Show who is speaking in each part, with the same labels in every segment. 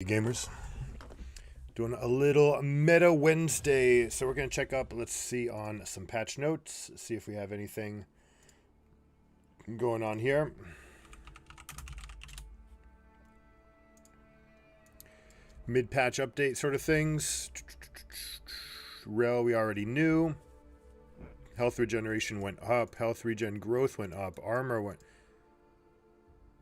Speaker 1: Gamers, doing a little Meta Wednesday. So we're going to check up, let's see, on some patch notes, see if we have anything going on here. Mid-patch update sort of things. Rel we already knew. Health regeneration went up. Health regen growth went up. Armor went...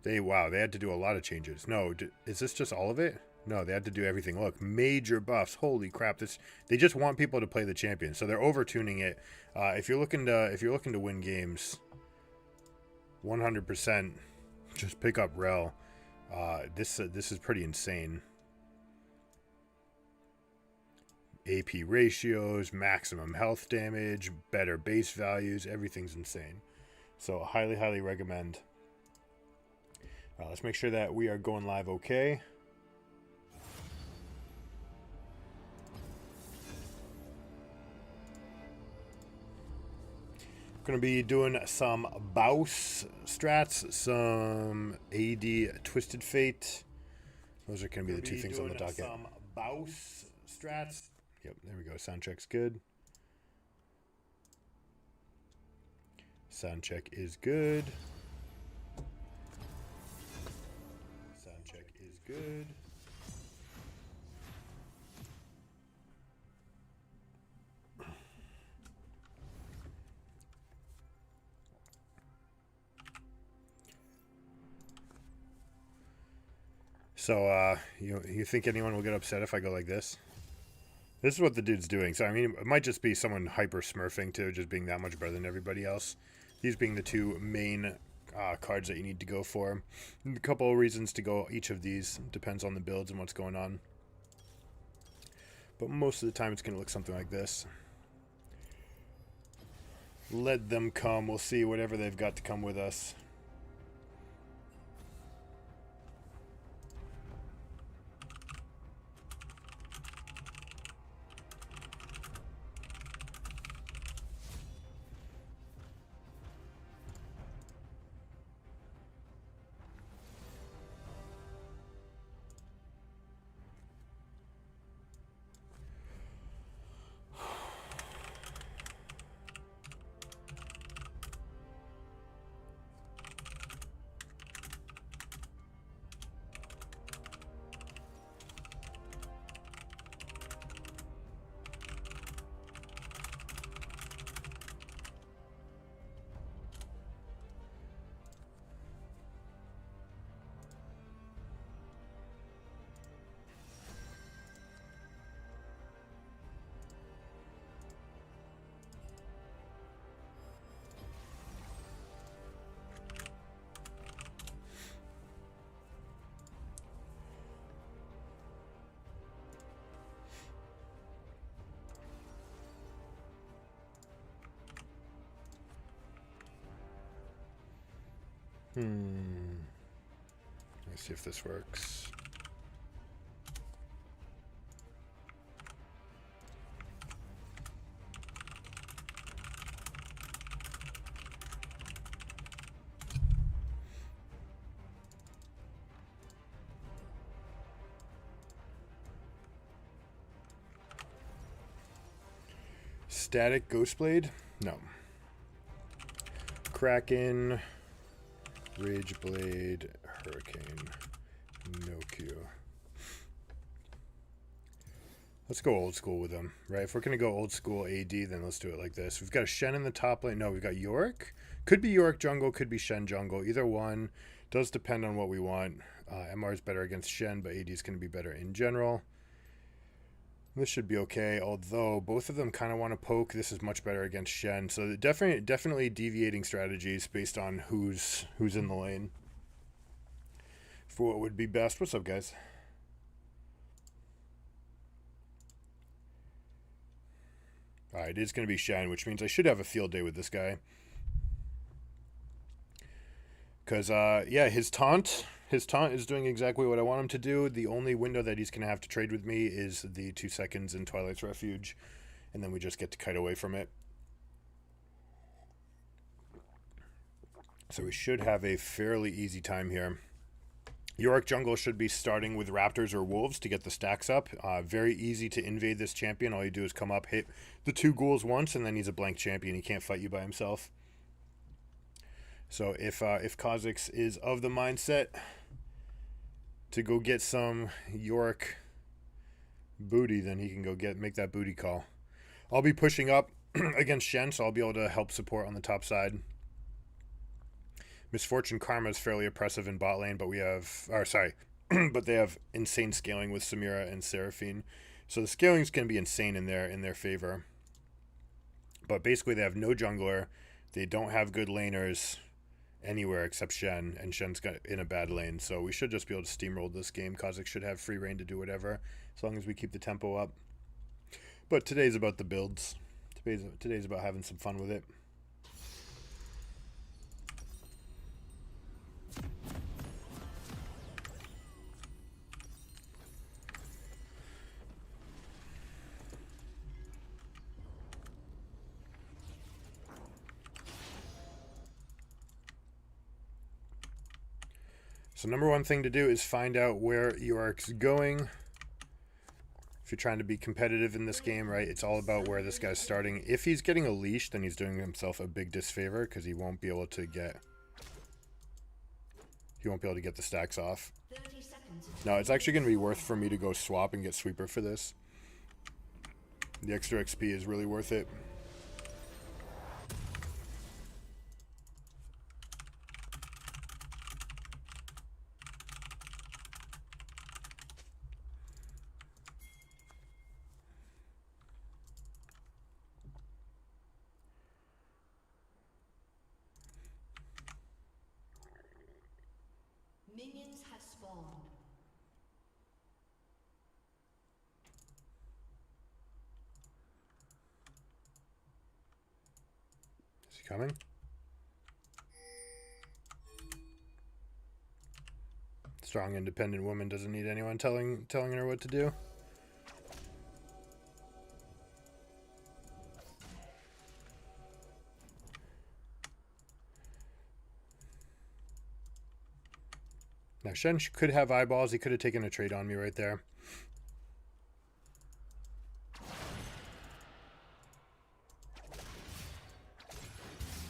Speaker 1: Wow, they had to do a lot of changes. No, is this just all of it? No, they had to do everything. Look, major buffs. Holy crap! They just want people to play the champion, so they're over-tuning it. If you're looking to win games, 100%, just pick up Rel. This is pretty insane. AP ratios, maximum health damage, better base values, everything's insane. So highly recommend. Let's make sure that we are going live okay. Going to be doing some Bausffs strats, some AD Twisted Fate. Those are going to be the two things on the docket. Some Bausffs strats. Yep, there we go. Sound check's good. Sound check is good. Sound check is good. So, you think anyone will get upset if I go like this? This is what the dude's doing. So, I mean, it might just be someone hyper smurfing too, just being that much better than everybody else. These being the two main cards that you need to go for. A couple of reasons to go each of these. Depends on the builds and what's going on. But most of the time it's going to look something like this. Let them come. We'll see whatever they've got to come with us. Let's see if this works. Static Ghostblade? No. Kraken, Rageblade, Hurricane, no Q. Let's go old school with them, right? If we're going to go old school AD, then let's do it like this. We've got a Shen in the top lane. No, we've got Yorick. Could be Yorick jungle, could be Shen jungle. Either one. Does depend on what we want. MR is better against Shen, but AD is going to be better in general. This should be okay, although both of them kind of want to poke. This is much better against Shen, so definitely deviating strategies based on who's in the lane for what would be best. What's up, guys? Alright, it is going to be Shen, which means I should have a field day with this guy. Because, yeah, his taunt is doing exactly what I want him to do. The only window that he's going to have to trade with me is the 2 seconds in Twilight's Refuge. And then we just get to kite away from it. So we should have a fairly easy time here. Yorick jungle should be starting with raptors or wolves to get the stacks up. Very easy to invade this champion. All you do is come up, hit the 2 ghouls once, and then he's a blank champion. He can't fight you by himself. So if Kha'Zix is of the mindset to go get some Yorick booty, then he can go make that booty call. I'll be pushing up against Shen, so I'll be able to help support on the top side. Misfortune Karma is fairly oppressive in bot lane, but but they have insane scaling with Samira and Seraphine. So the scaling is going to be insane in their favor. But basically they have no jungler. They don't have good laners anywhere except Shen, and Shen's in a bad lane. So we should just be able to steamroll this game. Kha'Zix should have free reign to do whatever, as long as we keep the tempo up. But today's about the builds. Today's about having some fun with it. So number one thing to do is find out where Yorick's going. If you're trying to be competitive in this game, right, it's all about where this guy's starting. If he's getting a leash, then he's doing himself a big disfavor because he won't be able to get the stacks off. No, it's actually going to be worth for me to go swap and get sweeper for this. The extra XP is really worth it.
Speaker 2: Minions have spawned.
Speaker 1: Is he coming? Strong, independent woman doesn't need anyone telling her what to do. Now, Shen could have eyeballs. He could have taken a trade on me right there.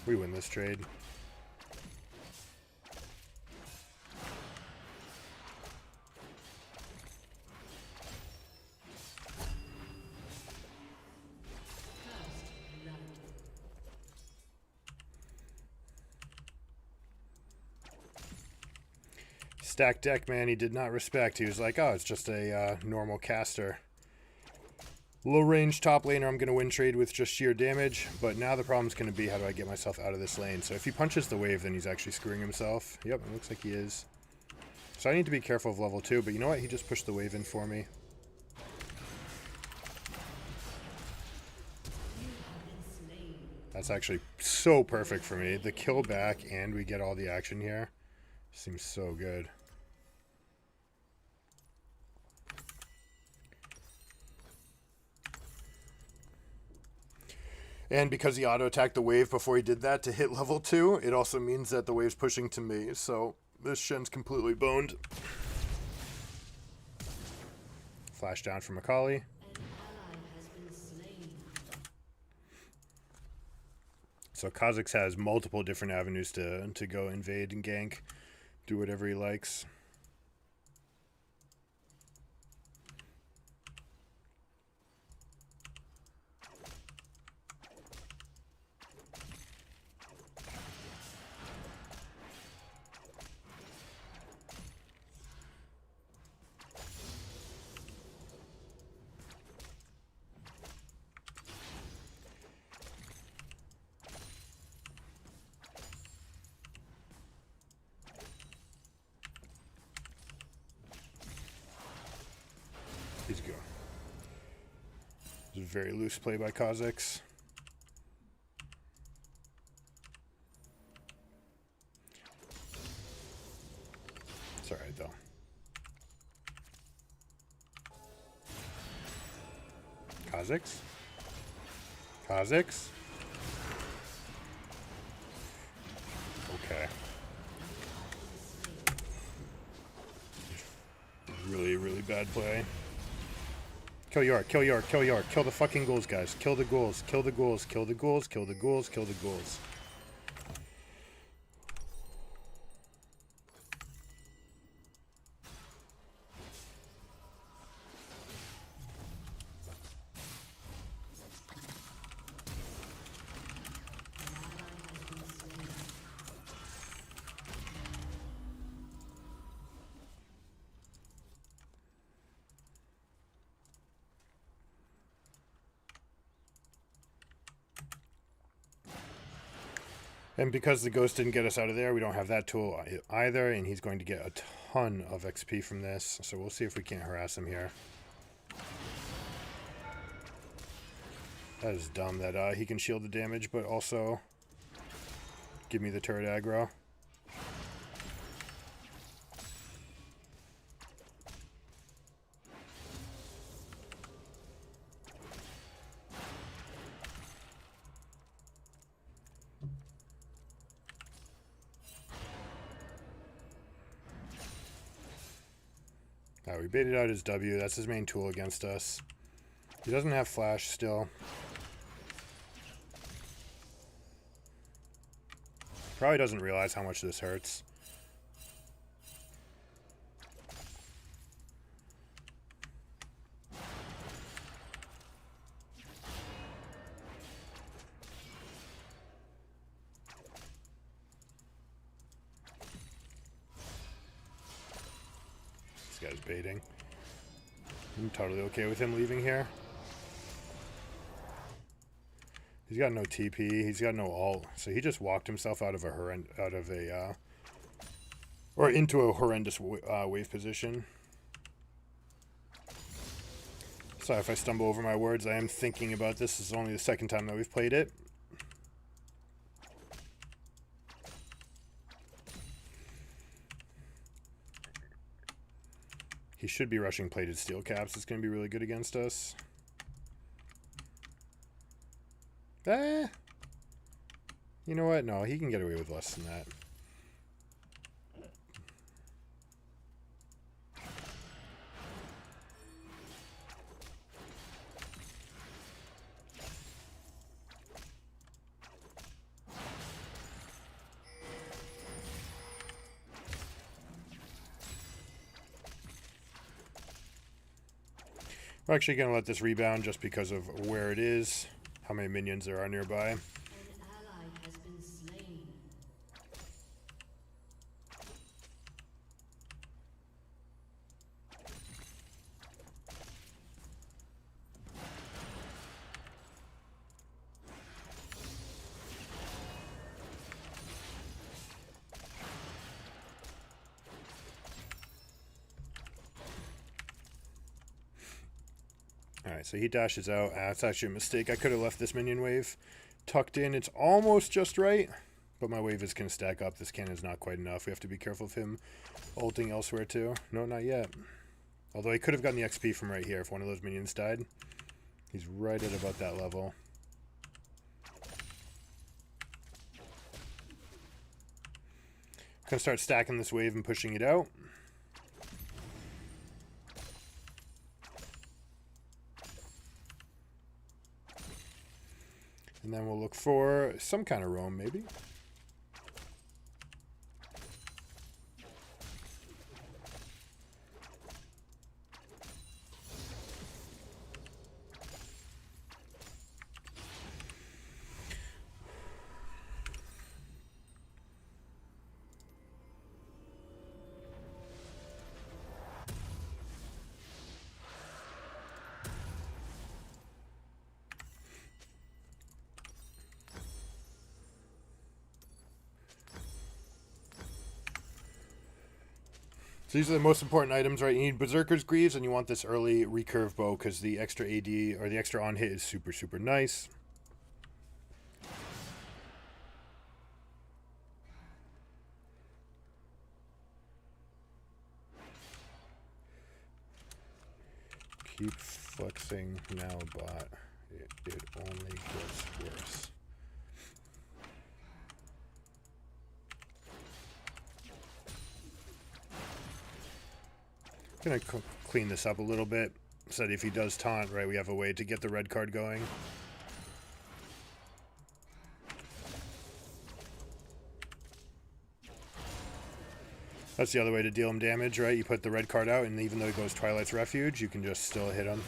Speaker 1: We win this trade. Stack deck, man, he did not respect. He was like, oh, it's just a normal caster. Low range top laner, I'm going to win trade with just sheer damage. But now the problem's going to be, how do I get myself out of this lane? So if he punches the wave, then he's actually screwing himself. Yep, it looks like he is. So I need to be careful of level 2. But you know what? He just pushed the wave in for me. That's actually so perfect for me. The kill back, and we get all the action here. Seems so good. And because he auto-attacked the wave before he did that to hit level 2, it also means that the wave's pushing to me. So this Shen's completely boned. Flash down from Akali. So Kha'Zix has multiple different avenues to go invade and gank. Do whatever he likes. He's good. It's a very loose play by Kha'Zix. It's alright though. Kha'Zix? Kha'Zix? Okay. bad play. Kill York, kill York, kill York. Kill the fucking ghouls, guys. Kill the ghouls, kill the ghouls, kill the ghouls, kill the ghouls, kill the ghouls. And because the ghost didn't get us out of there, we don't have that tool either, and he's going to get a ton of XP from this. So we'll see if we can't harass him here. That is dumb that he can shield the damage, but also give me the turret aggro. Alright, we baited out his W. That's his main tool against us. He doesn't have flash still. Probably doesn't realize how much this hurts. This guy's baiting. I'm totally okay with him leaving here. He's got no TP. He's got no ult. So he just walked himself out of a or into a horrendous wave position. Sorry if I stumble over my words. I am thinking about this. This is only the second time that we've played it. He should be rushing plated steel caps. It's going to be really good against us. You know what? No, he can get away with less than that. We're actually going to let this rebound just because of where it is, how many minions there are nearby.
Speaker 2: An ally has been slain.
Speaker 1: Alright, so he dashes out. That's actually a mistake. I could have left this minion wave tucked in. It's almost just right, but my wave is going to stack up. This cannon's not quite enough. We have to be careful of him ulting elsewhere too. No, not yet. Although he could have gotten the XP from right here if one of those minions died. He's right at about that level. Gonna start stacking this wave and pushing it out. And then we'll look for some kind of roam, maybe. So these are the most important items, right? You need Berserker's Greaves, and you want this early recurve bow because the extra AD or the extra on hit is super, super nice. Keep flexing now, bot. It only gets worse. Gonna clean this up a little bit so that if he does taunt, right, we have a way to get the red card going. That's the other way to deal him damage, right? You put the red card out, and even though he goes Twilight's Refuge, you can just still hit him.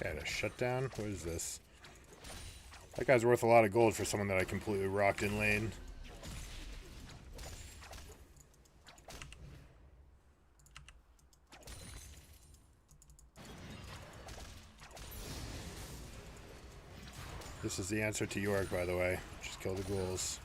Speaker 1: Okay, a shutdown. What is this? That guy's worth a lot of gold for someone that I completely rocked in lane. This is the answer to York, by the way. Just kill the ghouls.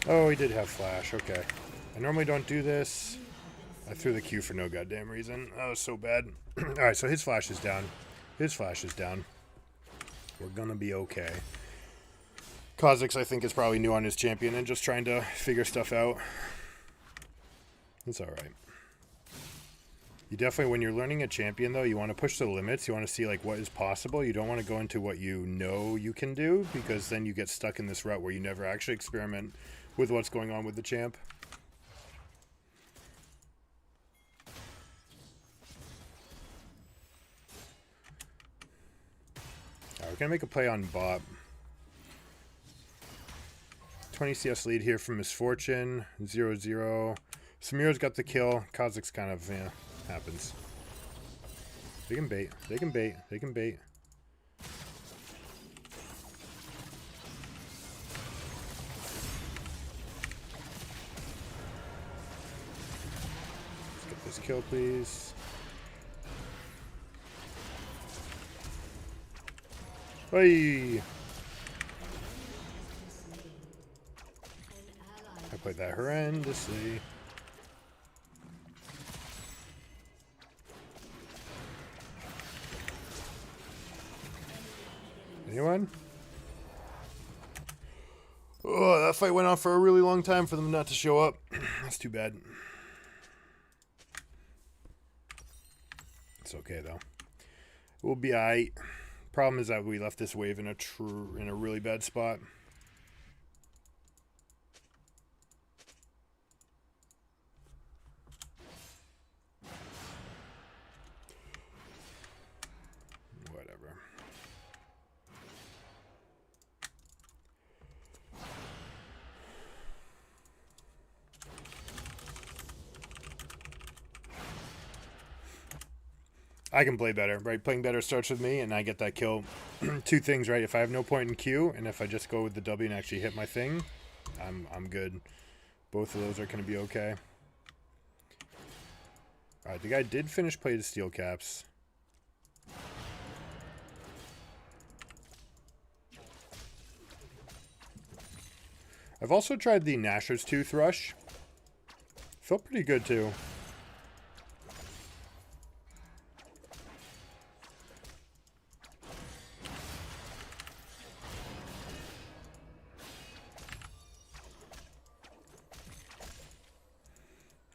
Speaker 1: Oh, he did have flash. Okay. I normally don't do this. I threw the Q for no goddamn reason. That was so bad. Alright, so his flash is down. His flash is down. We're gonna be okay. Kha'Zix, I think, is probably new on his champion and just trying to figure stuff out. It's alright. You definitely, when you're learning a champion, though, you want to push the limits. You want to see, like, what is possible. You don't want to go into what you know you can do, because then you get stuck in this rut where you never actually experiment with what's going on with the champ. Alright, we're going to make a play on bot. 20 CS lead here from Misfortune. 0-0. Samir's got the kill. Kha'Zix kind of, yeah, happens. They can bait. They can bait. They can bait. Let's get this kill, please. Hey! I played that horrendously. Anyone? Oh, that fight went on for a really long time for them not to show up. That's too bad. It's okay though. We'll be alright. Problem is that we left this wave in a really bad spot. Whatever. I can play better, right? Playing better starts with me, and I get that kill. Two things, right? If I have no point in Q, and if I just go with the W and actually hit my thing, I'm good. Both of those are going to be okay. Alright, the guy did finish play the steel caps. I've also tried the Nashor's Tooth Rush. Felt pretty good too.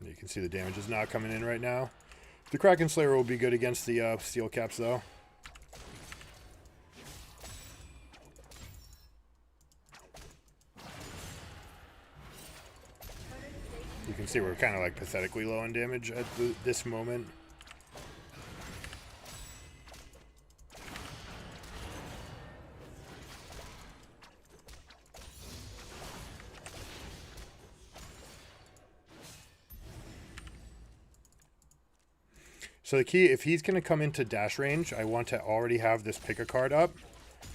Speaker 1: You can see the damage is not coming in right now. The Kraken Slayer will be good against the steel caps though. You can see we're kind of like pathetically low on damage at this moment. So the key, if he's going to come into dash range, I want to already have this pick a card up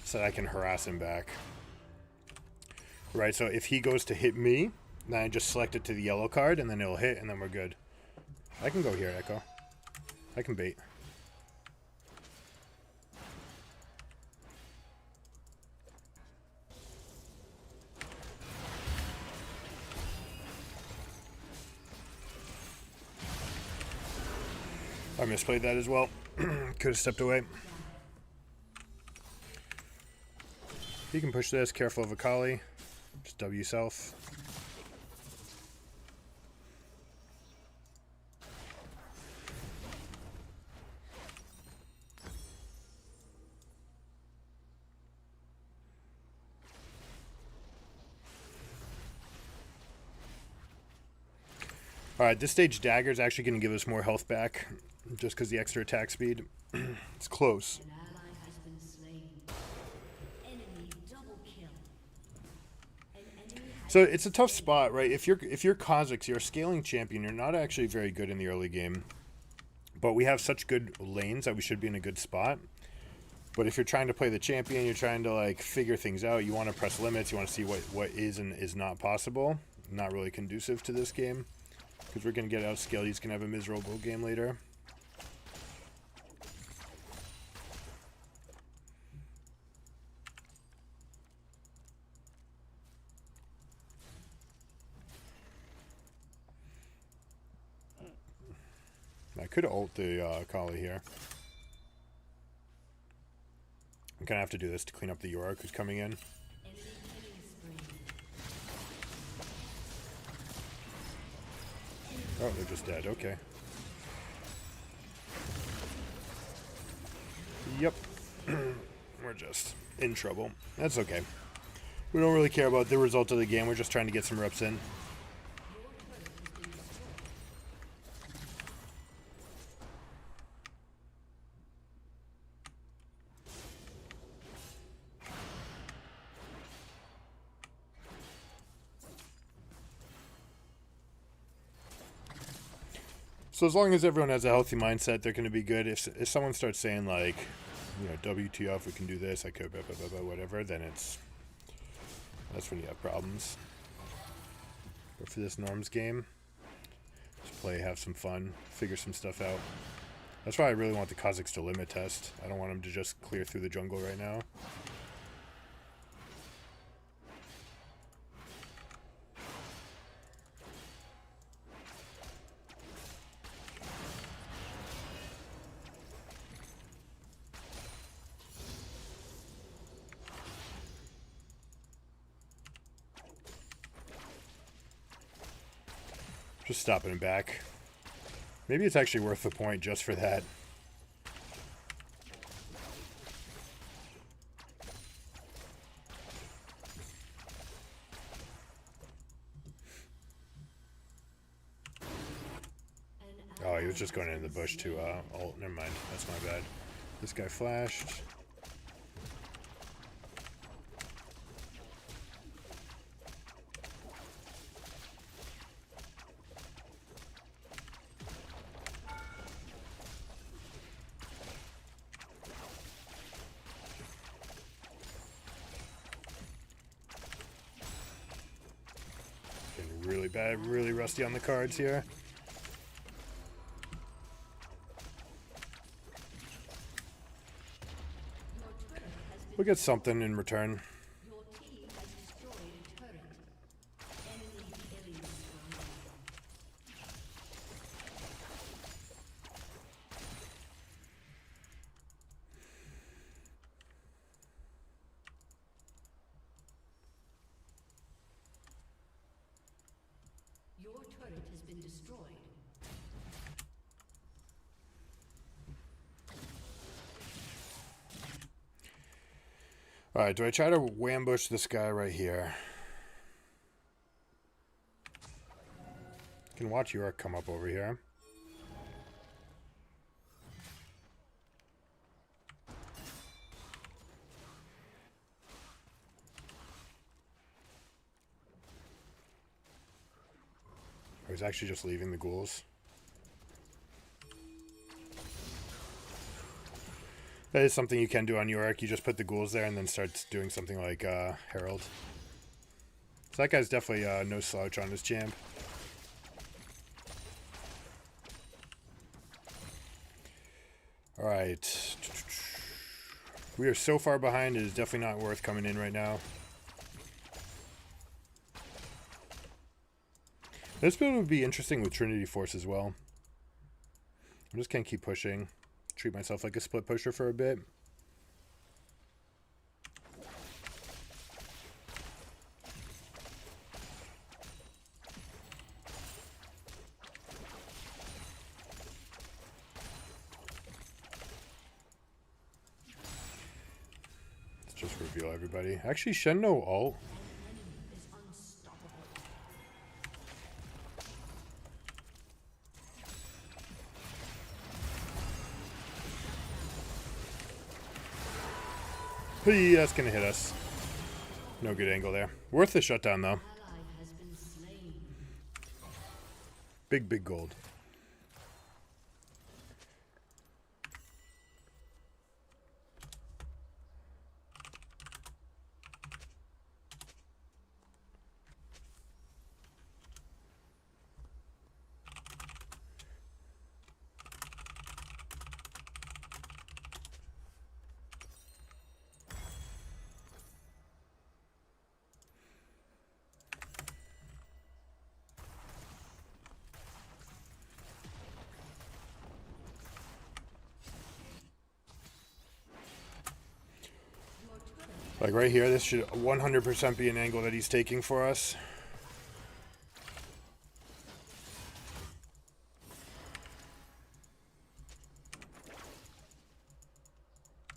Speaker 1: so that I can harass him back. Right, so if he goes to hit me, then I just select it to the yellow card, and then it'll hit, and then we're good. I can go here, Echo. I can bait. I misplayed that as well. Could have stepped away. You can push this. Careful of Akali. Just W self. Alright, this stage dagger is actually going to give us more health back. Just because the extra attack speed. It's close.
Speaker 2: An ally has been slain. Enemy double kill. An enemy has
Speaker 1: So it's a tough spot, right? If you're Kha'Zix, you're a scaling champion, you're not actually very good in the early game. But we have such good lanes that we should be in a good spot. But if you're trying to play the champion, you're trying to like figure things out, you want to press limits, you want to see what is and is not possible. Not really conducive to this game. Because we're going to get outscaled. He's going to have a miserable game later. I could ult the Akali here. I'm going to have to do this to clean up the Yorick who's coming in.
Speaker 2: enemy killing spree.
Speaker 1: Oh, they're just dead. Okay. Yep. We're just in trouble. That's okay. We don't really care about the result of the game. We're just trying to get some reps in. So as long as everyone has a healthy mindset, they're going to be good. If someone starts saying like, you know, WTF, we can do this, I could, blah, blah, blah, blah, whatever, then that's when you have problems. But for this Norms game, just play, have some fun, figure some stuff out. That's why I really want the Kha'Zix to limit test. I don't want them to just clear through the jungle right now. Just stopping him back. Maybe it's actually worth the point just for that. Oh, he was just going in the bush to ult. Never mind. That's my bad. This guy flashed. Getting really bad, really rusty on the cards here. We'll get something in return.
Speaker 2: Your team has destroyed a turret. Enemy killing spree. Your turret has been destroyed.
Speaker 1: Alright, do I try to wambush this guy right here? Can watch Yorick come up over here. Oh, he's actually just leaving the ghouls. That is something you can do on Yorick. You just put the ghouls there and then start doing something like Herald. So that guy's definitely no slouch on his champ. Alright. We are so far behind, it is definitely not worth coming in right now. This build would be interesting with Trinity Force as well. I'm just gonna keep pushing. Treat myself like a split pusher for a bit. Let's just reveal everybody. Actually, Shen no ult. Hey, that's gonna hit us. No good angle there. Worth the shutdown though. Big gold. Like right here, this should 100% be an angle that he's taking for us.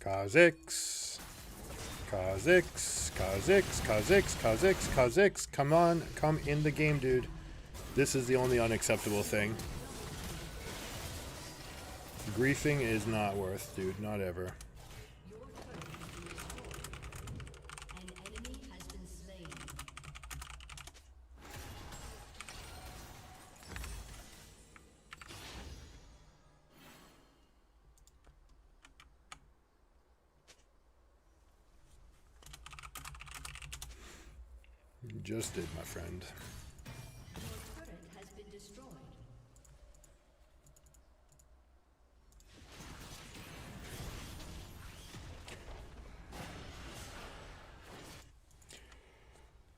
Speaker 1: Kha'Zix. Kha'Zix. Kha'Zix. Kha'Zix. Kha'Zix. Kha'Zix. Come on. Come in the game, dude. This is the only unacceptable thing. Griefing is not worth, dude. Not ever. You just did, my friend.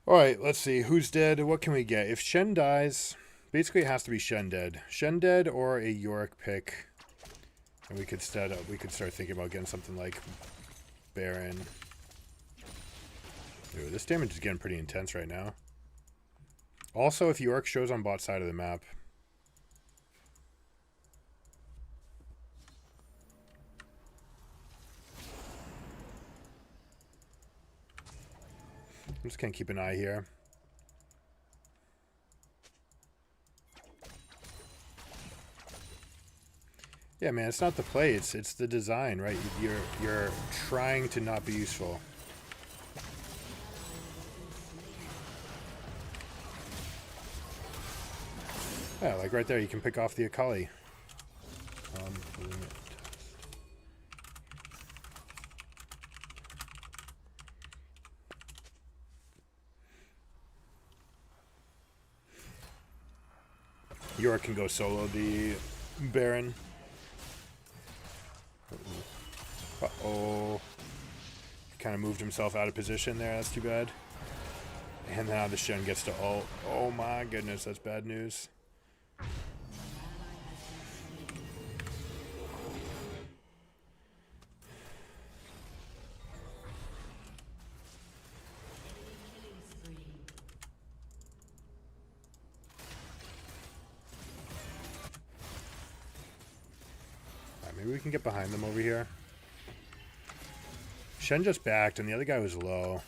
Speaker 1: Alright, let's see. Who's dead? What can we get? If Shen dies, basically it has to be Shen dead. Shen dead or a Yorick pick. And we could start thinking about getting something like Baron. Ooh, this damage is getting pretty intense right now. Also, if Yorick shows on bot side of the map. I'm just gonna keep an eye here. Yeah, man, it's not the play, it's the design, right? You're trying to not be useful. Yeah, like right there, you can pick off the Akali. Yorick can go solo the Baron. Uh-oh. Kind of moved himself out of position there. That's too bad. And now the Shen gets to ult. Oh my goodness, that's bad news. Maybe we can get behind them over here. Shen just backed, and the other guy was low.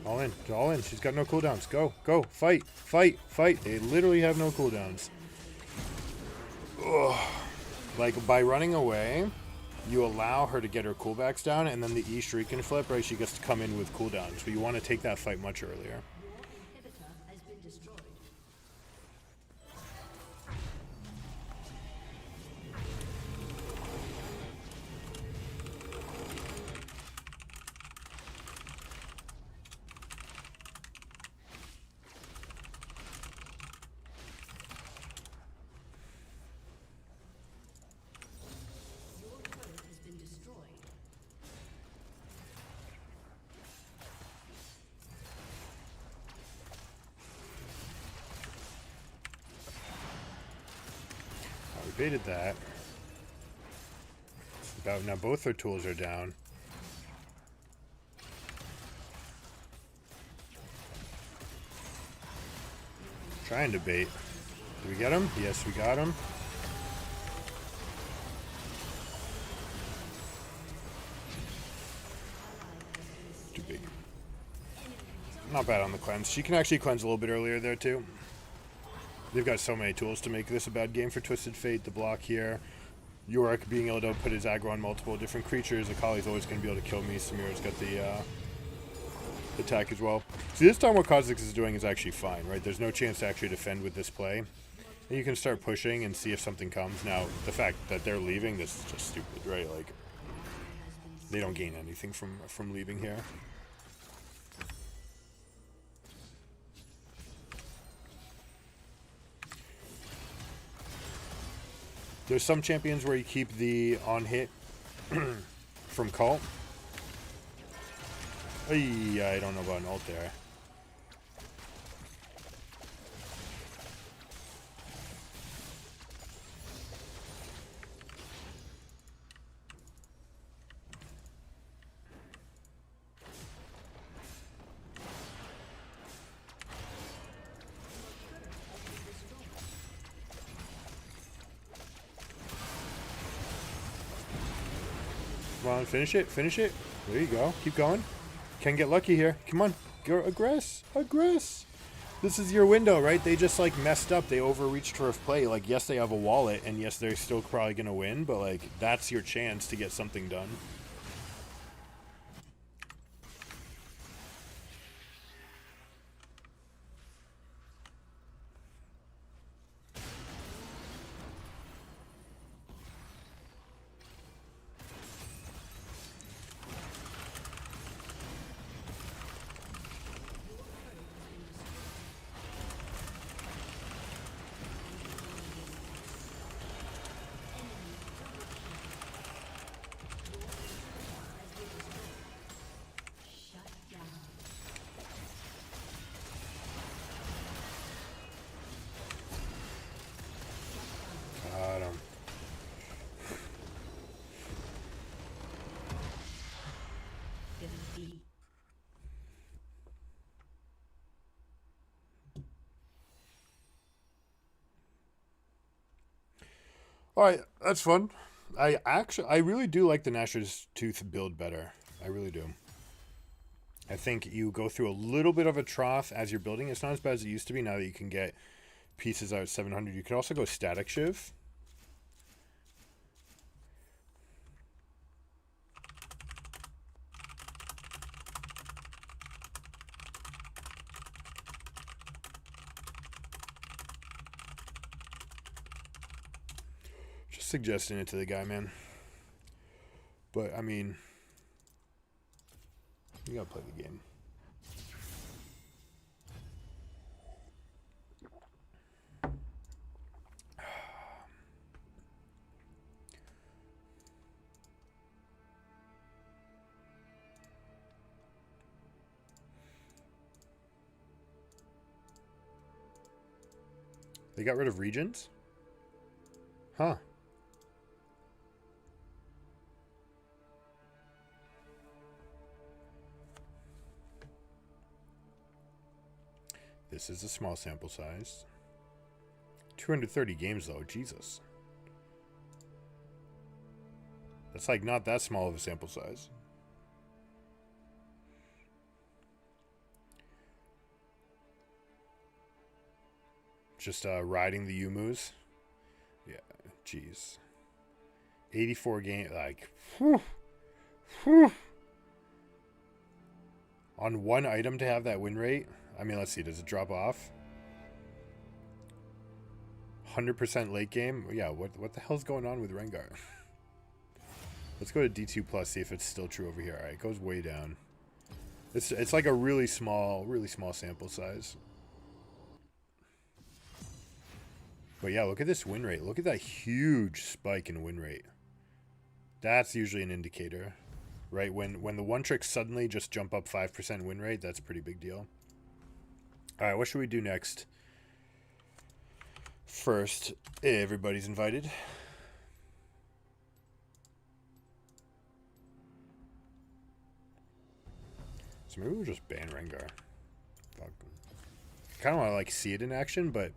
Speaker 1: All in. All in. She's got no cooldowns. Go. Go. Fight. Fight. Fight. They literally have no cooldowns. Ugh. Like, by running away, you allow her to get her coolbacks down, and then the E streak can flip, right? She gets to come in with cooldowns. But you want to take that fight much earlier. Baited that. About now both their tools are down. Trying to bait. Did we get him? Yes, we got him. Too big. Not bad on the cleanse. She can actually cleanse a little bit earlier there too. They've got so many tools to make this a bad game for Twisted Fate. The block here. Yorick being able to put his aggro on multiple different creatures. Akali's always going to be able to kill me. Samira's got the attack as well. See, this time what Kha'Zix is doing is actually fine, right? There's no chance to actually defend with this play. And you can start pushing and see if something comes. Now, the fact that they're leaving, this is just stupid, right? Like, they don't gain anything from leaving here. There's some champions where you keep the on hit from cult. I don't know about an ult there. Come on, finish it, finish it. There you go. Keep going. Can get lucky here. Come on. Go aggress. Aggress. This is your window, right? They just like messed up. They overreached for a play. Like, yes, they have a wallet, and yes, they're still probably going to win, but like, that's your chance to get something done. Got him. All right, that's fun. I really do like the Gnasher's Tooth build better. I really do. I think you go through a little bit of a trough as you're building. It's not as bad as it used to be now that you can get pieces out at 700. You could also go Static Shiv. Just suggesting it to the guy, man. But, I mean, you gotta play the game. They got rid of regions? Huh. This is a small sample size. 230 games though, Jesus. That's like not that small of a sample size. Just riding the Yumus. Yeah, jeez. 84 game, like, whew, whew. On one item to have that win rate. I mean, let's see, does it drop off? 100% late game? Yeah, what the hell's going on with Rengar? Let's go to D2 plus, see if it's still true over here. All right, it goes way down. It's like a really small sample size. But yeah, look at this win rate. Look at that huge spike in win rate. That's usually an indicator, right? When the one tricks suddenly just jump up 5% win rate, that's a pretty big deal. All right, what should we do next? First, everybody's invited. So maybe we'll just ban Rengar. Fuck. Kind of want to like see it in action, but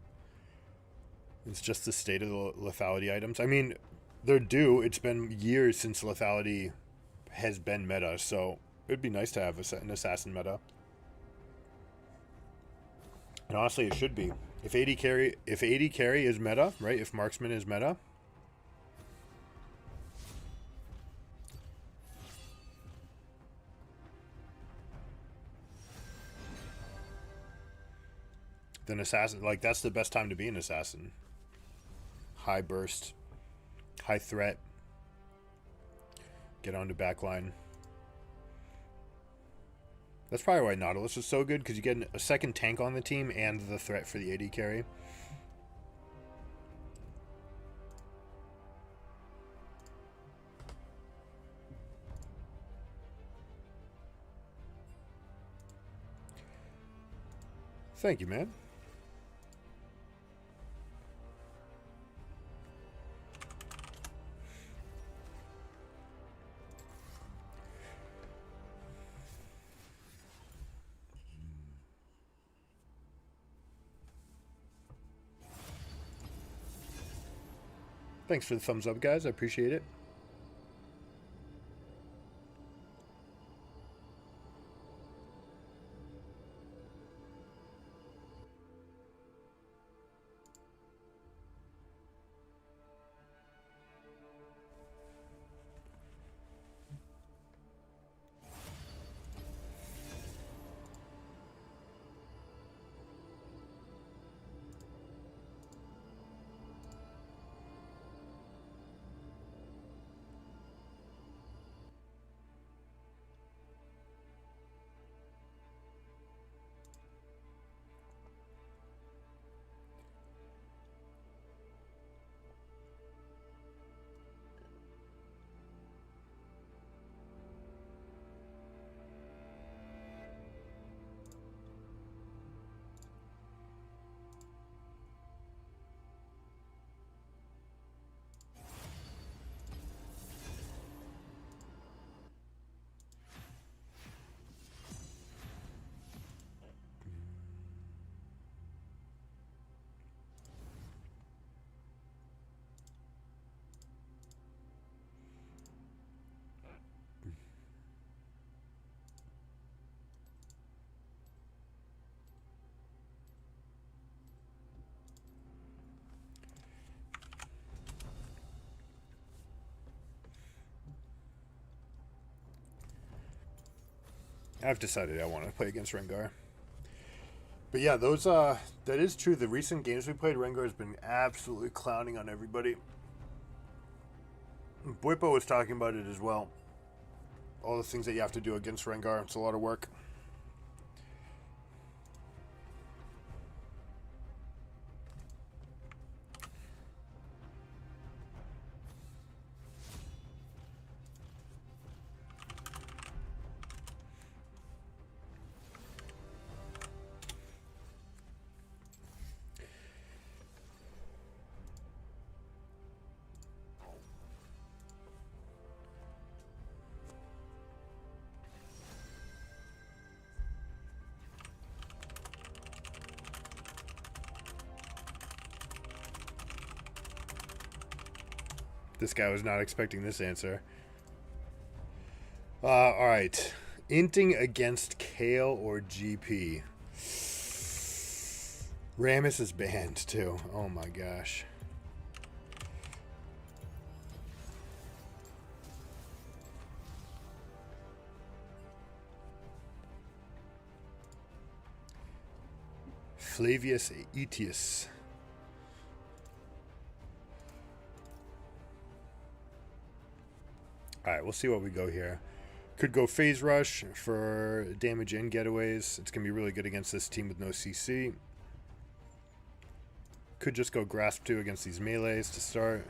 Speaker 1: it's just the state of the lethality items. I mean, they're due. It's been years since lethality has been meta, so it'd be nice to have an assassin meta. And honestly, it should be. If AD carry is meta, right? If marksman is meta, then assassin, like, that's the best time to be an assassin. High burst, high threat, get onto backline. That's probably why Nautilus is so good, because you get a second tank on the team and the threat for the AD carry. Thank you, man. Thanks for the thumbs up, guys. I appreciate it. I've decided I want to play against Rengar. But yeah, those that is true. The recent games we played, Rengar has been absolutely clowning on everybody. Boipo was talking about it as well. All the things that you have to do against Rengar. It's a lot of work. This guy was not expecting this answer. Alright. Inting against Kale or GP. Rammus is banned too. Oh my gosh. Flavius Aetius. Alright, we'll see what we go here. Could go Phase Rush for damage and getaways. It's going to be really good against this team with no CC. Could just go Grasp 2 against these melees to start.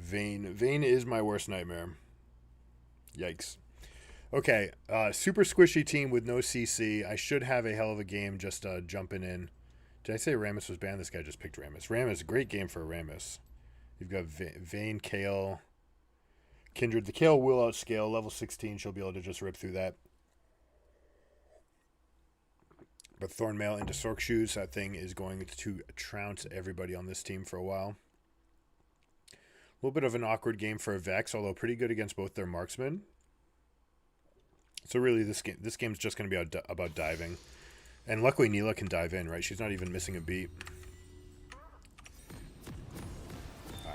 Speaker 1: Vayne. Vayne is my worst nightmare. Yikes. Okay, super squishy team with no CC. I should have a hell of a game just jumping in. Did I say Rammus was banned? This guy just picked Rammus. Rammus, great game for Rammus. You've got Vayne, Kale, Kindred. The Kale will outscale. Level 16, she'll be able to just rip through that. But Thornmail into Sork Shoes, that thing is going to trounce everybody on this team for a while. A little bit of an awkward game for a Vex, although pretty good against both their marksmen. So really, this game's just going to be about diving. And luckily, Neela can dive in, right? She's not even missing a beat.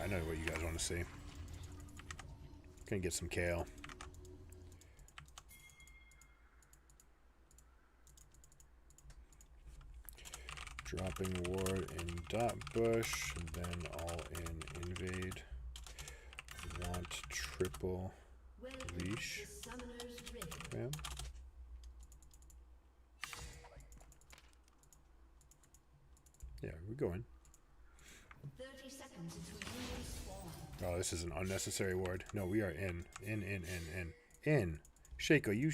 Speaker 1: I know what you guys want to see. Gonna get some Kale. Dropping ward in dot bush, and then all in invade. Want triple leash. Yeah. Yeah, we're going.
Speaker 2: 30 seconds until minions spawn.
Speaker 1: Oh, this is an unnecessary ward. No, we are in. In. Shaco, you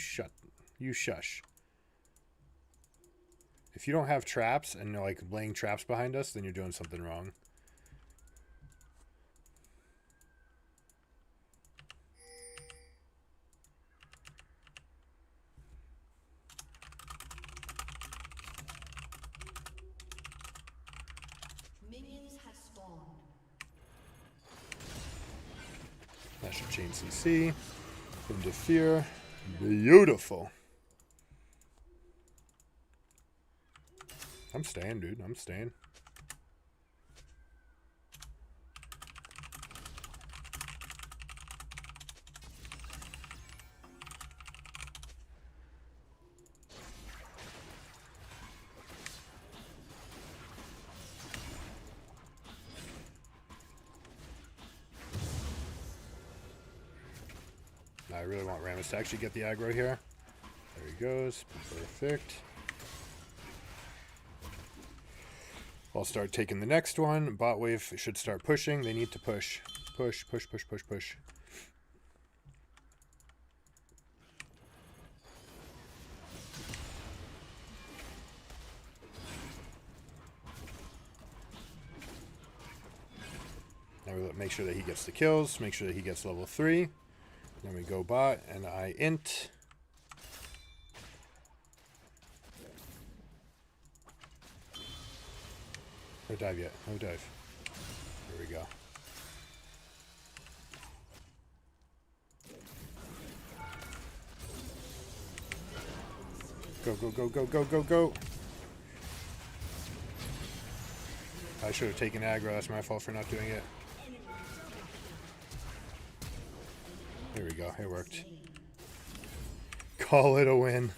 Speaker 1: shush. If you don't have traps and you're like laying traps behind us, then you're doing something wrong.
Speaker 2: Minions have spawned.
Speaker 1: That should chain CC. Into fear. Beautiful. I'm staying, dude. I'm staying. I really want Rammus to actually get the aggro here. There he goes. Perfect. I'll start taking the next one. Bot wave should start pushing. They need to push. Push. Now we make sure that he gets the kills. Make sure that he gets level 3. Then we go bot and I int. No dive yet. No dive. Here we go. Go. I should have taken aggro. That's my fault for not doing it. There we go. It worked. Call it a win.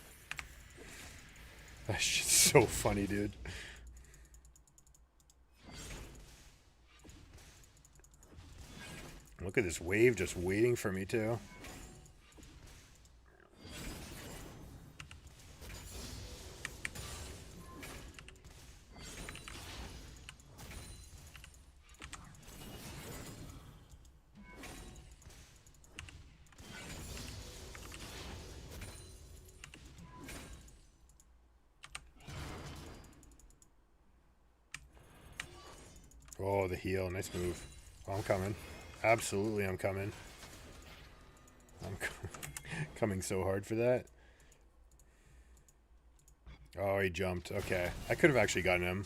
Speaker 1: That shit's so funny, dude. Look at this wave just waiting for me too. Oh, the heal. Nice move. Oh, I'm coming. Absolutely, I'm coming. I'm coming so hard for that. Oh, he jumped. Okay. I could have actually gotten him.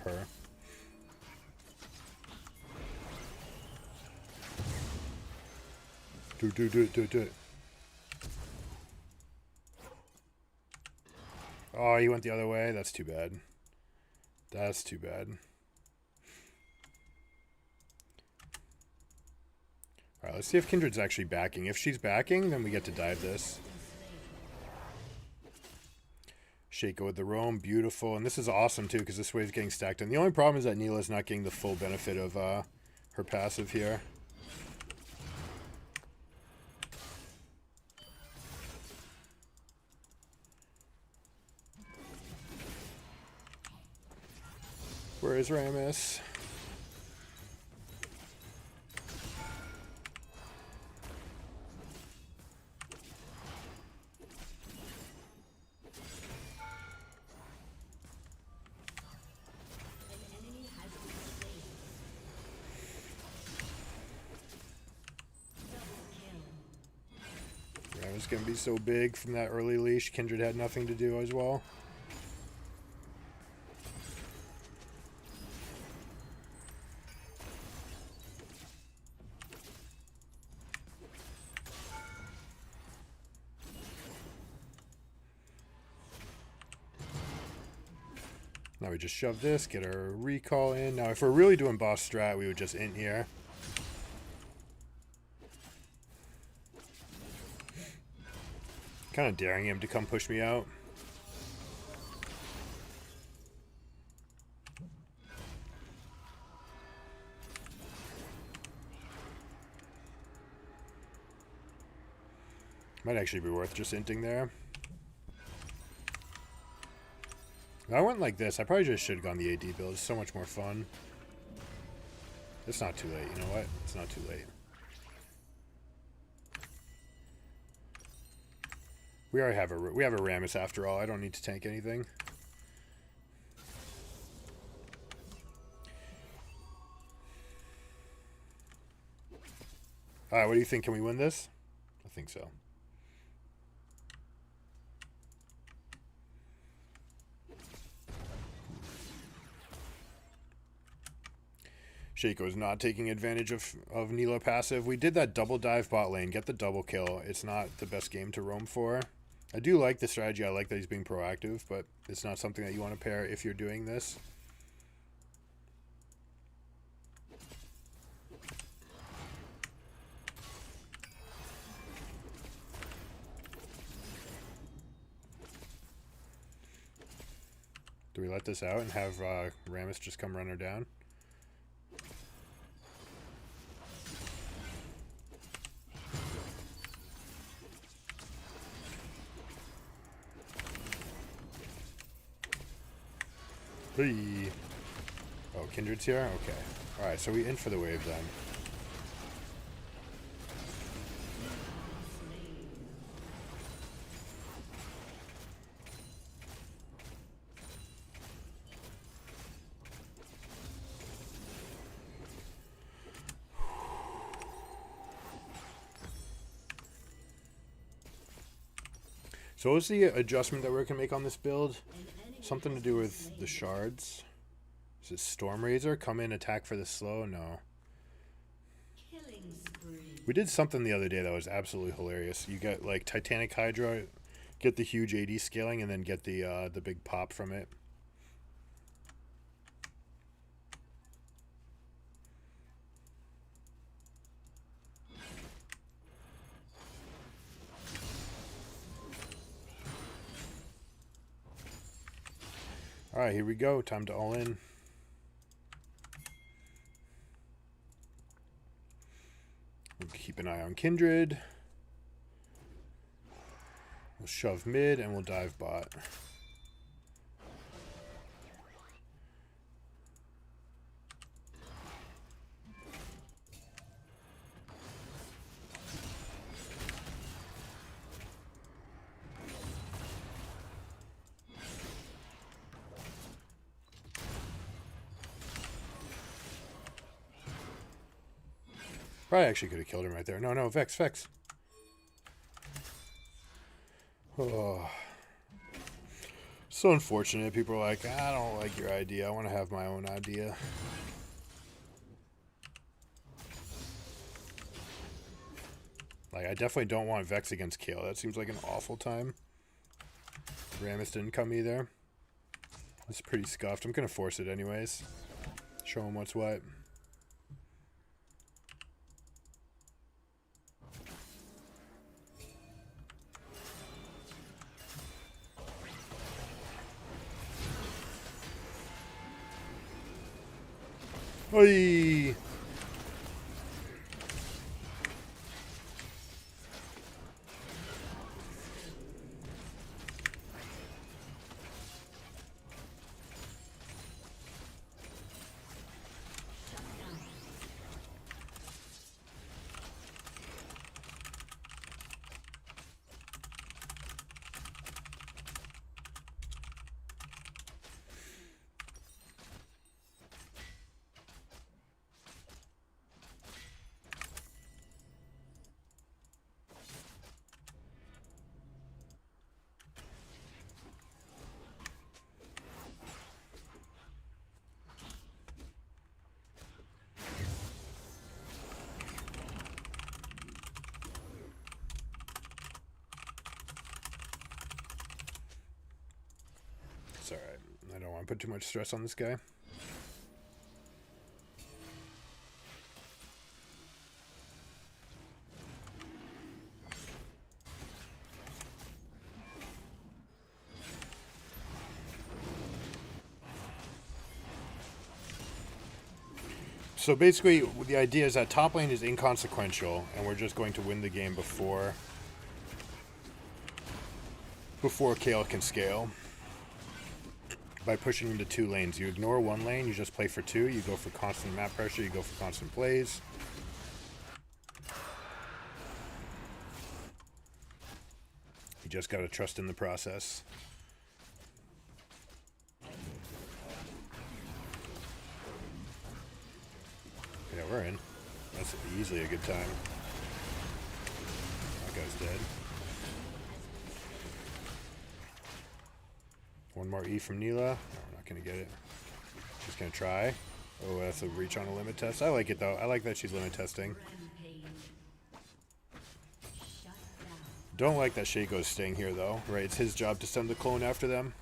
Speaker 1: Her. Do it. Oh, he went the other way. That's too bad. That's too bad. Alright, let's see if Kindred's actually backing. If she's backing, then we get to dive this. Shaco with the roam. Beautiful. And this is awesome, too, because this wave's getting stacked. And the only problem is that Neela's not getting the full benefit of her passive here. Where is Rammus? was going to be so big from that early leash. Kindred had nothing to do as well. Now we just shove this, get our recall in. Now if we're really doing boss strat, we would just int here. Kind of daring him to come push me out. Might actually be worth just inting there. If I went like this, I probably just should have gone the AD build. It's so much more fun. It's not too late. You know what? It's not too late. We already have a Rammus after all. I don't need to tank anything. All right, what do you think? Can we win this? I think so. Shaco is not taking advantage of Nilo passive. We did that double dive bot lane, get the double kill. It's not the best game to roam for. I do like the strategy. I like that he's being proactive, but it's not something that you want to pair if you're doing this. Do we let this out and have Rammus just come run her down? Hey. Oh, Kindred's here? Okay. Alright, so we in for the wave then. So what was the adjustment that we're going to make on this build? Something to do with the shards. Is it Storm Razor? Come in, attack for the slow? No. We did something the other day that was absolutely hilarious. You get like Titanic Hydra, get the huge AD scaling, and then get the big pop from it. Alright, here we go. Time to all in. We'll keep an eye on Kindred. We'll shove mid and we'll dive bot. Probably actually could have killed him right there. No, Vex. Oh. So unfortunate. People are like, I don't like your idea. I want to have my own idea. Like, I definitely don't want Vex against Kale. That seems like an awful time. Rammus didn't come either. It's pretty scuffed. I'm going to force it anyways. Show him what's what. Oi! I don't want to put too much stress on this guy. So basically, the idea is that top lane is inconsequential, and we're just going to win the game before Kale can scale. By pushing into 2 lanes. You ignore 1 lane, you just play for 2, you go for constant map pressure, you go for constant plays. You just gotta trust in the process. Yeah, we're in. That's easily a good time. That guy's dead. 1 more E from Neela. No, we're not gonna get it. She's gonna try. Oh, that's a reach on a limit test. I like it though. I like that she's limit testing. Don't like that Shaco's staying here though. Right, it's his job to send the clone after them.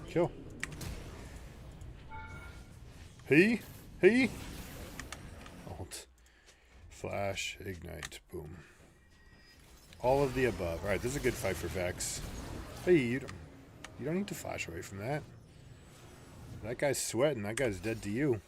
Speaker 1: Kill. He? Alt. Flash. Ignite. Boom. All of the above. Alright, this is a good fight for Vex. Hey, you don't need to flash away from that. That guy's sweating. That guy's dead to you.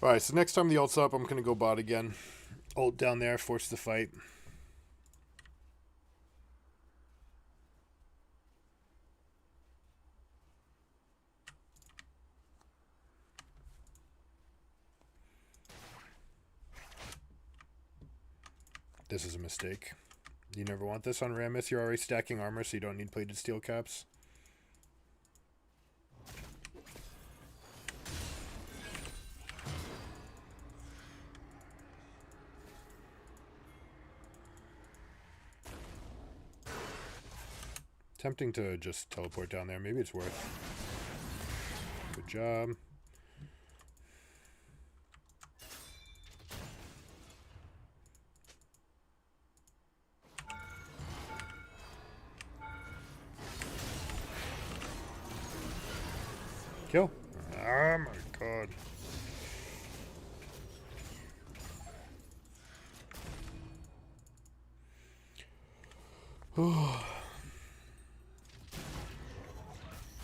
Speaker 1: Alright, so next time the ult's up, I'm going to go bot again. Ult down there, force the fight. This is a mistake. You never want this on Rammus. You're already stacking armor, so you don't need plated steel caps. Tempting to just teleport down there. Maybe it's worth. Good job. Kill. Oh my god.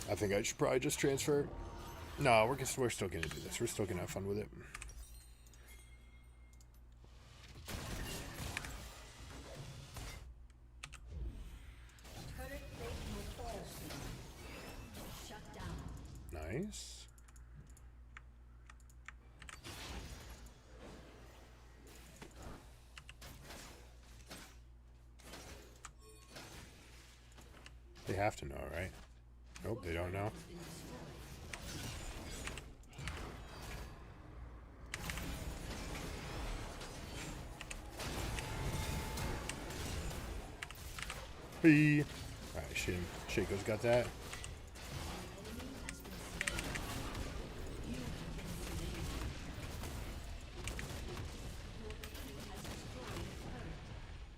Speaker 1: I think I should probably just transfer. No, we're still gonna do this. We're still gonna have fun with it. Nice. They have to know, right? Nope, they don't know. Hey. Alright, Shaco's got that.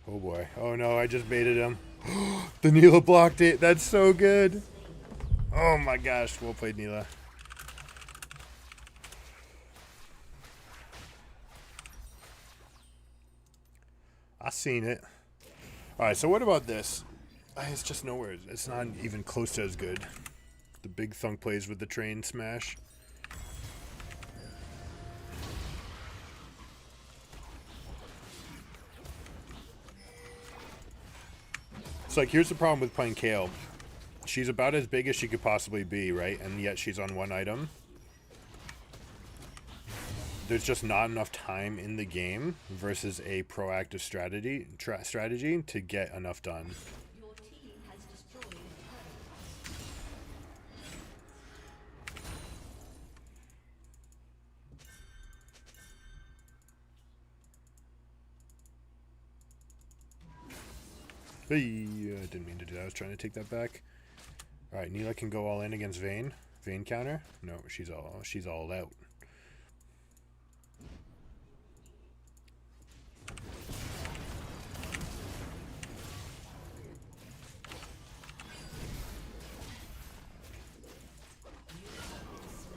Speaker 1: Oh boy. Oh no, I just baited him. The Neela blocked it. That's so good. Oh my gosh. Well played, Neela. I seen it. Alright, so what about this? It's just nowhere. It's not even close to as good. The big thunk plays with the train smash. It's like, here's the problem with playing Kale. She's about as big as she could possibly be, right? And yet she's on 1 item. There's just not enough time in the game versus a proactive strategy to get enough done.
Speaker 2: Your team has destroyed a turret.
Speaker 1: Hey, I didn't mean to do that. I was trying to take that back. All right, Neela can go all in against Vayne. Vayne counter? No, she's all out.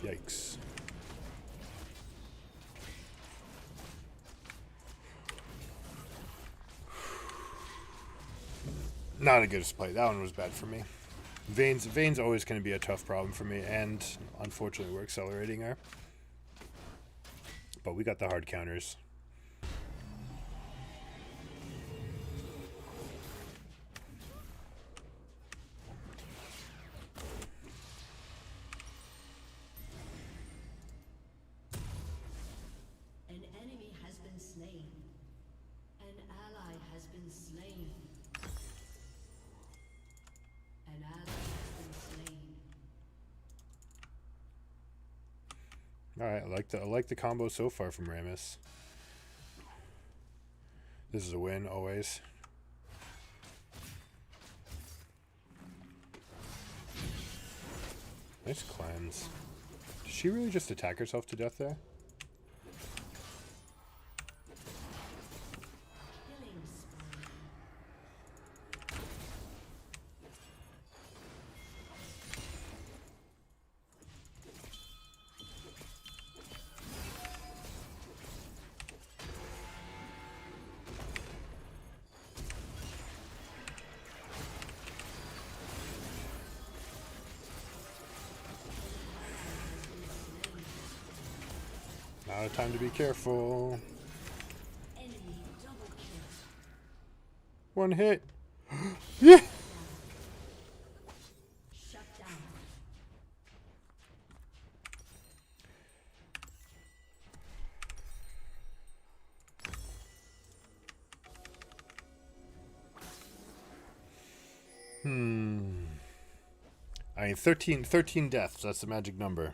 Speaker 1: Yikes. Not a good play. That one was bad for me. Vayne's always going to be a tough problem for me, and unfortunately we're accelerating her. But we got the hard counters.
Speaker 2: An enemy has been slain. An ally has been slain. An ally has been slain.
Speaker 1: All right, I like the combo so far from Rammus. This is a win always. Nice cleanse. Did she really just attack herself to death there?
Speaker 2: Killing spree.
Speaker 1: Now time to be careful.
Speaker 2: Enemy double kill.
Speaker 1: One hit. Yeah.
Speaker 2: Shut down.
Speaker 1: I mean, 13 deaths. That's the magic number.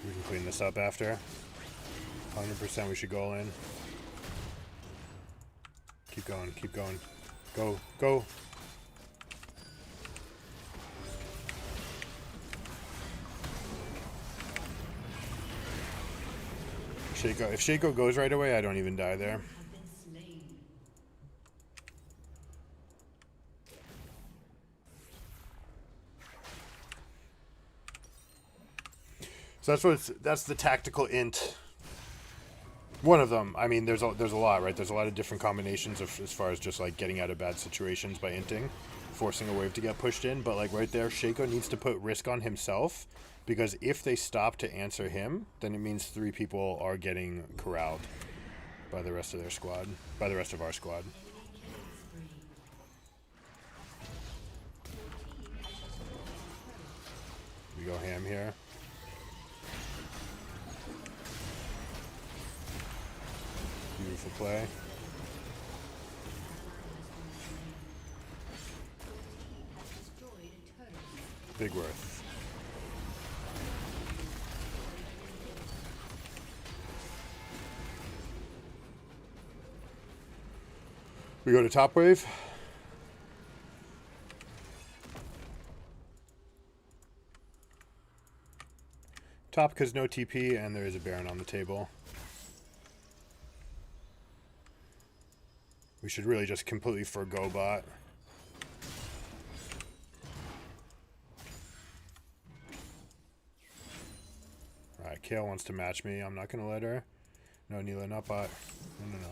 Speaker 1: We can clean this up after. 100% we should go all in. Keep going, keep going. Go, go. Shaco. If Shaco goes right away, I don't even die there.
Speaker 2: Have been slain.
Speaker 1: So that's the tactical int. One of them. I mean, there's a lot, right? There's a lot of different combinations of as far as just like getting out of bad situations by inting, forcing a wave to get pushed in. But like right there, Shaco needs to put risk on himself, because if they stop to answer him, then it means 3 people are getting corralled by the rest of their squad, by the rest of our squad. We go ham here. Beautiful play. Big worth. We go to top wave. Top because no TP and there is a Baron on the table. We should really just completely forgo bot. Alright, Kale wants to match me. I'm not going to let her. No, Neela, not bot. No.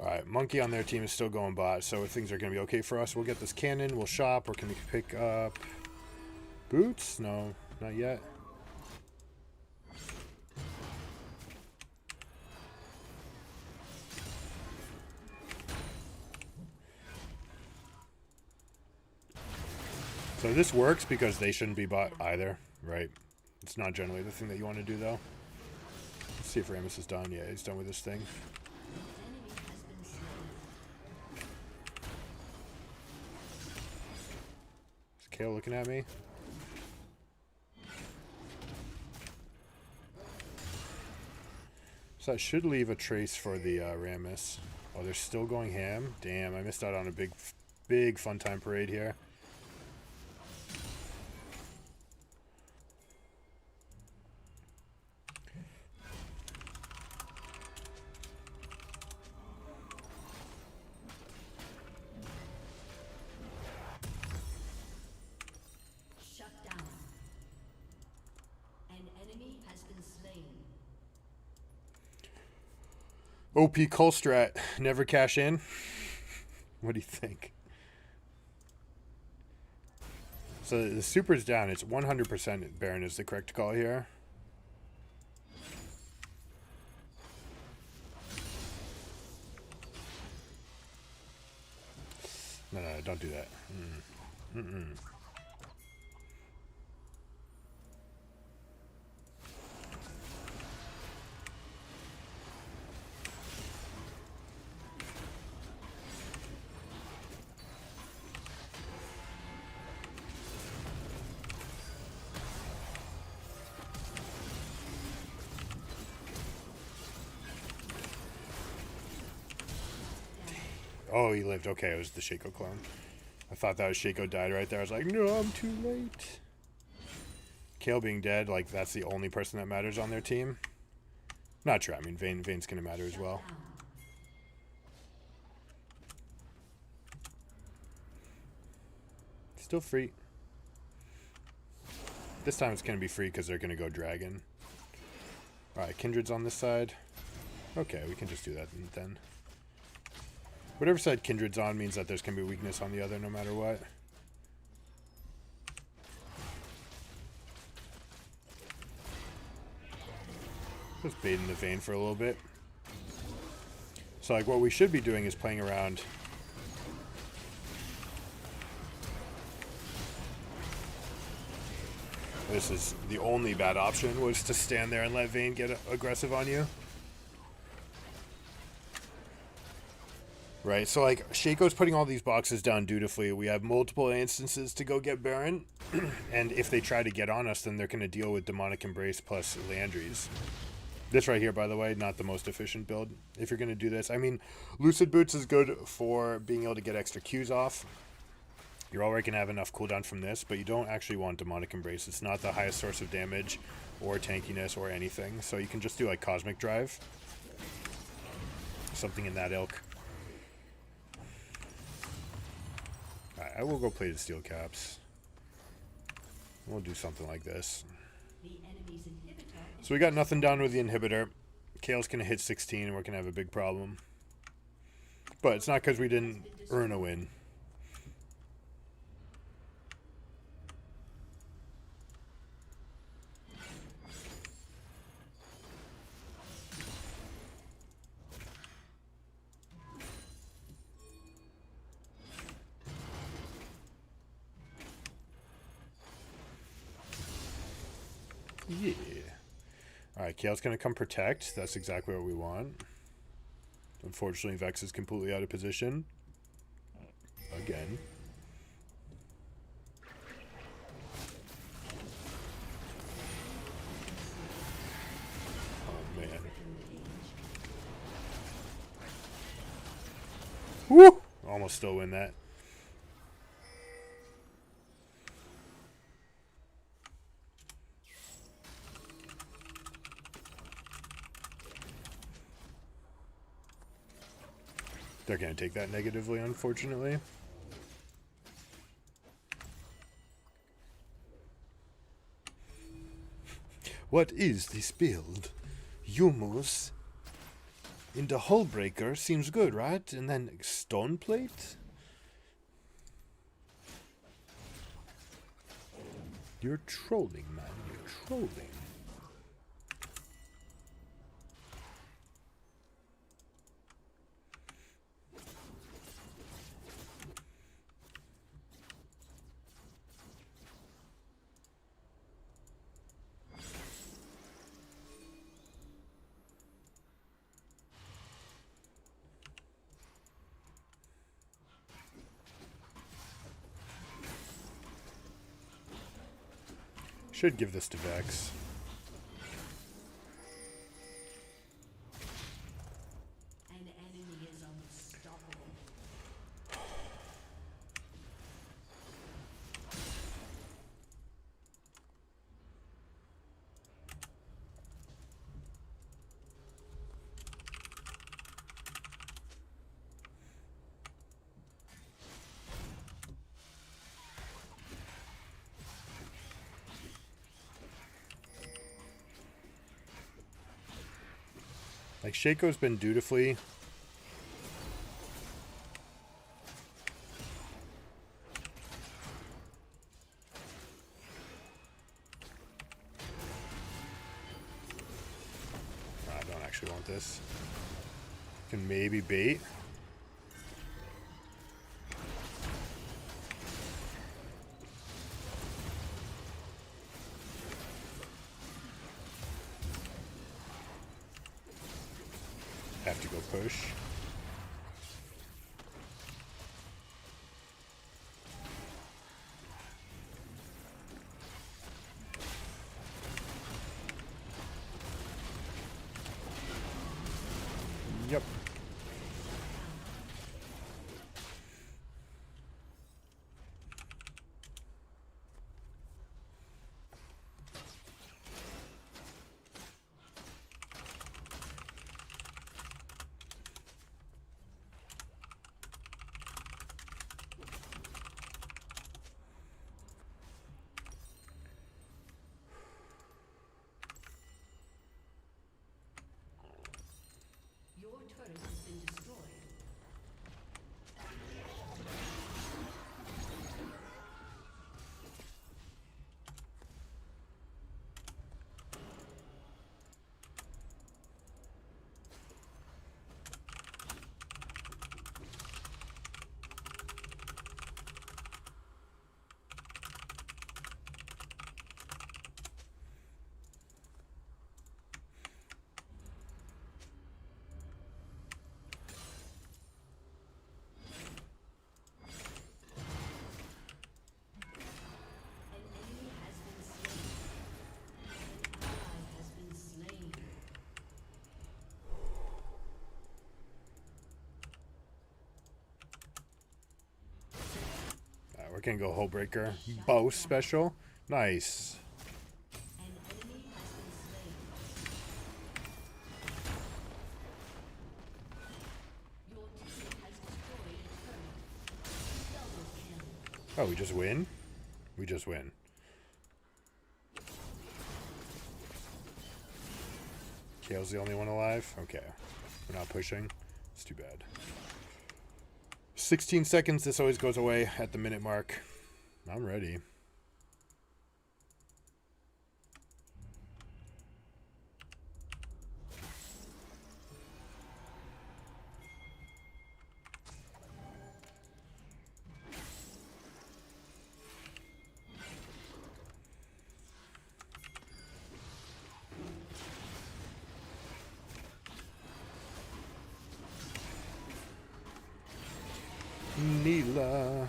Speaker 1: Alright, Monkey on their team is still going bot, so things are going to be okay for us. We'll get this cannon, we'll shop, or can we pick up Boots? No, not yet. So this works because they shouldn't be bought either, right? It's not generally the thing that you want to do, though. Let's see if Rammus is done. Yeah, he's done with this thing. Is Kale looking at me? So that should leave a trace for the Rammus. Oh, they're still going ham? Damn, I missed out on a big fun time parade here. OP Colstrat, never cash in. What do you think? So the super's down. It's 100% Baron is the correct call here. No, don't do that. Oh, he lived. Okay, it was the Shaco clone. I thought that was Shaco died right there. I was like, no, I'm too late. Kale being dead, like, that's the only person that matters on their team. Not true. I mean, Vayne's going to matter as well. Still free. This time it's going to be free because they're going to go dragon. Alright, Kindred's on this side. Okay, we can just do that then. Whatever side Kindred's on means that there's going to be weakness on the other no matter what. Just baiting the Vayne for a little bit. So like what we should be doing is playing around. This is the only bad option, was to stand there and let Vayne get aggressive on you. Right, so like Shaco's putting all these boxes down dutifully. We have multiple instances to go get Baron, and if they try to get on us, then they're going to deal with Demonic Embrace plus Landry's. This right here, by the way, not the most efficient build if you're going to do this. I mean, Lucid Boots is good for being able to get extra Qs off. You're already going to have enough cooldown from this, but you don't actually want Demonic Embrace. It's not the highest source of damage or tankiness or anything, so you can just do like Cosmic Drive. Something in that ilk. I will go play the Steel Caps. We'll do something like this. So we got nothing down with the inhibitor. Kale's going to hit 16 and we're going to have a big problem. But it's not because we didn't earn a win. Yeah. Alright, Kale's going to come protect. That's exactly what we want. Unfortunately, Vex is completely out of position. Again. Oh, man. Woo! Almost still win that. They're going to take that negatively, unfortunately. What is this build? Yumus into Hullbreaker seems good, right? And then Stoneplate? You're trolling, man. You're trolling. Should give this to Vex.
Speaker 2: An enemy is unstoppable.
Speaker 1: Like, Shaco's been dutifully. I don't actually want this. Can maybe bait. Have to go push. Yep.
Speaker 2: Your turret has been destroyed. An enemy has been slain. An ally has been slain.
Speaker 1: We're gonna go Hullbreaker. Bausffs special. Nice.
Speaker 2: An enemy has been slain. Your team has destroyed a turret. Double kill.
Speaker 1: Oh, we just win? We just win. Kale's the only one alive? Okay. We're not pushing. It's too bad. 16 seconds. This always goes away at the minute mark. I'm ready. Neela,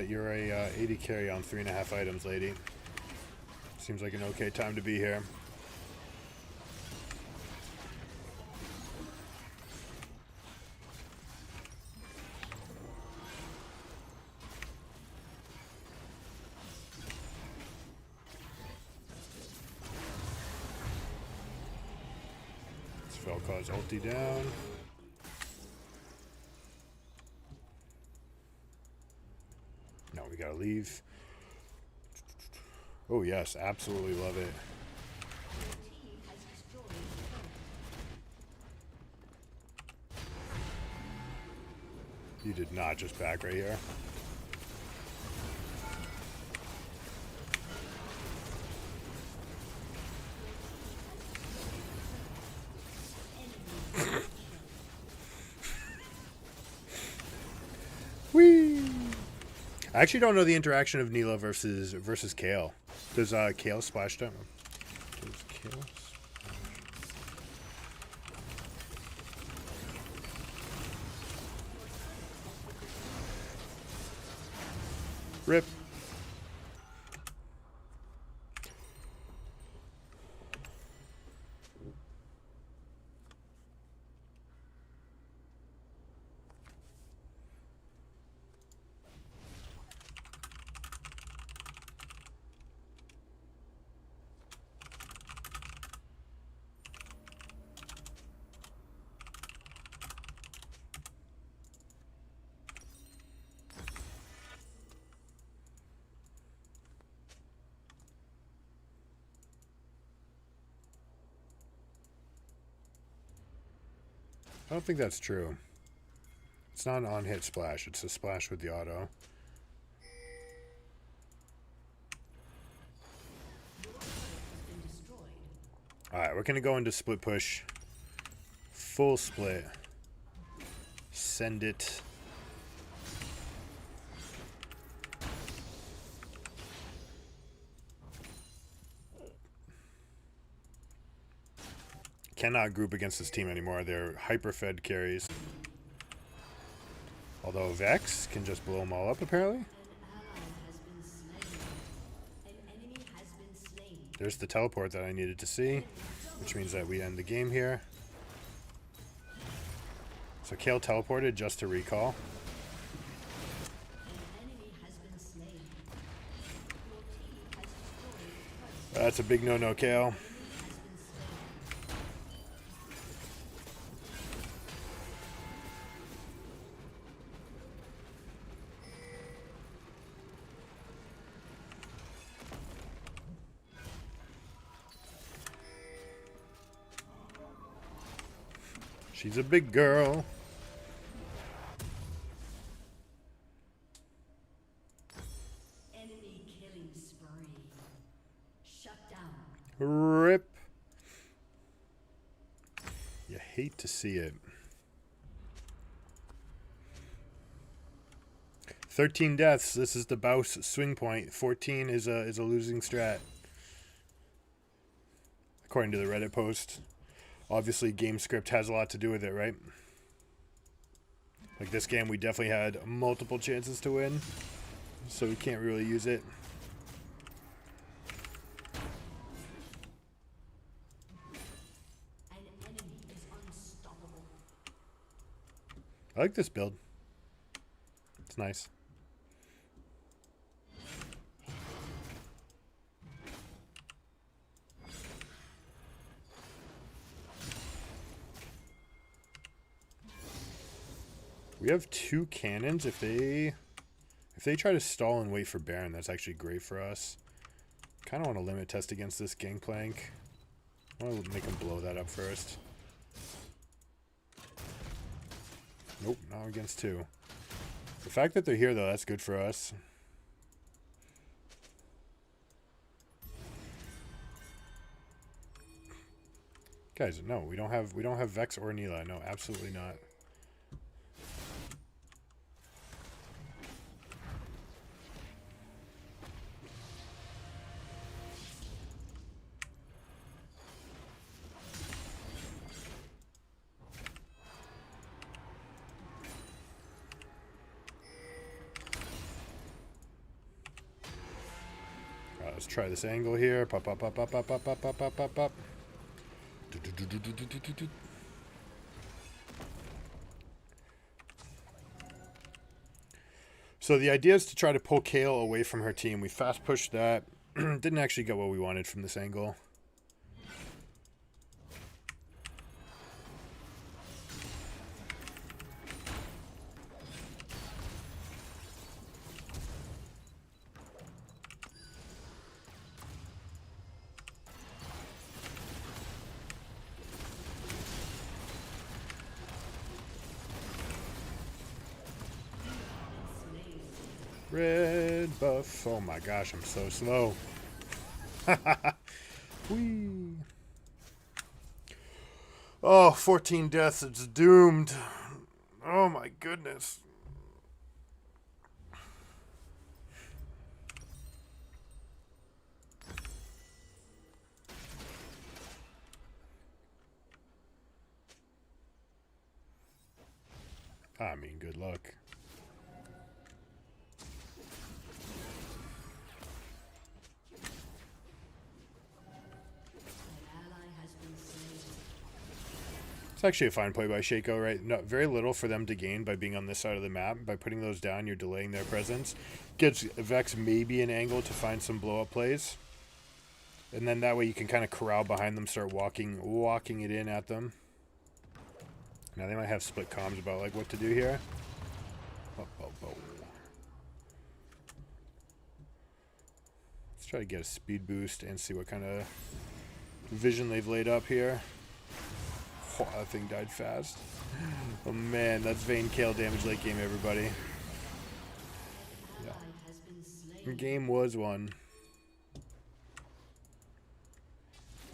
Speaker 1: you're a 80 carry on 3.5 items, lady. Seems like an okay time to be here. Let's Vel'Koz ulti down. No, we gotta leave. Oh yes, absolutely love it.
Speaker 2: Your team has destroyed a turret.
Speaker 1: You did not just back right here. I actually don't know the interaction of Neela versus Kale. Does Kale splash down? Does Kale splash? Rip. I don't think that's true. It's not an on-hit splash. It's a splash with the auto. Alright, we're going to go into split push. Full split. Send it. Cannot group against this team anymore. They're hyper-fed carries. Although Vex can just blow them all up, apparently. There's the teleport that I needed to see, which means that we end the game here. So Kale teleported just to recall. That's a big no-no, Kale. She's a big girl.
Speaker 2: Enemy killing spree. Shut down.
Speaker 1: Rip. You hate to see it. 13 deaths. This is the Bausffs swing point. 14 is a losing strat, according to the Reddit post. Obviously, game script has a lot to do with it, right? Like this game, we definitely had multiple chances to win, so we can't really use it.
Speaker 2: An enemy is unstoppable.
Speaker 1: I like this build. It's nice. We have 2 cannons. If they try to stall and wait for Baron, that's actually great for us. Kind of want to limit test against this Gangplank. I want to make him blow that up first. Nope, not against 2. The fact that they're here, though, that's good for us. Guys, no, we don't have Vex or Neela. No, absolutely not. Let's try this angle here. Pop, pop, pop, pop, pop, pop, pop, pop, pop, pop, pop. So the idea is to try to pull Kale away from her team. We fast pushed that. Didn't actually get what we wanted from this angle. Red buff. Oh my gosh, I'm so slow. Whee. Oh, 14 deaths. It's doomed. Oh my goodness. I mean, good luck. It's actually a fine play by Shaco, right? No, very little for them to gain by being on this side of the map. By putting those down, you're delaying their presence. Gives Vex maybe an angle to find some blow-up plays. And then that way you can kind of corral behind them, start walking it in at them. Now they might have split comms about like what to do here. Let's try to get a speed boost and see what kind of vision they've laid up here. Oh, that thing died fast. Oh man, that's Vayne Kale damage late game, everybody. Yeah. Game was won.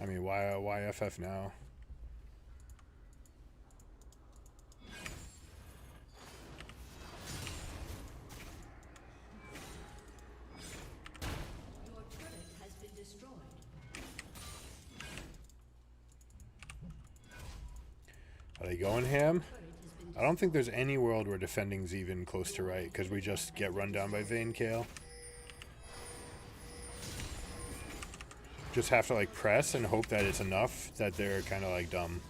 Speaker 1: I mean, why FF now?
Speaker 2: Your turret has been destroyed.
Speaker 1: Are they going ham? I don't think there's any world where defending's even close to right, because we just get run down by Vayne Kale. Just have to like press and hope that it's enough that they're kind of like dumb.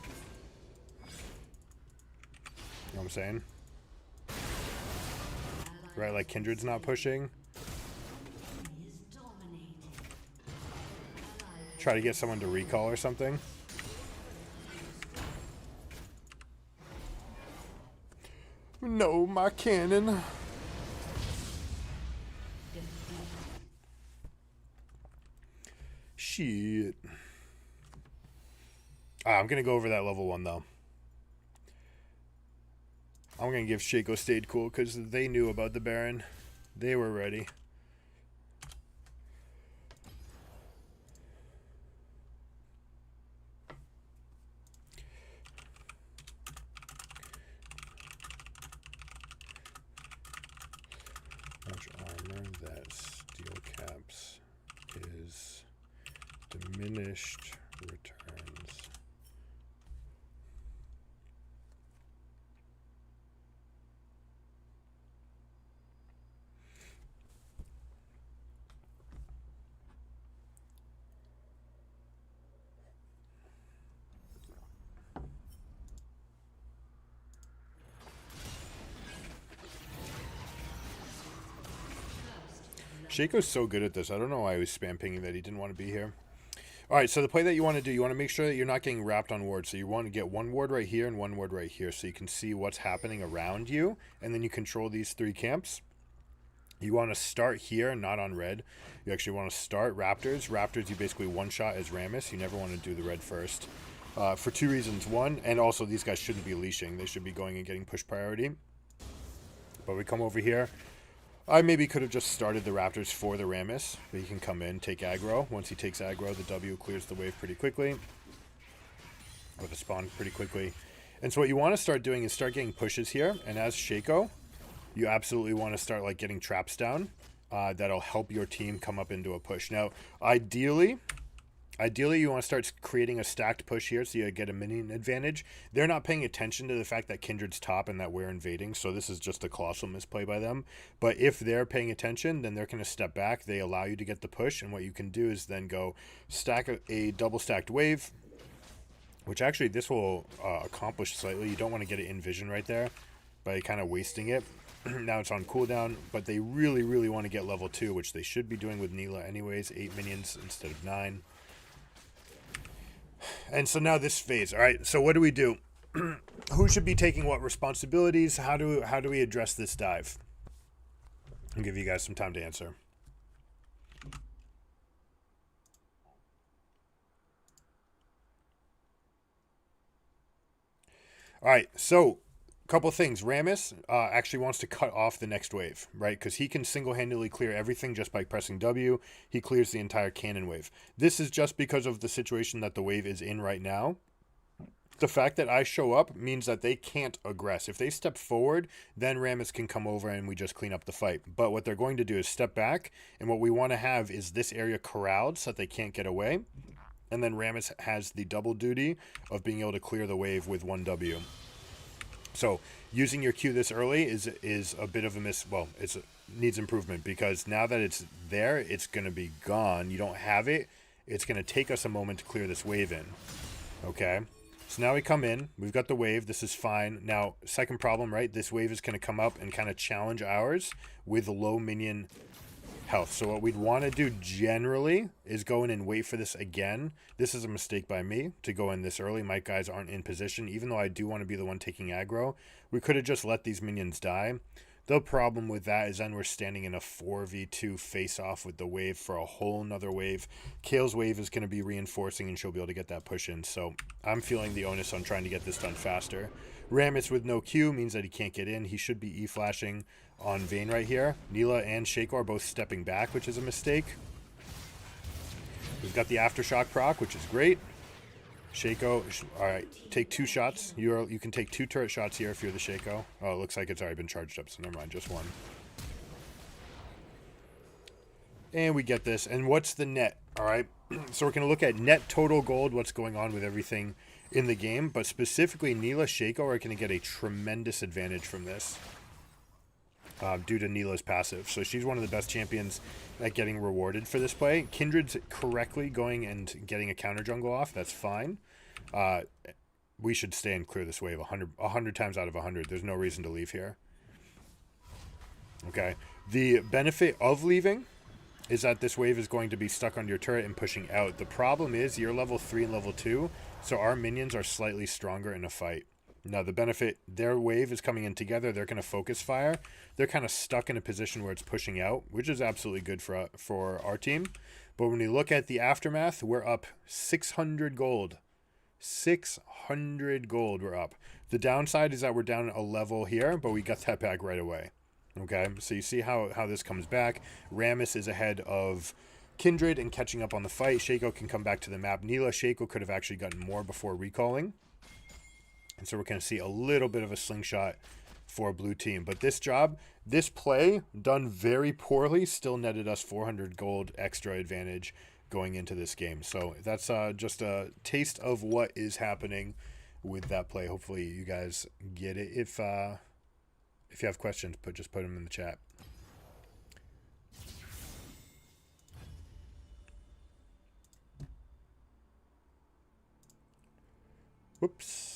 Speaker 1: You know what I'm saying? Right, like Kindred's not pushing. Try to get someone to recall or something. No, my cannon. Shit. I'm going to go over that level 1, though. I'm going to give Shaco stayed cool because they knew about the Baron. They were ready. Much armor that steel caps is diminished returns. Shaco's so good at this. I don't know why he was spam pinging that he didn't want to be here. Alright, so the play that you want to do, you want to make sure that you're not getting wrapped on wards. So you want to get one ward right here and one ward right here so you can see what's happening around you. And then you control these 3 camps. You want to start here, not on red. You actually want to start Raptors. Raptors, you basically one-shot as Rammus. You never want to do the red first. For 2 reasons. One, and also these guys shouldn't be leashing. They should be going and getting push priority. But we come over here. I maybe could have just started the Raptors for the Rammus, but he can come in, take aggro. Once he takes aggro, the W clears the wave pretty quickly. Or the spawn pretty quickly. And so what you want to start doing is start getting pushes here. And as Shaco, you absolutely want to start like getting traps down. That'll help your team come up into a push. Now, ideally you want to start creating a stacked push here so you get a minion advantage. They're not paying attention to the fact that Kindred's top and that we're invading, so this is just a colossal misplay by them. But if they're paying attention, then they're going to step back. They allow you to get the push, and what you can do is then go stack a double stacked wave, which actually this will accomplish slightly. You don't want to get it in vision right there by kind of wasting it. Now it's on cooldown, but they really, really want to get level 2, which they should be doing with Neela anyways. 8 minions instead of 9. And so now this phase. All right, so what do we do? Who should be taking what responsibilities? How do we address this dive? I'll give you guys some time to answer. All right, so couple things. Rammus actually wants to cut off the next wave, right? Because he can single-handedly clear everything just by pressing W. He clears the entire cannon wave. This is just because of the situation that the wave is in right now. The fact that I show up means that they can't aggress. If they step forward, then Rammus can come over and we just clean up the fight. But what they're going to do is step back, and what we want to have is this area corralled so that they can't get away. And then Rammus has the double duty of being able to clear the wave with 1 W. So using your Q this early is a bit of a well, needs improvement, because now that it's there, it's going to be gone. You don't have it. It's going to take us a moment to clear this wave in. Okay. So now we come in. We've got the wave. This is fine. Now, second problem, right? This wave is going to come up and kind of challenge ours with low minion health. So what we'd want to do generally is go in and wait for this again. This is a mistake by me to go in this early. My guys aren't in position. Even though I do want to be the one taking aggro, we could have just let these minions die. The problem with that is then we're standing in a 4v2 face-off with the wave for a whole nother wave. Kale's wave is going to be reinforcing, and she'll be able to get that push in. So I'm feeling the onus on trying to get this done faster. Rammus with no Q means that he can't get in. He should be E-flashing on Vayne right here. Neela and Shaco are both stepping back, which is a mistake. We've got the Aftershock proc, which is great. Shaco, all right, take 2 shots. You can take 2 turret shots here if you're the Shaco. Oh, it looks like it's already been charged up, so never mind, just 1. And we get this. And what's the net? All right, so we're going to look at net total gold, what's going on with everything in the game, but specifically Neela, Shaco are going to get a tremendous advantage from this. Due to Neela's passive. So she's one of the best champions at getting rewarded for this play. Kindred's correctly going and getting a counter jungle off. That's fine. We should stay and clear this wave 100 times out of 100. There's no reason to leave here. Okay. The benefit of leaving is that this wave is going to be stuck on your turret and pushing out. The problem is you're level 3 and level 2, so our minions are slightly stronger in a fight. Now, the benefit, their wave is coming in together. They're going to focus fire. They're kind of stuck in a position where it's pushing out, which is absolutely good for our team. But when you look at the aftermath, we're up 600 gold. 600 gold we're up. The downside is that we're down a level here, but we got that back right away. Okay, so you see how this comes back. Rammus is ahead of Kindred and catching up on the fight. Shaco can come back to the map. Neela, Shaco could have actually gotten more before recalling. And so we're going to see a little bit of a slingshot for blue team. But this job, this play, done very poorly, still netted us 400 gold extra advantage going into this game. So that's just a taste of what is happening with that play. Hopefully you guys get it. If you have questions, just put them in the chat. Whoops.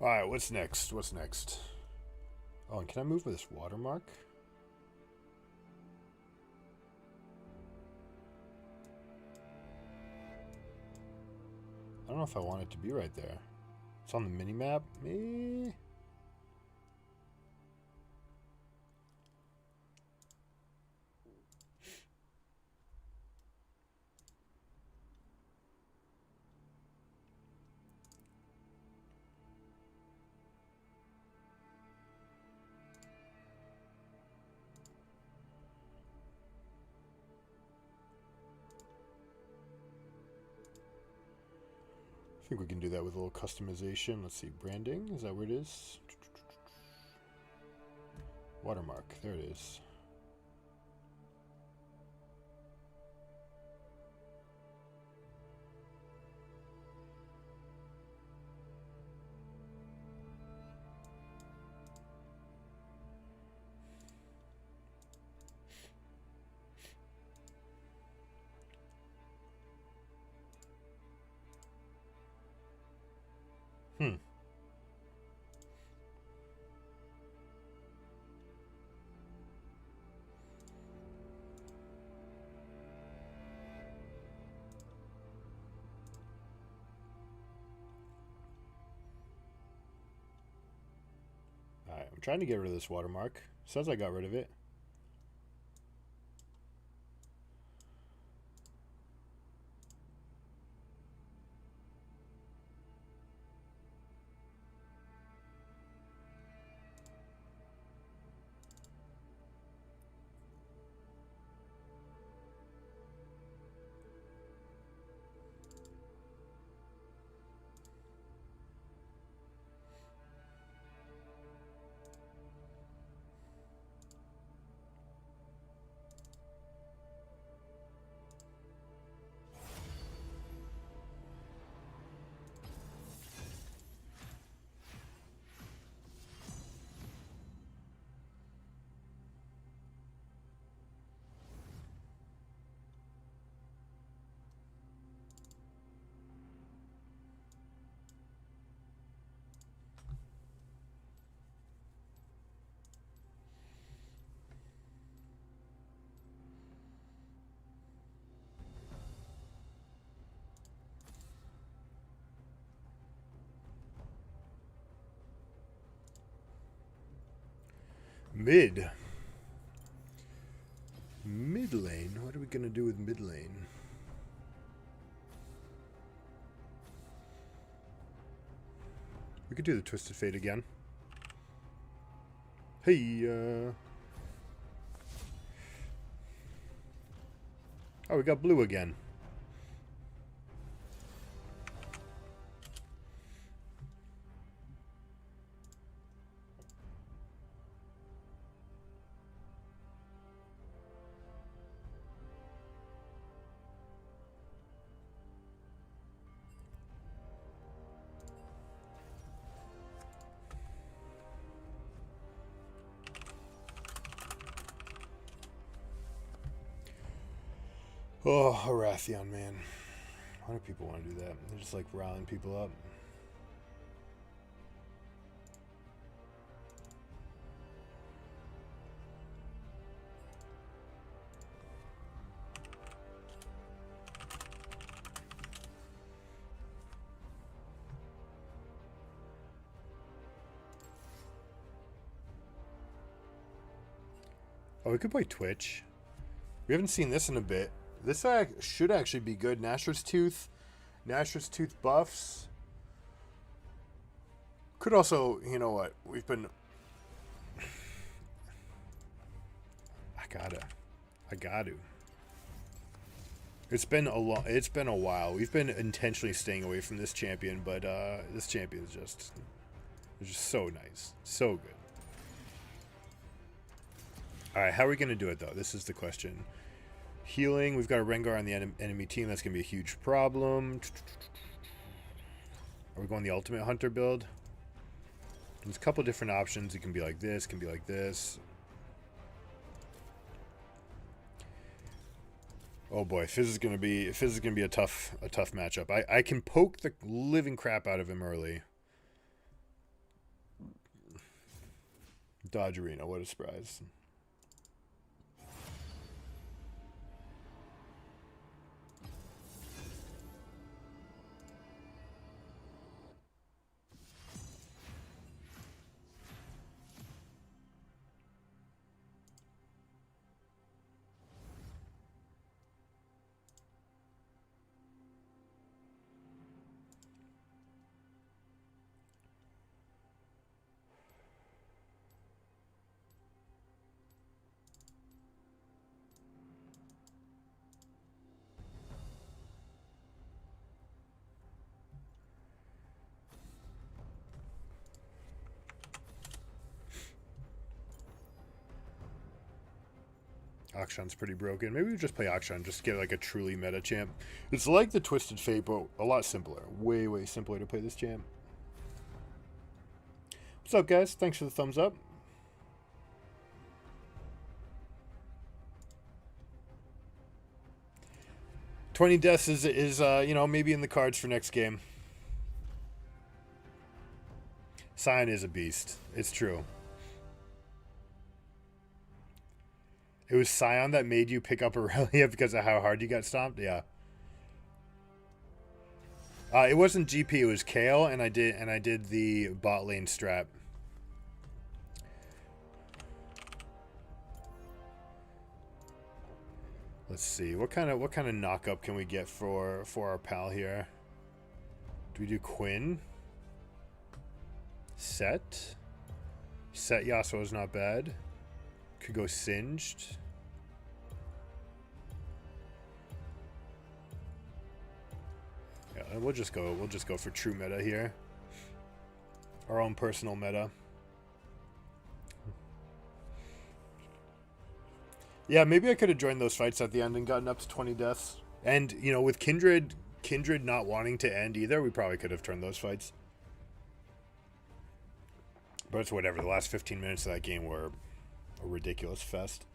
Speaker 1: All right, what's next? What's next? Oh, and can I move with this watermark? I don't know if I want it to be right there. It's on the mini map. Me. I think we can do that with a little customization. Let's see, branding, is that where it is? Watermark, there it is. trying to get rid of this watermark. Says I got rid of it. Mid lane. What are we gonna do with mid lane? We could do the Twisted Fate again. Hey, oh, we got blue again. Oh, Arathion, man. Why do people want to do that? They're just like riling people up. Oh, we could play Twitch. We haven't seen this in a bit. This should actually be good. Nasher's Tooth buffs. Could also, you know what? We've been... I got to. It's been a while. We've been intentionally staying away from this champion, but this champion is just so nice. So good. Alright, how are we going to do it, though? This is the question. Healing. We've got a Rengar on the enemy team. That's going to be a huge problem. Are we going the Ultimate Hunter build? There's a couple different options. It can be like this. It can be like this. Oh boy, Fizz is gonna be a tough matchup. I can poke the living crap out of him early. Dodge Arena, what a surprise. Akshan's pretty broken. Maybe we just play Akshan just to get like a truly meta champ. It's like the Twisted Fate, but a lot simpler. Way, way simpler to play this champ. What's up, guys? Thanks for the thumbs up. $20 deaths is you know, maybe in the cards for next game. Sion is a beast. It's true. It was Sion that made you pick up Aurelia because of how hard you got stomped? Yeah. It wasn't GP, it was Kale, and I did the bot lane strat. Let's see. What kind of knock up can we get for our pal here? Do we do Quinn? Set Yasuo is not bad. Could go Singed. Yeah, we'll just go for true meta here. Our own personal meta. Yeah, maybe I could have joined those fights at the end and gotten up to 20 deaths. And, you know, with Kindred not wanting to end either, we probably could have turned those fights. But it's whatever. The last 15 minutes of that game were a ridiculous fest.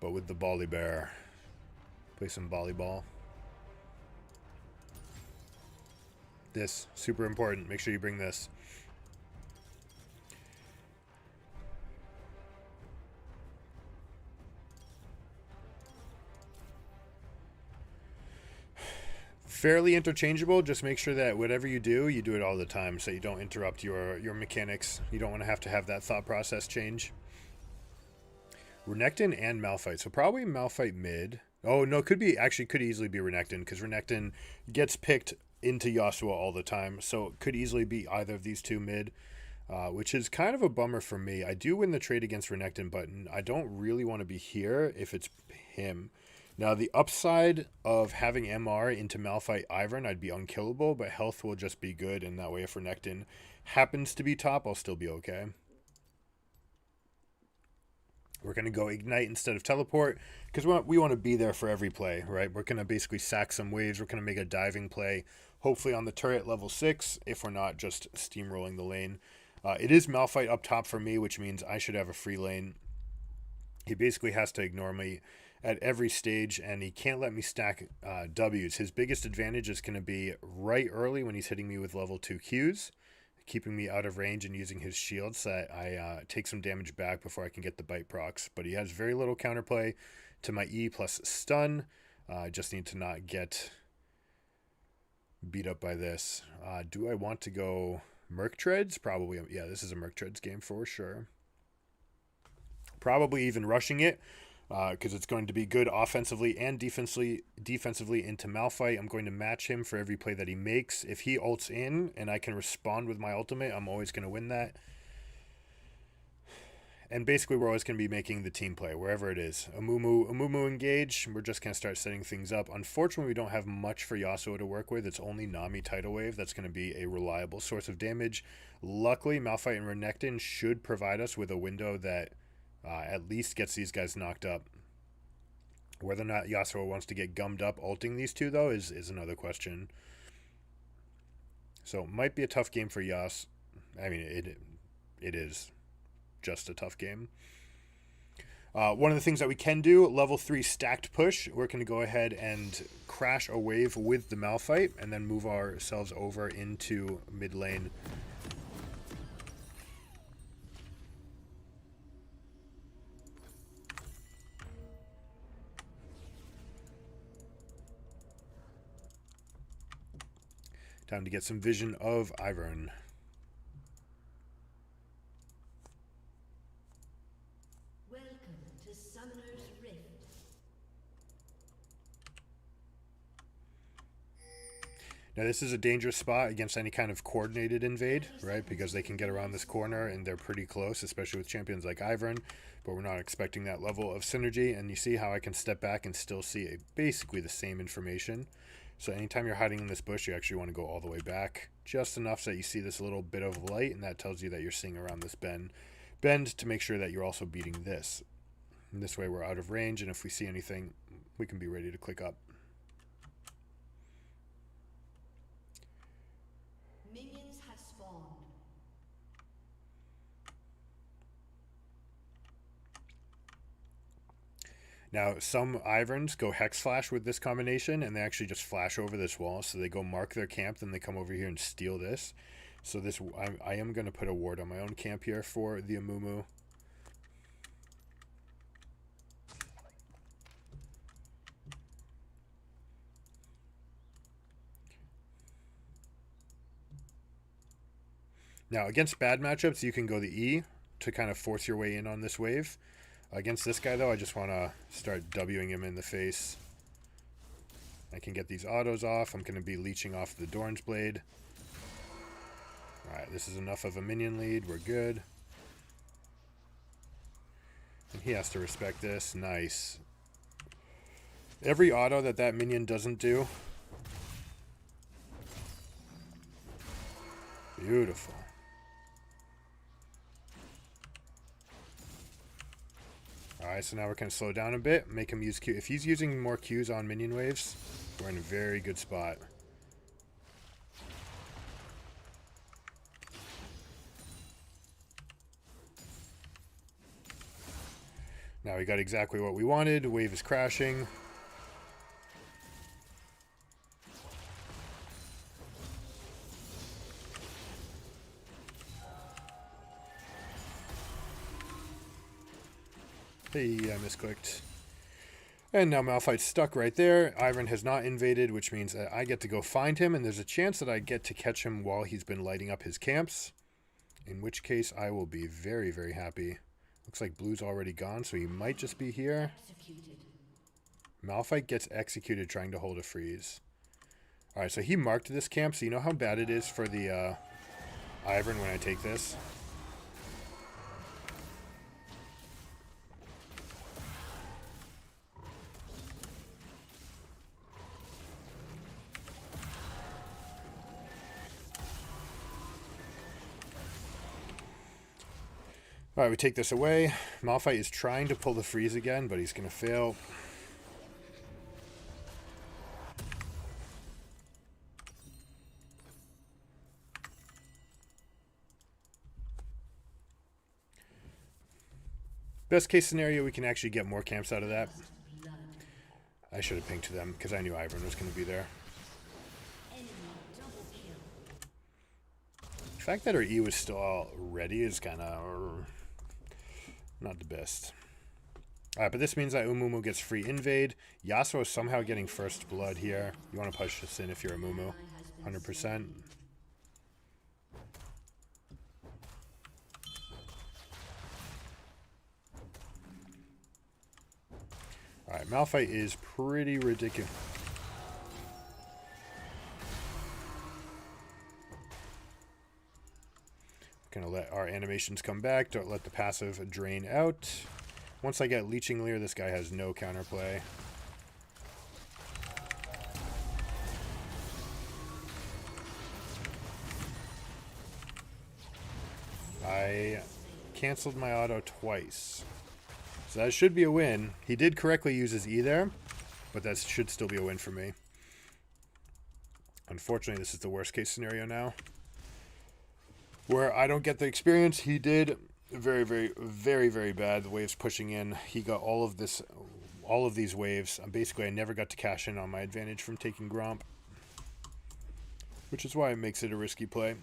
Speaker 1: But with the Bali Bear, play some volleyball. This, super important. Make sure you bring this. Fairly interchangeable. Just make sure that whatever you do it all the time so you don't interrupt your mechanics. You don't want to have that thought process change. Renekton and Malphite. So probably Malphite mid. Oh, no, could easily be Renekton because Renekton gets picked into Yasuo all the time. So it could easily be either of these two mid, which is kind of a bummer for me. I do win the trade against Renekton, but I don't really want to be here if it's him. Now, the upside of having MR into Malphite Ivern, I'd be unkillable, but health will just be good, and that way if Renekton happens to be top, I'll still be okay. We're going to go Ignite instead of Teleport because we want to be there for every play, right? We're going to basically sack some waves. We're going to make a diving play, hopefully on the turret level 6, if we're not just steamrolling the lane. It is Malphite up top for me, which means I should have a free lane. He basically has to ignore me at every stage, and he can't let me stack W's. His biggest advantage is going to be right early when he's hitting me with level 2 Qs, keeping me out of range and using his shield so that I take some damage back before I can get the bite procs. But he has very little counterplay to my E plus stun. I just need to not get beat up by this. Do I want to go Merc Treads? Probably. Yeah, this is a Merc Treads game for sure. Probably even rushing it because it's going to be good offensively and defensively into Malphite. I'm going to match him for every play that he makes. If he ults in and I can respond with my ultimate, I'm always going to win that. And basically, we're always going to be making the team play, wherever it is. Amumu engage, we're just going to start setting things up. Unfortunately, we don't have much for Yasuo to work with. It's only Nami Tidal Wave that's going to be a reliable source of damage. Luckily, Malphite and Renekton should provide us with a window that at least gets these guys knocked up. Whether or not Yasuo wants to get gummed up ulting these two, though, is another question. So, might be a tough game for Yas. I mean, it is just a tough game. One of the things that we can do, level 3 stacked push. We're going to go ahead and crash a wave with the Malphite and then move ourselves over into mid lane. Time to get some vision of Ivern.
Speaker 2: Welcome to Summoner's Rift.
Speaker 1: Now this is a dangerous spot against any kind of coordinated invade, right? Because they can get around this corner and they're pretty close, especially with champions like Ivern. But we're not expecting that level of synergy. And you see how I can step back and still see basically the same information. So anytime you're hiding in this bush, you actually want to go all the way back. Just enough so that you see this little bit of light, and that tells you that you're seeing around this bend to make sure that you're also beating this. And this way we're out of range, and if we see anything, we can be ready to click up.
Speaker 2: Minions have spawned.
Speaker 1: Now, some Iverns go Hex Flash with this combination, and they actually just flash over this wall. So they go mark their camp, then they come over here and steal this. So this, I am going to put a ward on my own camp here for the Amumu. Now, against bad matchups, you can go the E to kind of force your way in on this wave. Against this guy, though, I just want to start Wing him in the face. I can get these autos off. I'm going to be leeching off the Dorn's Blade. Alright, this is enough of a minion lead. We're good. And he has to respect this. Nice. Every auto that minion doesn't do. Beautiful. Alright, so now we're going to slow down a bit. Make him use Q. If he's using more Qs on minion waves, we're in a very good spot. Now we got exactly what we wanted. Wave is crashing. Hey, I misclicked. And now Malphite's stuck right there. Ivern has not invaded, which means that I get to go find him, and there's a chance that I get to catch him while he's been lighting up his camps. In which case, I will be very, very happy. Looks like Blue's already gone, so he might just be here. Malphite gets executed trying to hold a freeze. Alright, so he marked this camp, so you know how bad it is for the Ivern when I take this? Alright, we take this away. Malphite is trying to pull the freeze again, but he's going to fail. Best case scenario, we can actually get more camps out of that. I should have pinged to them because I knew Ivern was going to be there. The fact that our E was still all ready is kind of not the best. Alright, but this means that Umumu gets free invade. Yasuo is somehow getting first blood here. You want to push this in if you're a Umumu. 100%. Alright, Malphite is pretty ridiculous. Gonna let our animations come back. Don't let the passive drain out. Once I get Leeching Leer, this guy has no counterplay. I canceled my auto twice. So that should be a win. He did correctly use his E there, but that should still be a win for me. Unfortunately, this is the worst case scenario now, where I don't get the experience. He did very, very, very, very bad. The waves pushing in. He got all of these waves. Basically, I never got to cash in on my advantage from taking Gromp, which is why it makes it a risky play.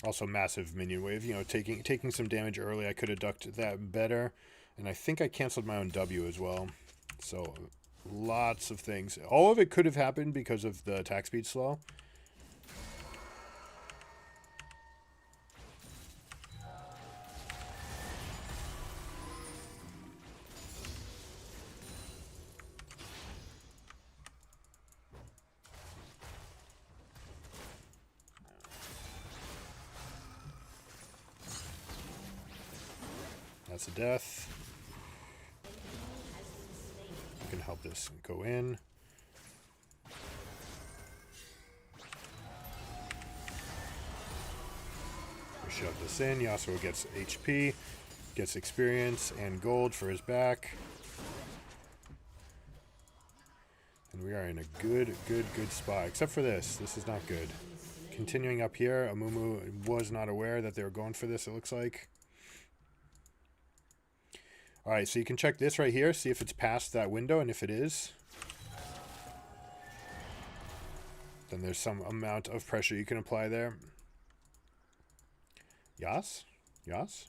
Speaker 1: Also, massive minion wave. You know, taking some damage early. I could have ducked that better. And I think I canceled my own W as well. So, lots of things. All of it could have happened because of the attack speed slow. That's a death. I can help this go in. We shove this in. Yasuo gets HP, gets experience and gold for his back. And we are in a good spot. Except for this. This is not good. Continuing up here, Amumu was not aware that they were going for this, it looks like. Alright, so you can check this right here, see if it's past that window, and if it is, then there's some amount of pressure you can apply there. Yas? Yas?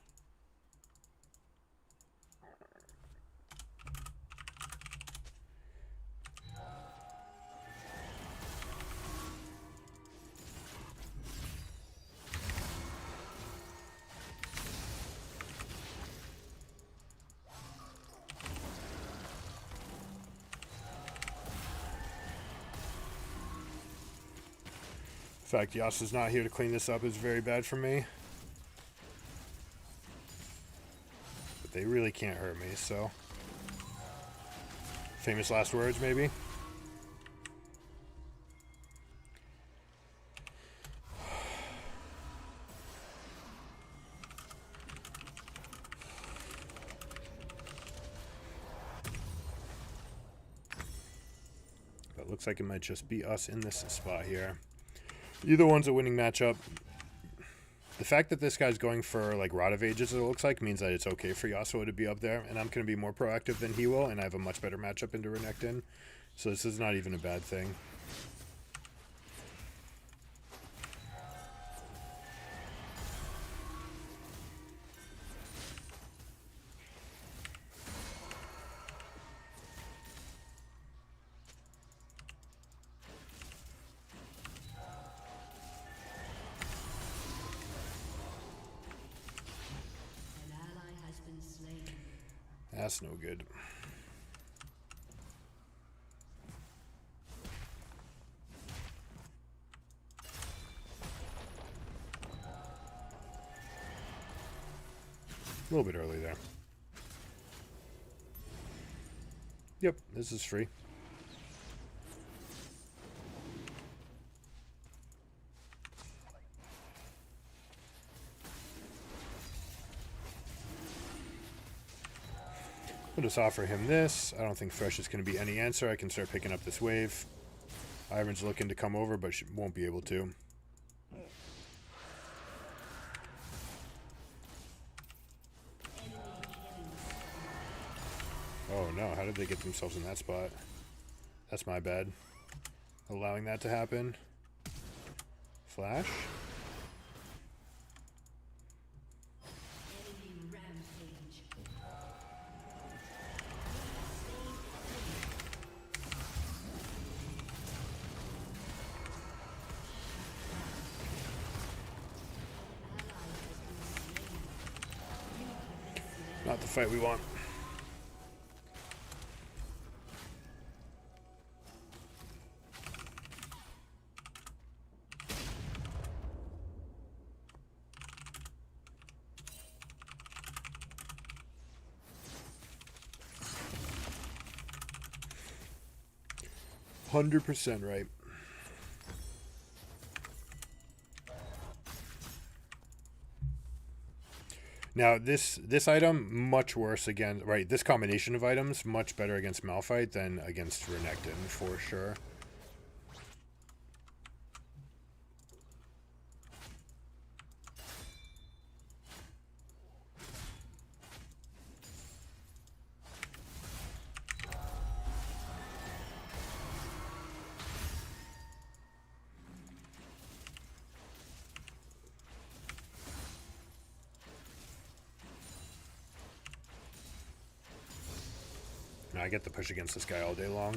Speaker 1: The fact Yas is not here to clean this up is very bad for me. But they really can't hurt me, so. Famous last words, maybe? But looks like it might just be us in this spot here. Either one's a winning matchup. The fact that this guy's going for like Rod of Ages, it looks like, means that it's okay for Yasuo to be up there, and I'm going to be more proactive than he will, and I have a much better matchup into Renekton. So this is not even a bad thing.
Speaker 2: An ally has been slain.
Speaker 1: That's no good. A little bit early there. Yep, this is free. We'll just offer him this. I don't think Thresh is going to be any answer. I can start picking up this wave. Iron's looking to come over, but she won't be able to. Oh no, how did they get themselves in that spot? That's my bad. Allowing that to happen. Flash.
Speaker 2: Enemy rampage.
Speaker 1: Not the fight we want. %, right. Now this item much worse against, right, this combination of items much better against Malphite than against Renekton for sure. I get the push against this guy all day long.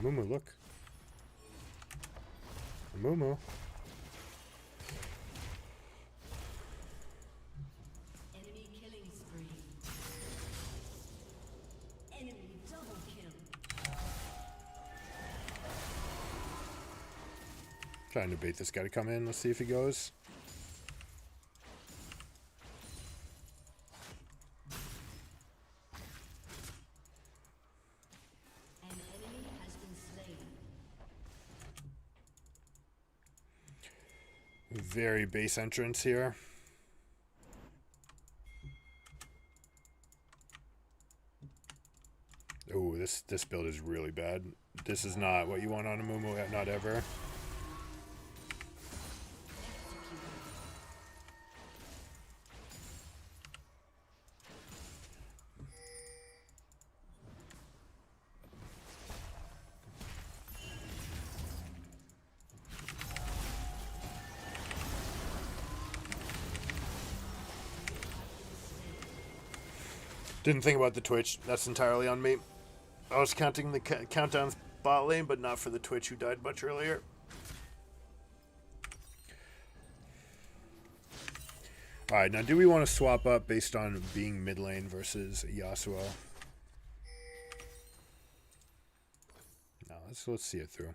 Speaker 1: Mumu, look. Mumu.
Speaker 2: Enemy killing spree. Enemy double kill.
Speaker 1: Trying to bait this guy to come in. Let's see if he goes.
Speaker 2: An enemy has been slain.
Speaker 1: Very base entrance here. Oh, this build is really bad. This is not what you want on a Mumu, not ever. Didn't think about the Twitch. That's entirely on me. I was counting the countdown bot lane, but not for the Twitch who died much earlier. Alright, now do we want to swap up based on being mid lane versus Yasuo? No, let's see it through.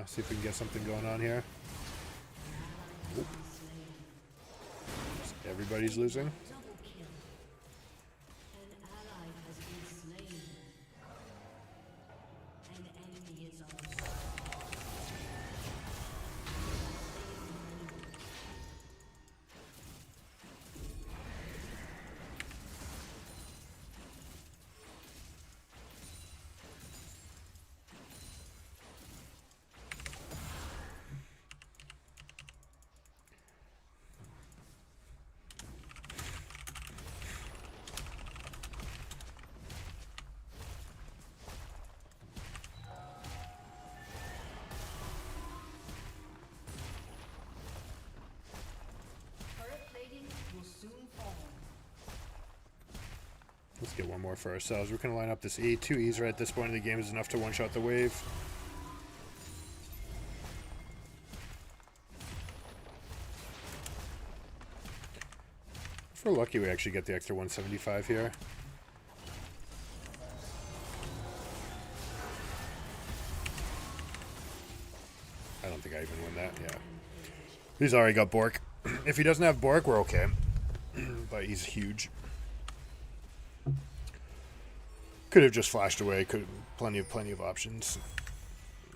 Speaker 1: See if we can get something going on here. Oop. Everybody's losing.
Speaker 2: Double kill. An ally has been slain. An enemy is also.
Speaker 1: Let's get one more for ourselves. We're going to line up this E. 2 E's right at this point in the game is enough to one-shot the wave. If we're lucky, we actually get the extra 175 here. I don't think I even win that, yeah. He's already got Bork. If he doesn't have Bork, we're okay. But he's huge. Could have just flashed away. Could plenty of options.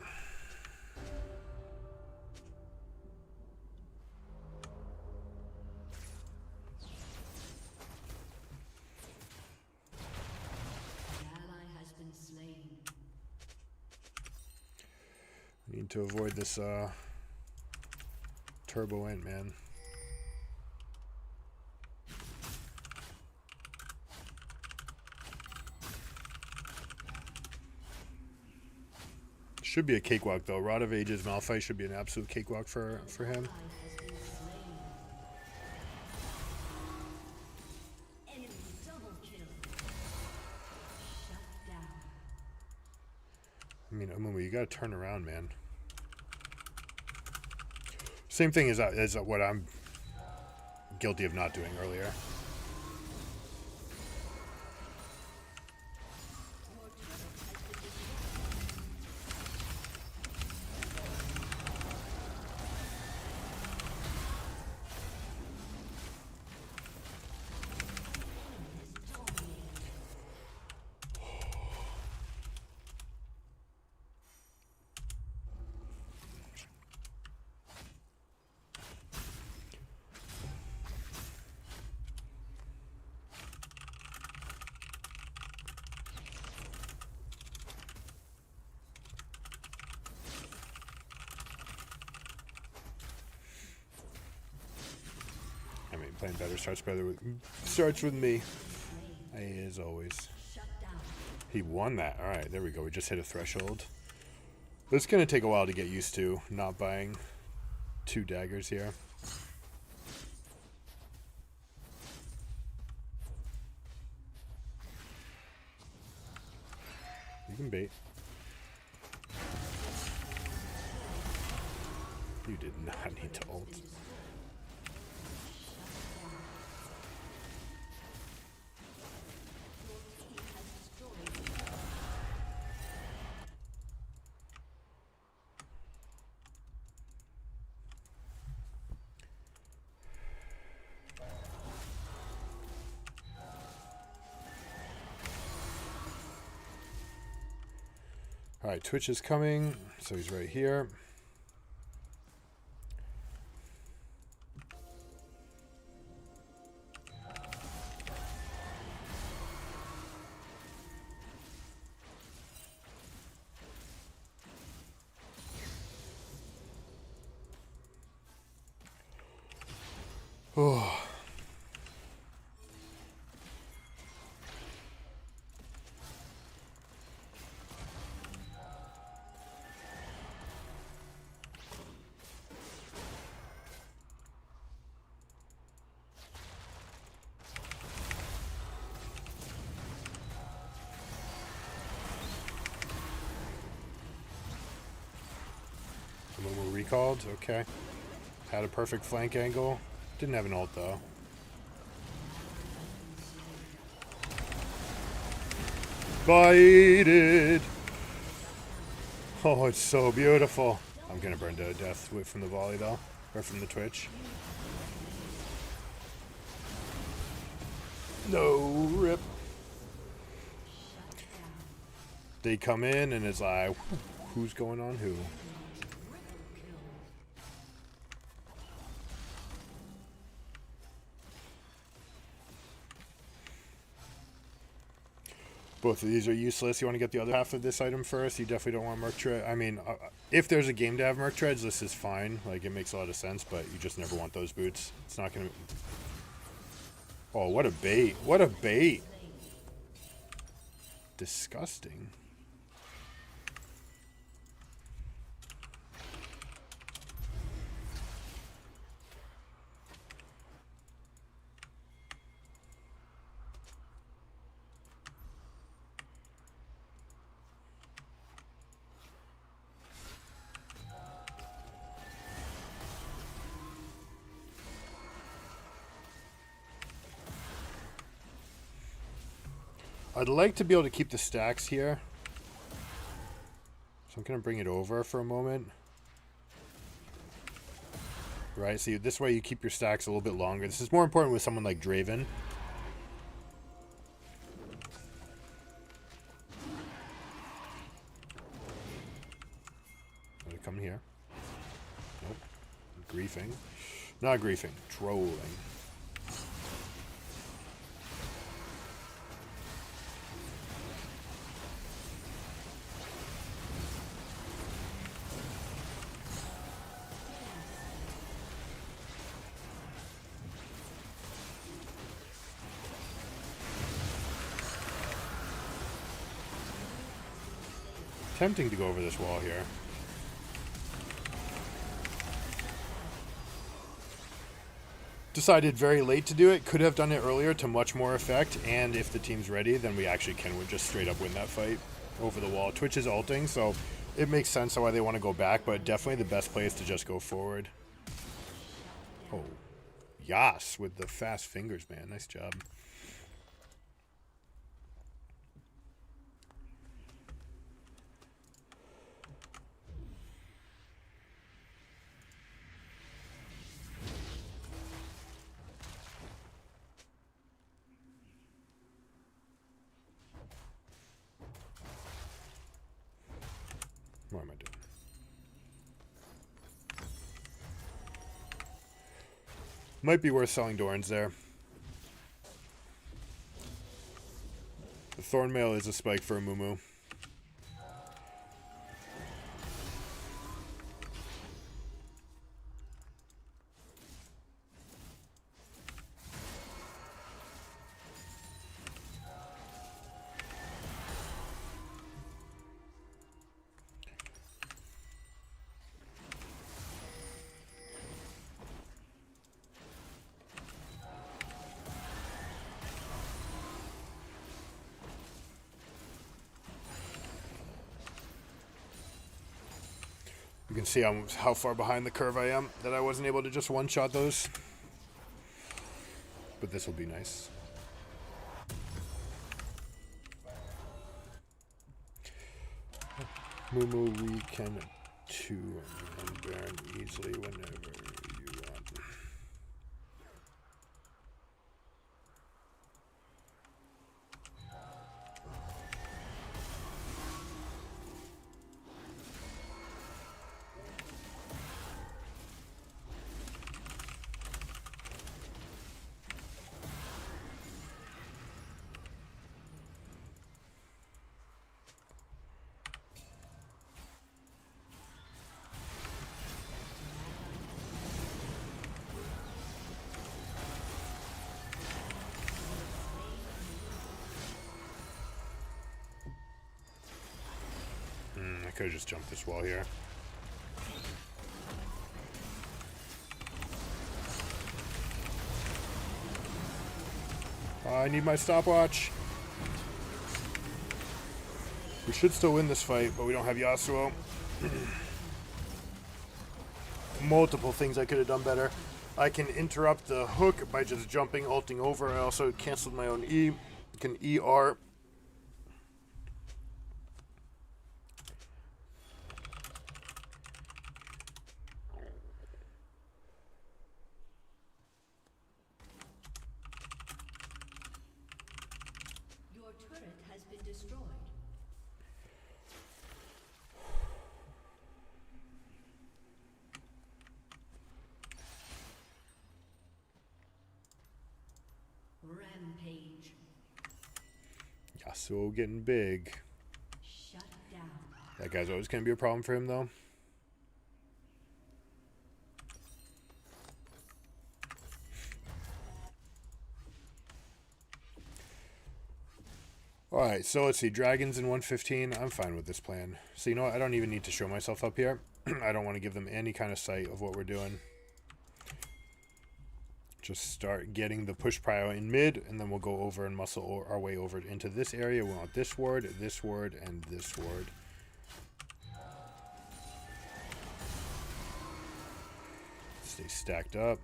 Speaker 2: An ally has been slain.
Speaker 1: Need to avoid this turbo int, man. Should be a cakewalk though. Rod of Ages Malphite should be an absolute cakewalk for him.
Speaker 2: Enemy double kill. Shut down.
Speaker 1: I mean, Amumu, you gotta turn around, man. Same thing as what I'm guilty of not doing earlier. I mean, playing better starts with me. As always.
Speaker 2: Shut down.
Speaker 1: He won that. All right, there we go. We just hit a threshold. But it's gonna take a while to get used to not buying 2 daggers here. You can bait. You did not need to ult. Alright, Twitch is coming, so he's right here. he called. Okay. Had a perfect flank angle. Didn't have an ult though. Baited. Oh, it's so beautiful. I'm gonna burn to death from the volley though, or from the Twitch. No rip. They come in and it's like, who's going on who? Both of these are useless. You want to get the other half of this item first. You definitely don't want Merc Tread. I mean, if there's a game to have Merc Treads, this is fine. Like, it makes a lot of sense, but you just never want those boots. It's not going to... Oh, what a bait. What a bait. Disgusting. I'd like to be able to keep the stacks here. So I'm going to bring it over for a moment. Right, so this way you keep your stacks a little bit longer. This is more important with someone like Draven. Let it come here. Nope. Griefing. Not griefing. Trolling. Tempting to go over this wall here. Decided very late to do it. Could have done it earlier to much more effect. And if the team's ready, then we actually can just straight up win that fight over the wall. Twitch is ulting, so it makes sense why they want to go back. But definitely the best play is to just go forward. Oh, Yas with the fast fingers, man. Nice job. What am I doing? Might be worth selling Dorns there. The Thornmail is a spike for a Mumu. You can see how far behind the curve I am, that I wasn't able to just one-shot those. But this will be nice. Mumu, we can 2 and Baron easily whenever you want. I could have just jumped this wall here. I need my stopwatch. We should still win this fight, but we don't have Yasuo. multiple things I could have done better. I can interrupt the hook by just jumping, ulting over. I also canceled my own E. I can ER.
Speaker 2: Your turret has been destroyed. Rampage.
Speaker 1: Yasuo getting big.
Speaker 2: Shut down.
Speaker 1: That guy's always going to be a problem for him, though. Alright, so let's see. Dragons in 115. I'm fine with this plan. So, you know what? I don't even need to show myself up here. I don't want to give them any kind of sight of what we're doing. Just start getting the push prio in mid, and then we'll go over and muscle our way over into this area. We want this ward, and this ward. Stay stacked up.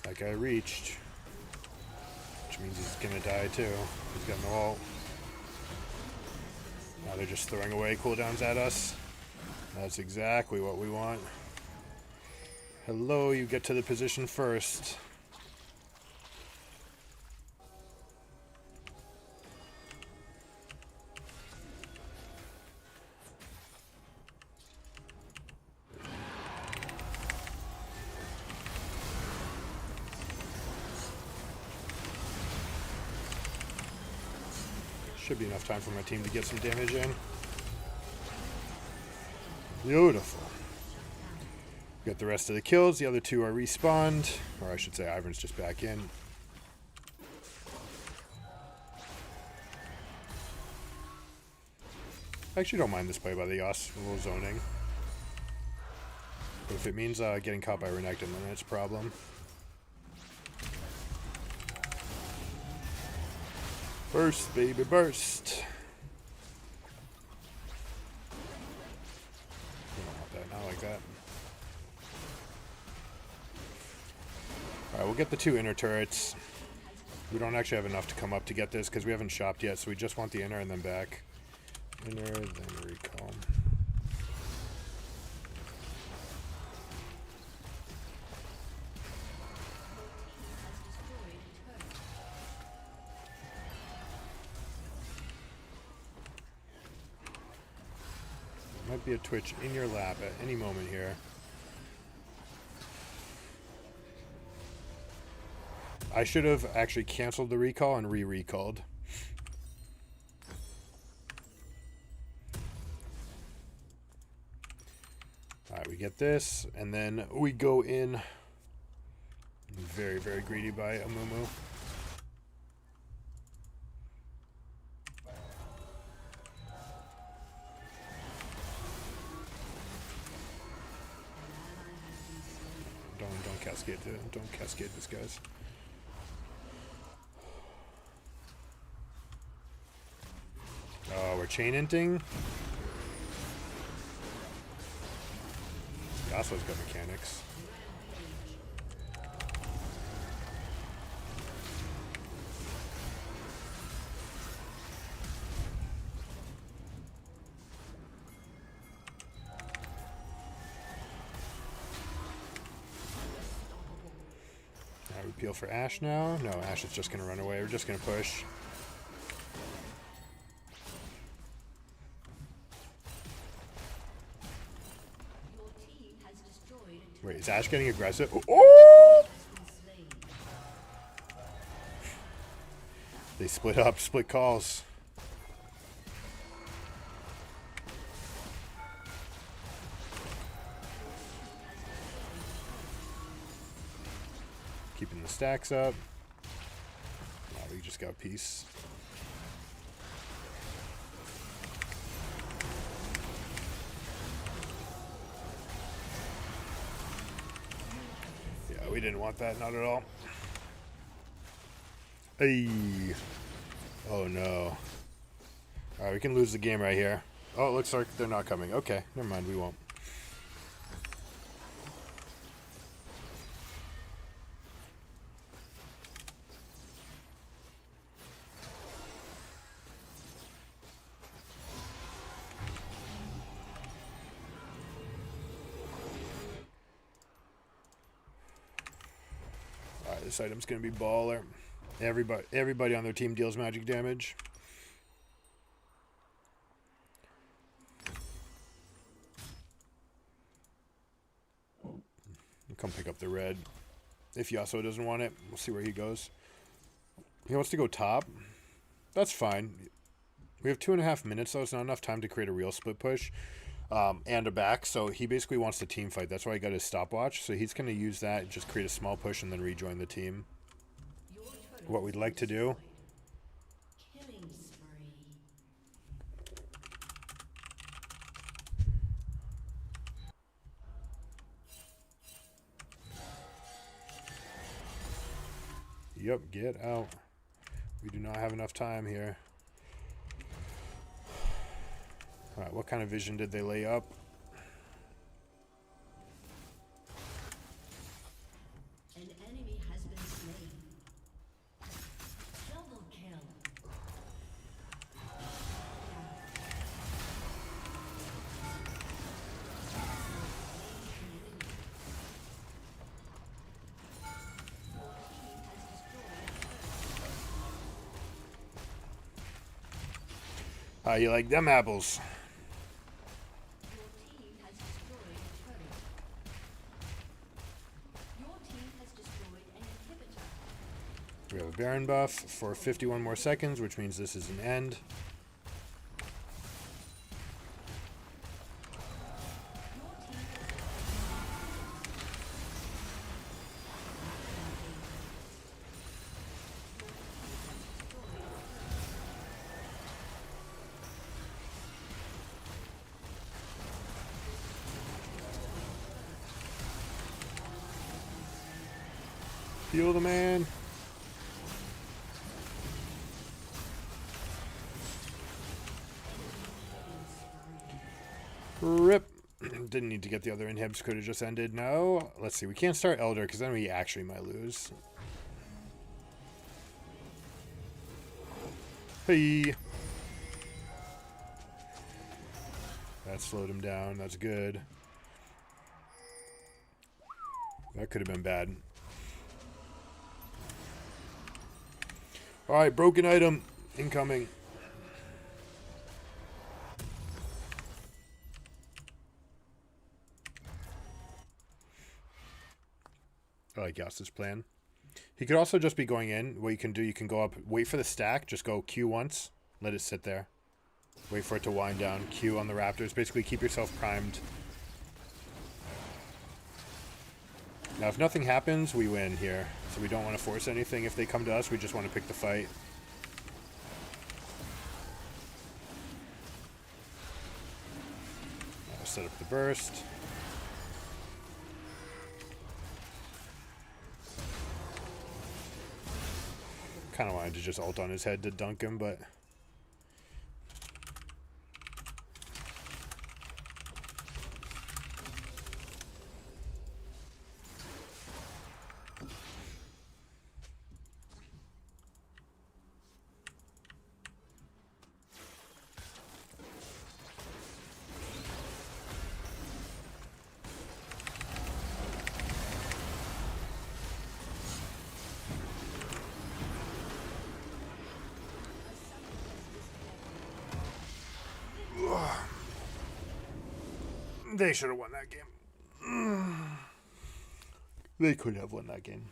Speaker 1: That guy reached, which means he's gonna die too. He's got no ult. Now they're just throwing away cooldowns at us. That's exactly what we want. Hello, you get to the position first. Should be enough time for my team to get some damage in. Beautiful. Got the rest of the kills. The other two are respawned. Or I should say Ivern's just back in. I actually don't mind this play by the Yas. A little zoning. But if it means getting caught by Renekton, then it's a problem. Burst, baby, burst. We don't want that, not like that. Alright, we'll get the two inner turrets. We don't actually have enough to come up to get this because we haven't shopped yet, so we just want the inner and then back. Inner, then recall. Might be a Twitch in your lap at any moment here. I should have actually canceled the recall and re-recalled. Alright, we get this, and then we go in. Very, very greedy by Amumu. Don't cascade it. Don't cascade this, guys. Oh, we're chain inting. Yasuo's got mechanics. Alright, we peel for Ashe now. No, Ashe is just going to run away. We're just going to push. Wait, is Ashe getting aggressive? Oh! They split up, split calls. Keeping the stacks up. Now we just got peace. didn't want that, not at all. Hey. Oh no. Alright, we can lose the game right here. Oh, it looks like they're not coming. Okay, never mind, we won't. Alright, this item's gonna be baller. Everybody on their team deals magic damage. Come pick up the red. If Yasuo doesn't want it, we'll see where he goes. He wants to go top. That's fine. We have 2.5 minutes, though. It's not enough time to create a real split push and a back. So he basically wants to team fight. That's why he got his stopwatch. So he's going to use that, just create a small push, and then rejoin the team. What we'd like to do.
Speaker 2: Killing spree.
Speaker 1: Yep, get out. We do not have enough time here. Alright, what kind of vision did they lay up?
Speaker 2: An enemy has been slain. Double kill.
Speaker 1: How you like them apples?
Speaker 2: Your team has destroyed a turret. Your team has destroyed an inhibitor.
Speaker 1: We have a Baron buff for 51 more seconds, which means this is an end. Heal the man. Rip. Didn't need to get the other inhibs. Could have just ended. No. Let's see. We can't start Elder because then we actually might lose. Hey. That slowed him down. That's good. That could have been bad. Alright, broken item. Incoming. I like Yasu's plan. He could also just be going in. What you can do, you can go up, wait for the stack, just go Q once, let it sit there. Wait for it to wind down, Q on the Raptors. Basically keep yourself primed. Now if nothing happens, we win here. So we don't want to force anything. If they come to us, we just want to pick the fight. Set up the burst. Kind of wanted to just ult on his head to dunk him, but... They should have won that game. They could have won that game.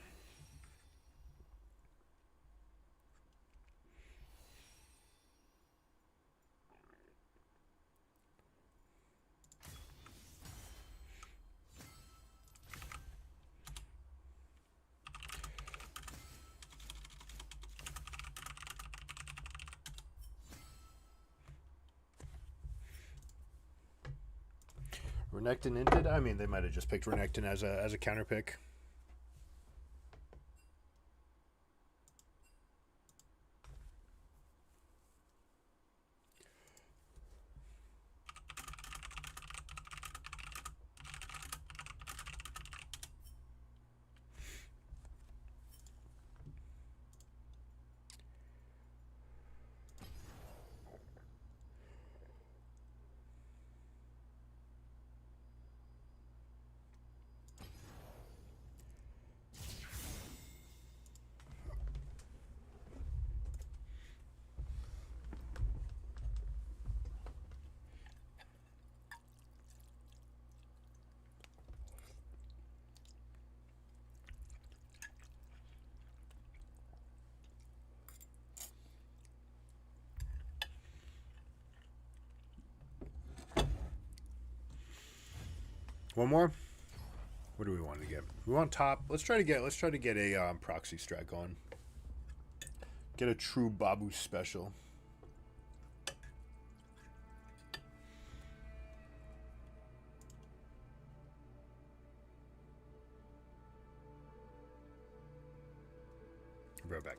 Speaker 1: Renekton inted? I mean, they might have just picked Renekton as a counter pick. One more. What do we want to get? We want top. Let's try to get a proxy strat going. Get a true Bausffs special. Be right back.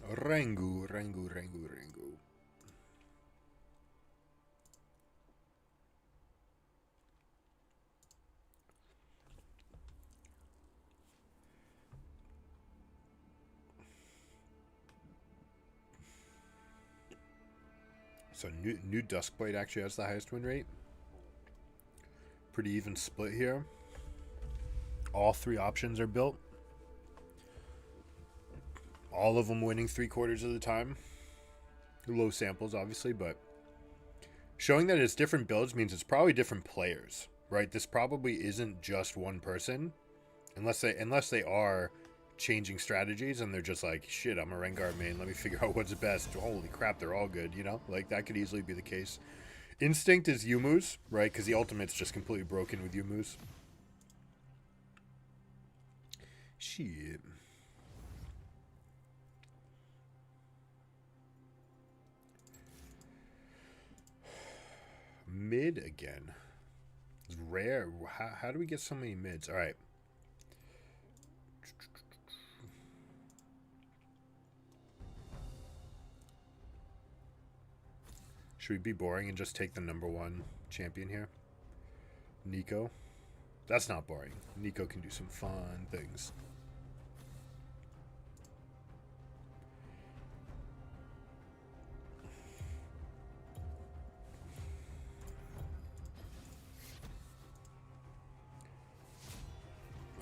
Speaker 1: Rengu. So new Duskblade actually has the highest win rate. Pretty even split here. All three options are built. All of them winning 3/4 of the time. Low samples, obviously, but showing that it's different builds means it's probably different players, right? This probably isn't just one person, unless they are changing strategies and they're just like, shit, I'm a Rengar main. Let me figure out what's best. Holy crap, they're all good, you know? Like, that could easily be the case. Instinct is Yumu's, right? Because the ultimate's just completely broken with Yumu's. Shit. Mid again. It's rare. How do we get so many mids? All right. Should we be boring and just take the #1 champion here? Nico. That's not boring. Nico can do some fun things.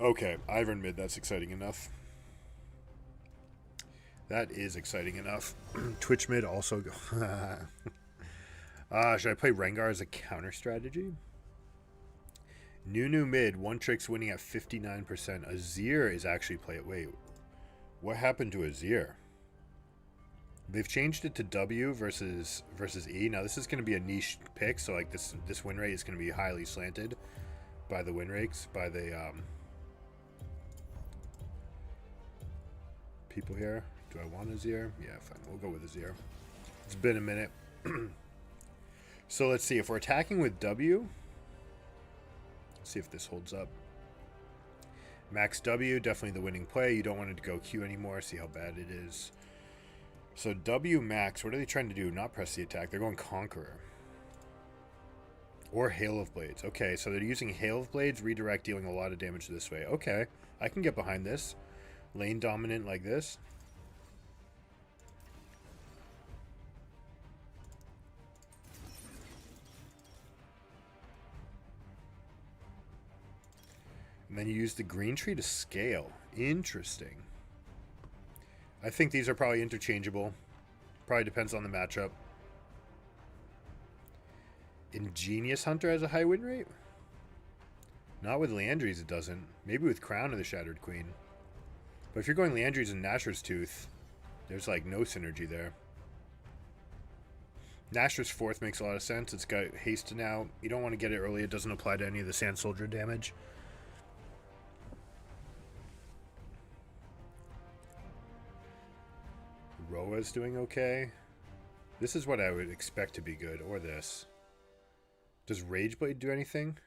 Speaker 1: Okay, Ivern mid, that's exciting enough. That is exciting enough. Twitch mid also go. Should I play Rengar as a counter strategy? New mid, one trick's winning at 59%. Azir is actually played. Wait, what happened to Azir? They've changed it to W versus E. Now this is going to be a niche pick, so like this win rate is going to be highly slanted by the win rates, by the people here. Do I want Azir? Yeah, fine. We'll go with Azir. It's been a minute. So let's see if we're attacking with W. Let's see if this holds up. Max W, definitely the winning play. You don't want it to go Q anymore. See how bad it is. So W max, what are they trying to do? Not press the attack. They're going Conqueror. Or Hail of Blades. Okay, so they're using Hail of Blades, redirect, dealing a lot of damage this way. Okay, I can get behind this. Lane dominant like this. And then you use the green tree to scale. Interesting. I think these are probably interchangeable. Probably depends on the matchup. Ingenious Hunter has a high win rate? Not with Landry's it doesn't. Maybe with Crown of the Shattered Queen. But if you're going Landry's and Nashor's Tooth, there's like no synergy there. Nashor's Fourth makes a lot of sense. It's got haste now. You don't want to get it early. It doesn't apply to any of the Sand Soldier damage. Roa's doing okay. This is what I would expect to be good, or this. Does Rageblade do anything?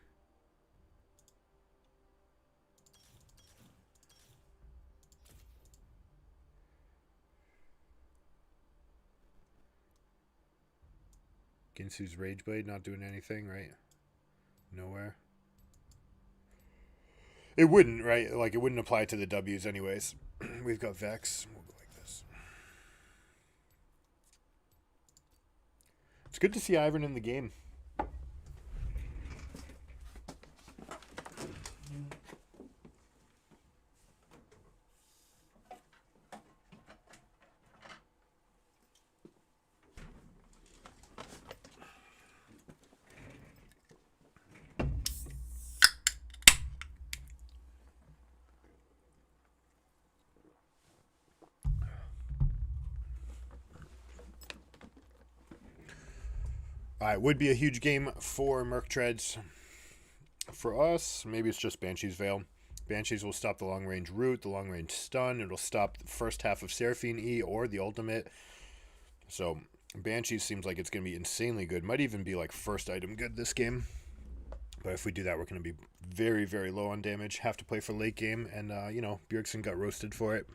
Speaker 1: Ginsu's Rageblade not doing anything, right? Nowhere. It wouldn't, right? Like, it wouldn't apply to the W's anyways. We've got Vex. We'll go like this. It's good to see Ivern in the game. Alright, would be a huge game for Merc Treads. For us, maybe it's just Banshee's Veil. Banshees will stop the long-range root, the long-range stun. It'll stop the first half of Seraphine E or the ultimate. So, Banshees seems like it's going to be insanely good. Might even be like first item good this game. But if we do that, we're going to be very, very low on damage. Have to play for late game. And, you know, Bjergsen got roasted for it.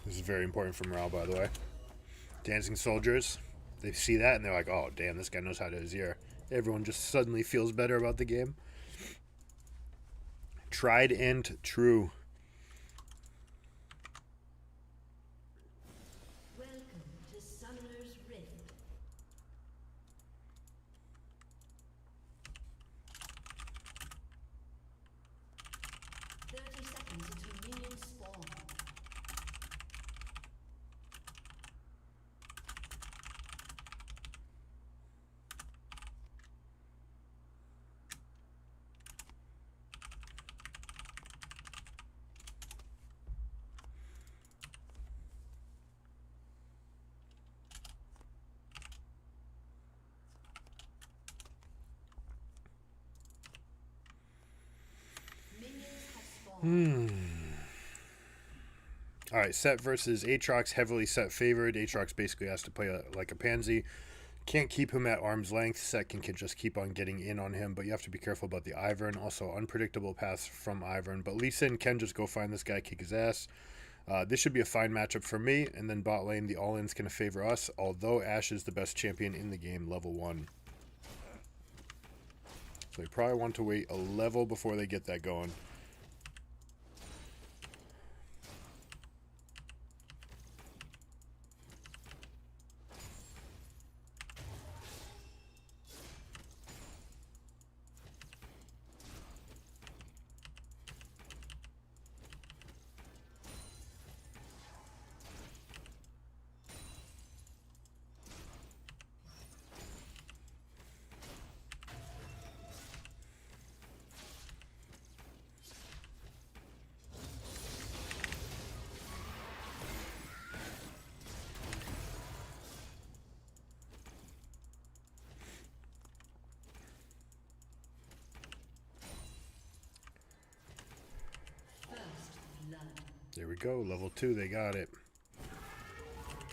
Speaker 1: This is very important for morale, by the way. Dancing Soldiers, they see that and they're like, oh, damn, this guy knows how to Azir. Everyone just suddenly feels better about the game. Tried and true.
Speaker 2: Welcome to Summoner's Rift. 30 seconds until minions spawn.
Speaker 1: Alright, Set versus Aatrox, heavily Set favored. Aatrox basically has to play like a pansy. Can't keep him at arm's length. Set can just keep on getting in on him, but you have to be careful about the Ivern. Also, unpredictable paths from Ivern. But Lee Sin can just go find this guy, kick his ass. This should be a fine matchup for me. And then bot lane, the all-in's going to favor us, although Ashe is the best champion in the game, level 1. So they probably want to wait a level before they get that going. There we go. Level 2, they got it.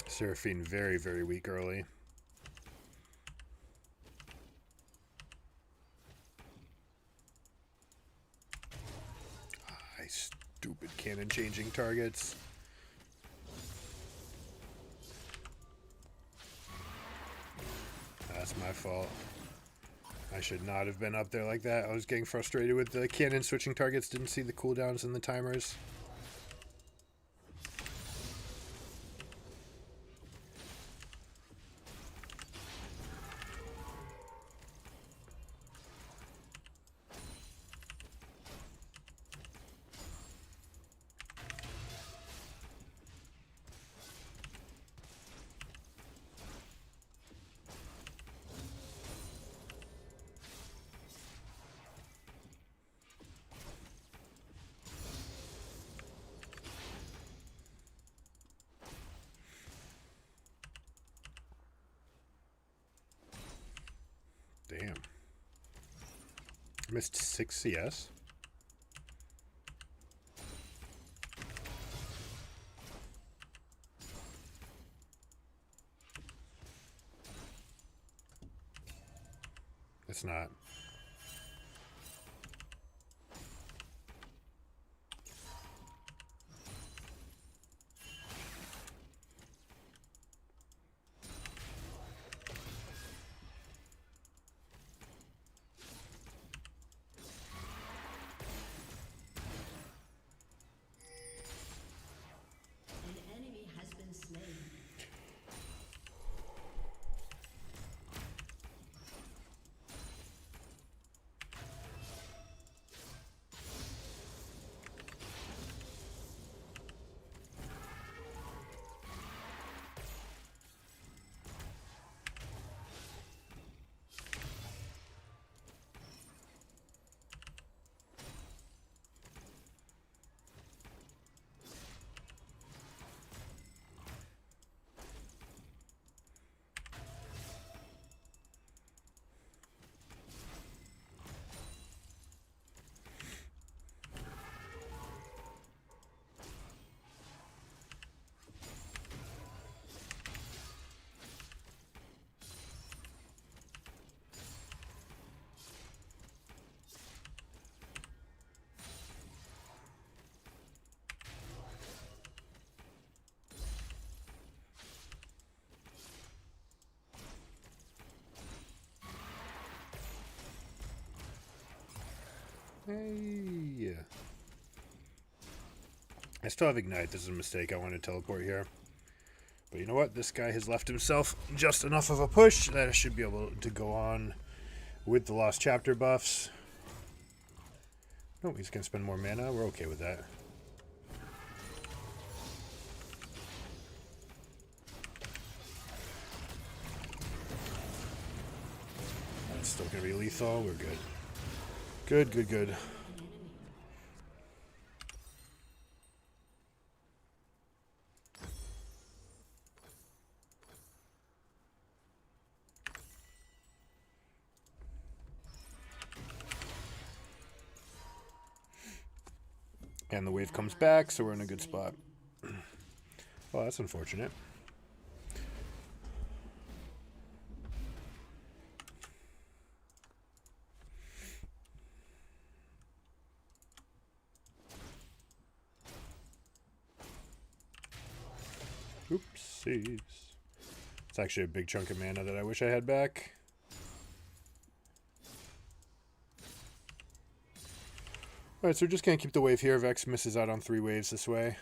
Speaker 1: Seraphine very, very weak early. Stupid cannon changing targets. That's my fault. I should not have been up there like that. I was getting frustrated with the cannon switching targets. Didn't see the cooldowns and the timers. Damn. Missed 6 CS. It's not.
Speaker 2: An enemy has been slain.
Speaker 1: Hey. I still have Ignite. This is a mistake. I want to teleport here. But you know what? This guy has left himself just enough of a push that I should be able to go on with the Lost Chapter buffs. No, he's going to spend more mana. We're okay with that. That's still going to be lethal. We're good. Good, good, good. And the wave comes back, so we're in a good spot. Well, that's unfortunate. Oopsies. It's actually a big chunk of mana that I wish I had back. Alright, so we're just going to keep the wave here. Vex misses out on 3 waves this way.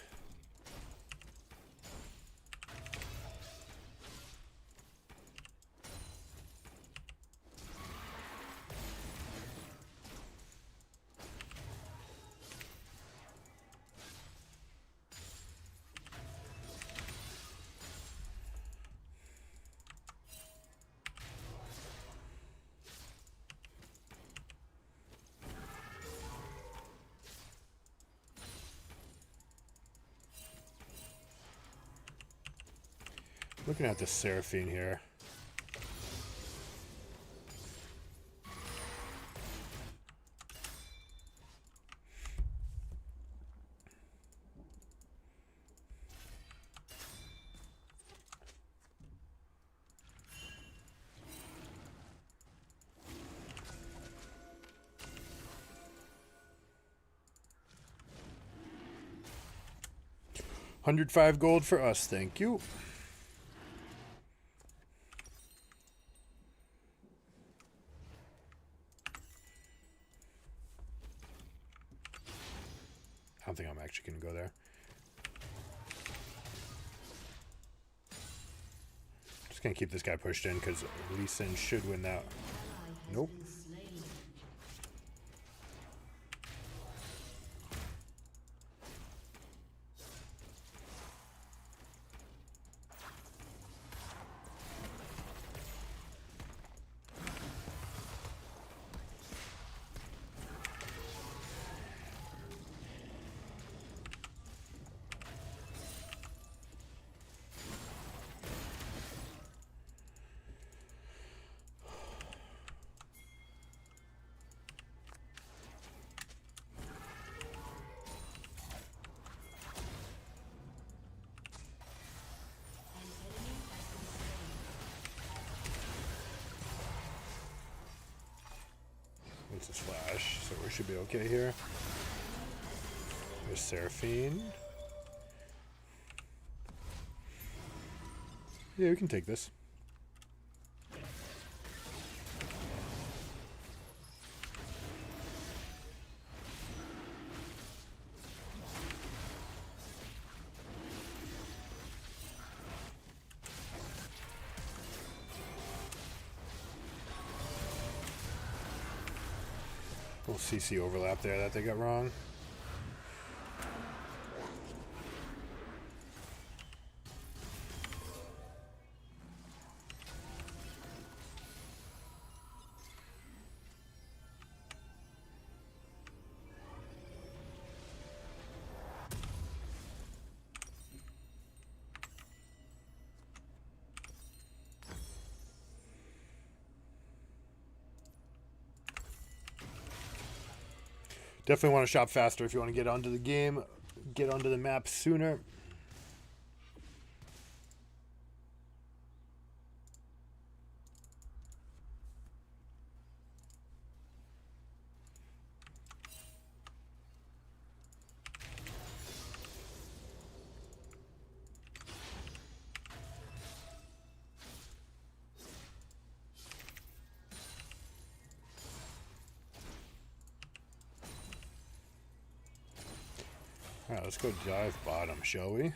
Speaker 1: Looking at this Seraphine here. 105 gold for us, thank you. I don't think I'm actually going to go there. Just going to keep this guy pushed in because Lee Sin should win that. Nope. It's a splash, so we should be okay here. There's Seraphine. Yeah, we can take this. Little CC overlap there that they got wrong. Definitely want to shop faster if you want to get onto the game, get onto the map sooner. Alright, let's go dive bottom, shall we? I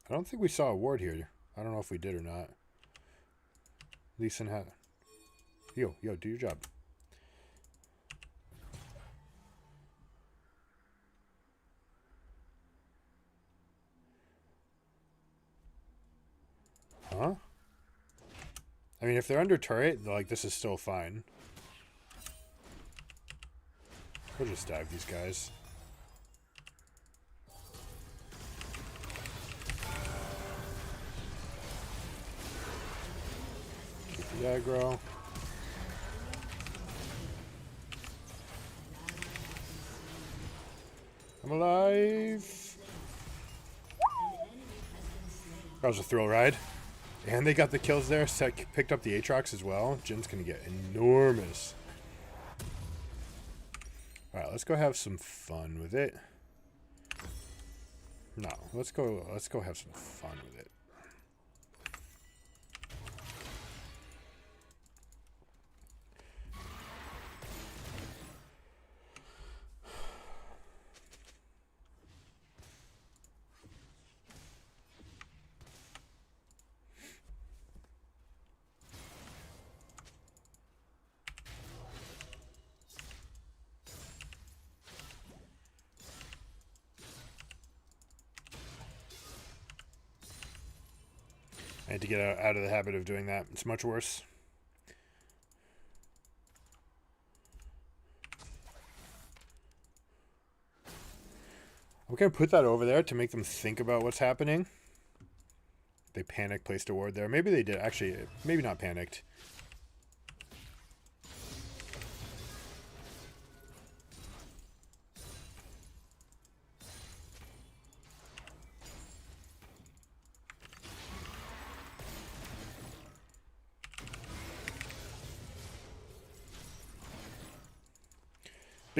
Speaker 1: don't think we saw a ward here. I don't know if we did or not. Lee Sin had... Yo, do your job. Huh? I mean, if they're under turret, like, this is still fine. We'll just dive these guys. Keep the aggro. I'm alive. That was a thrill ride. And they got the kills there. Set picked up the Aatrox as well. Jin's gonna get enormous. Alright, let's go have some fun with it. No, let's go have some fun with it. I had to get out of the habit of doing that. It's much worse. I'm going to put that over there to make them think about what's happening. They panicked, placed a ward there. Maybe they did. Actually, maybe not panicked.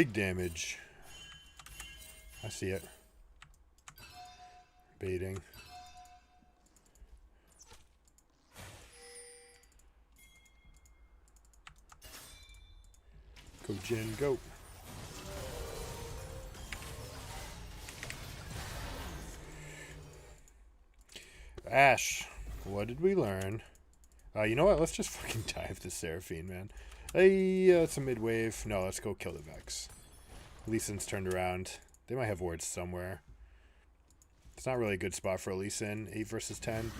Speaker 1: Big damage. I see it. Baiting. Go, Jin, go. Ash, what did we learn? You know what? Let's just fucking dive this Seraphine, man. Hey, it's a mid-wave. No, let's go kill the Vex. Lee Sin's turned around. They might have wards somewhere. It's not really a good spot for a Lee Sin. 8 versus 10.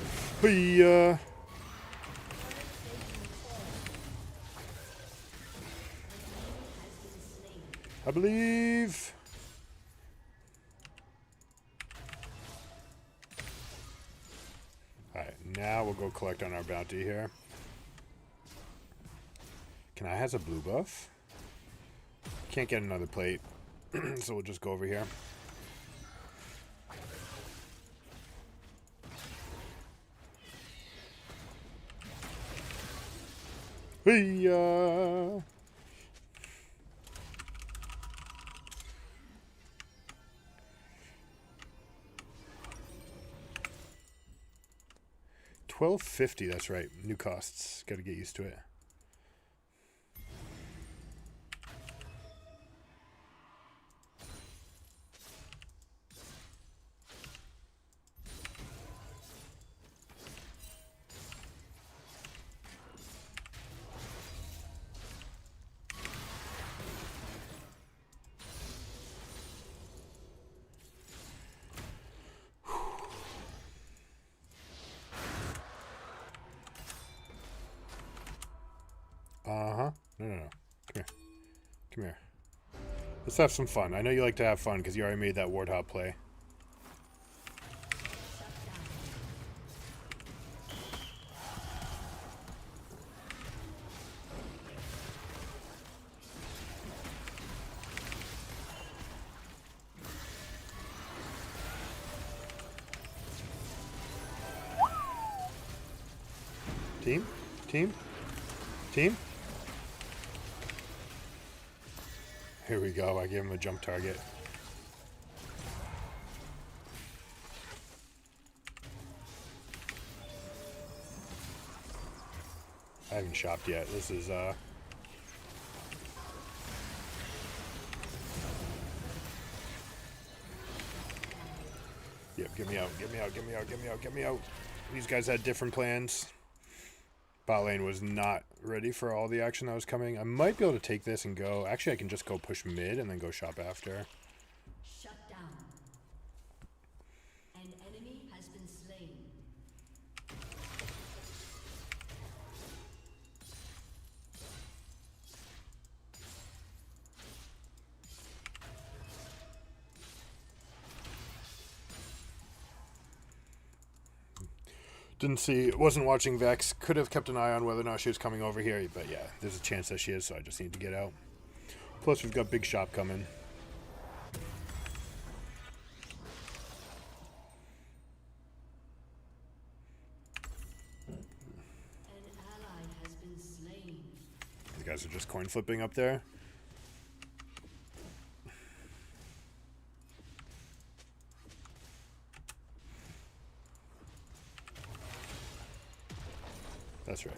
Speaker 1: Hey, I believe. Alright, now we'll go collect on our bounty here. Can I has a blue buff? Can't get another plate, so we'll just go over here. Hey, 1250, that's right. New costs. Gotta get used to it. Uh-huh. No. Come here. Come here. Let's have some fun. I know you like to have fun because you already made that Warthog play. Team? Team? Team? Here we go. I gave him a jump target. I haven't shopped yet. This is, Yep, get me out, get me out, get me out, get me out, get me out. These guys had different plans. Bot lane was not ready for all the action that was coming. I might be able to take this and go. Actually, I can just go push mid and then go shop after.
Speaker 2: Shut down. An enemy has been slain.
Speaker 1: Didn't see, wasn't watching Vex. Could have kept an eye on whether or not she was coming over here, but yeah, there's a chance that she is, so I just need to get out. Plus, we've got big shop coming.
Speaker 2: An ally has been slain.
Speaker 1: You guys are just coin flipping up there. That's right.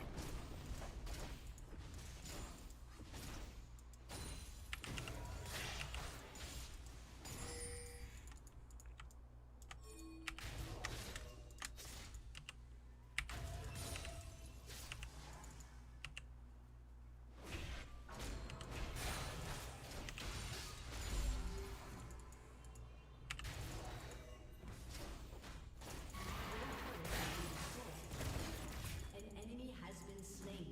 Speaker 2: An enemy has been slain.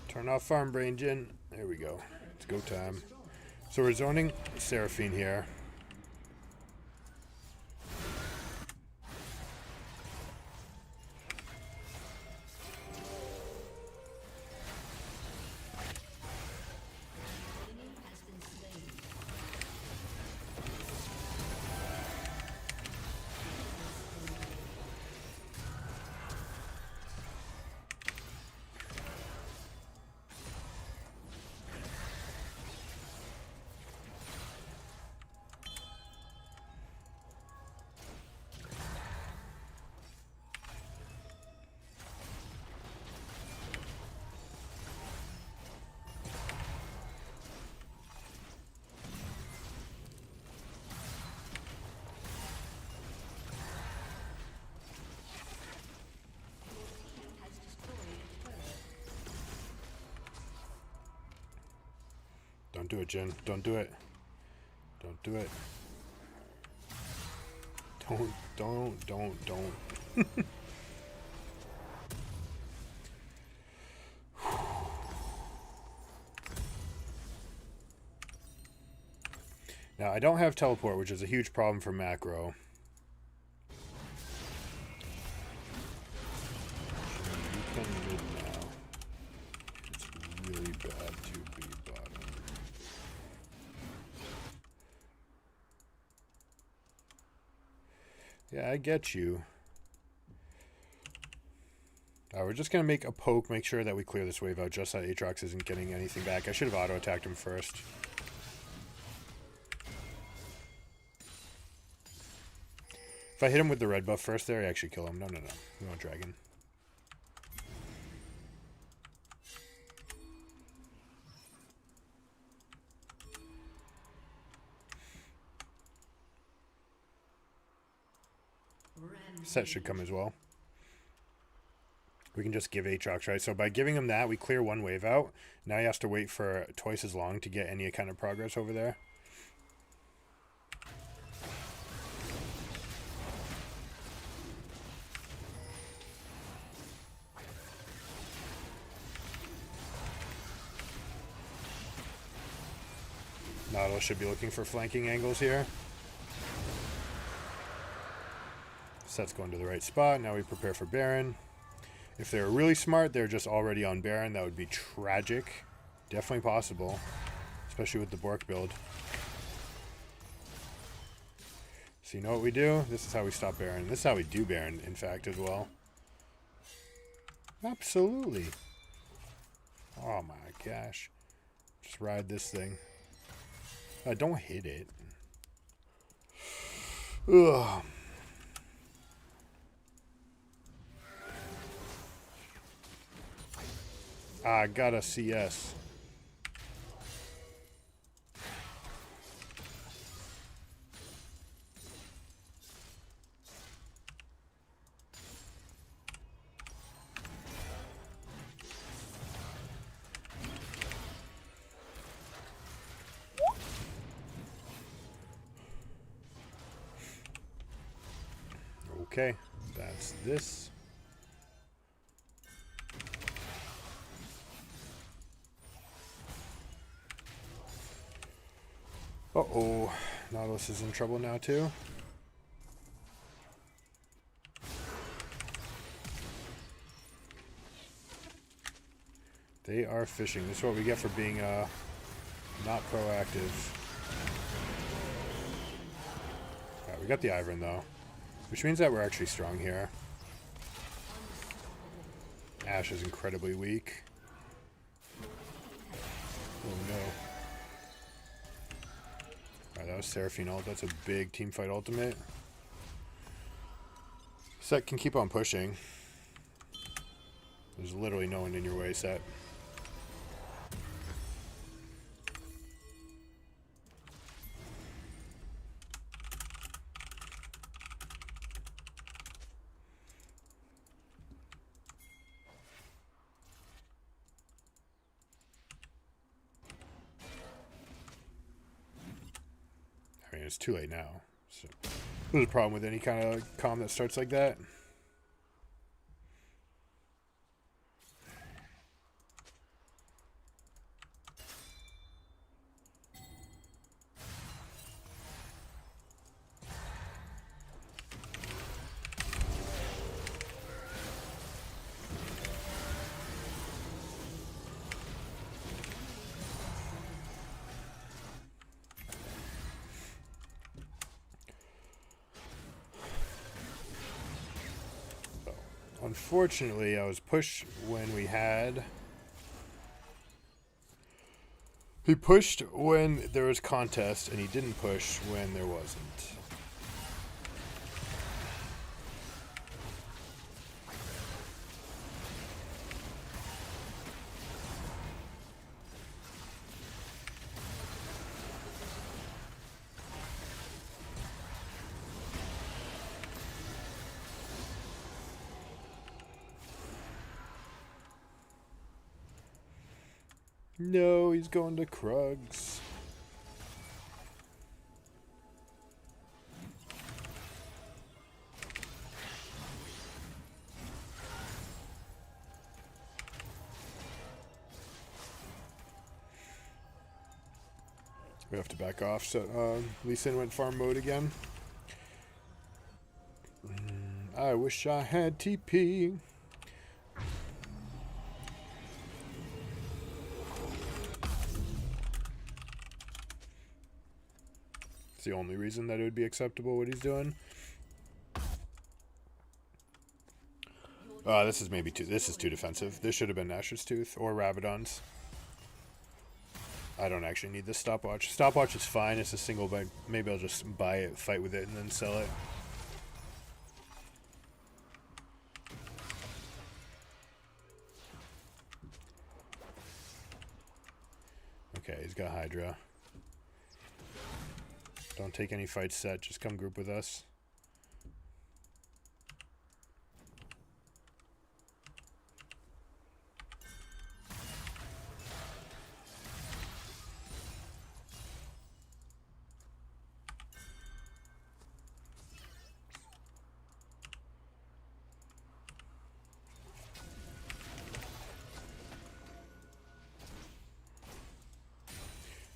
Speaker 1: Turn off farm brain, Jin. There we go. It's go time. So we're zoning Seraphine here. Don't do it, Jin. Don't do it. Don't do it. Don't. Now, I don't have teleport, which is a huge problem for macro. You can mid now. It's really bad to be bottom. Yeah, I get you. We're just going to make a poke, make sure that we clear this wave out, just so Aatrox isn't getting anything back. I should have auto-attacked him first. If I hit him with the red buff first there, I actually kill him. No. We want dragon. Set should come as well. We can just give Aatrox, right? So by giving him that, we clear one wave out. Now he has to wait for twice as long to get any kind of progress over there. Nautilus should be looking for flanking angles here. Set's going to the right spot. Now we prepare for Baron. If they're really smart, they're just already on Baron. That would be tragic. Definitely possible. Especially with the Bork build. So you know what we do? This is how we stop Baron. This is how we do Baron, in fact, as well. Absolutely. Oh my gosh. Just ride this thing. Don't hit it. Ugh. I got a CS. Okay, that's this. Uh-oh. Nautilus is in trouble now, too. They are fishing. This is what we get for being not proactive. Alright, we got the Ivern, though. Which means that we're actually strong here. Ashe is incredibly weak. Oh, no. Alright, that was Seraphine ult. That's a big teamfight ultimate. Set can keep on pushing. There's literally no one in your way, Set. I mean, it's too late now. So there's a problem with any kind of comm that starts like that. Unfortunately, I was pushed when we had... He pushed when there was contest, and he didn't push when there wasn't. No, he's going to Krugs. We have to back off. So Lee Sin went farm mode again. I wish I had TP. It's the only reason that it would be acceptable what he's doing. This is maybe too. This is too defensive. This should have been Nashor's Tooth or Rabadon's. I don't actually need this stopwatch. Stopwatch is fine. It's a single buy. Maybe I'll just buy it, fight with it, and then sell it. Okay, he's got Hydra. Don't take any fights set. Just come group with us.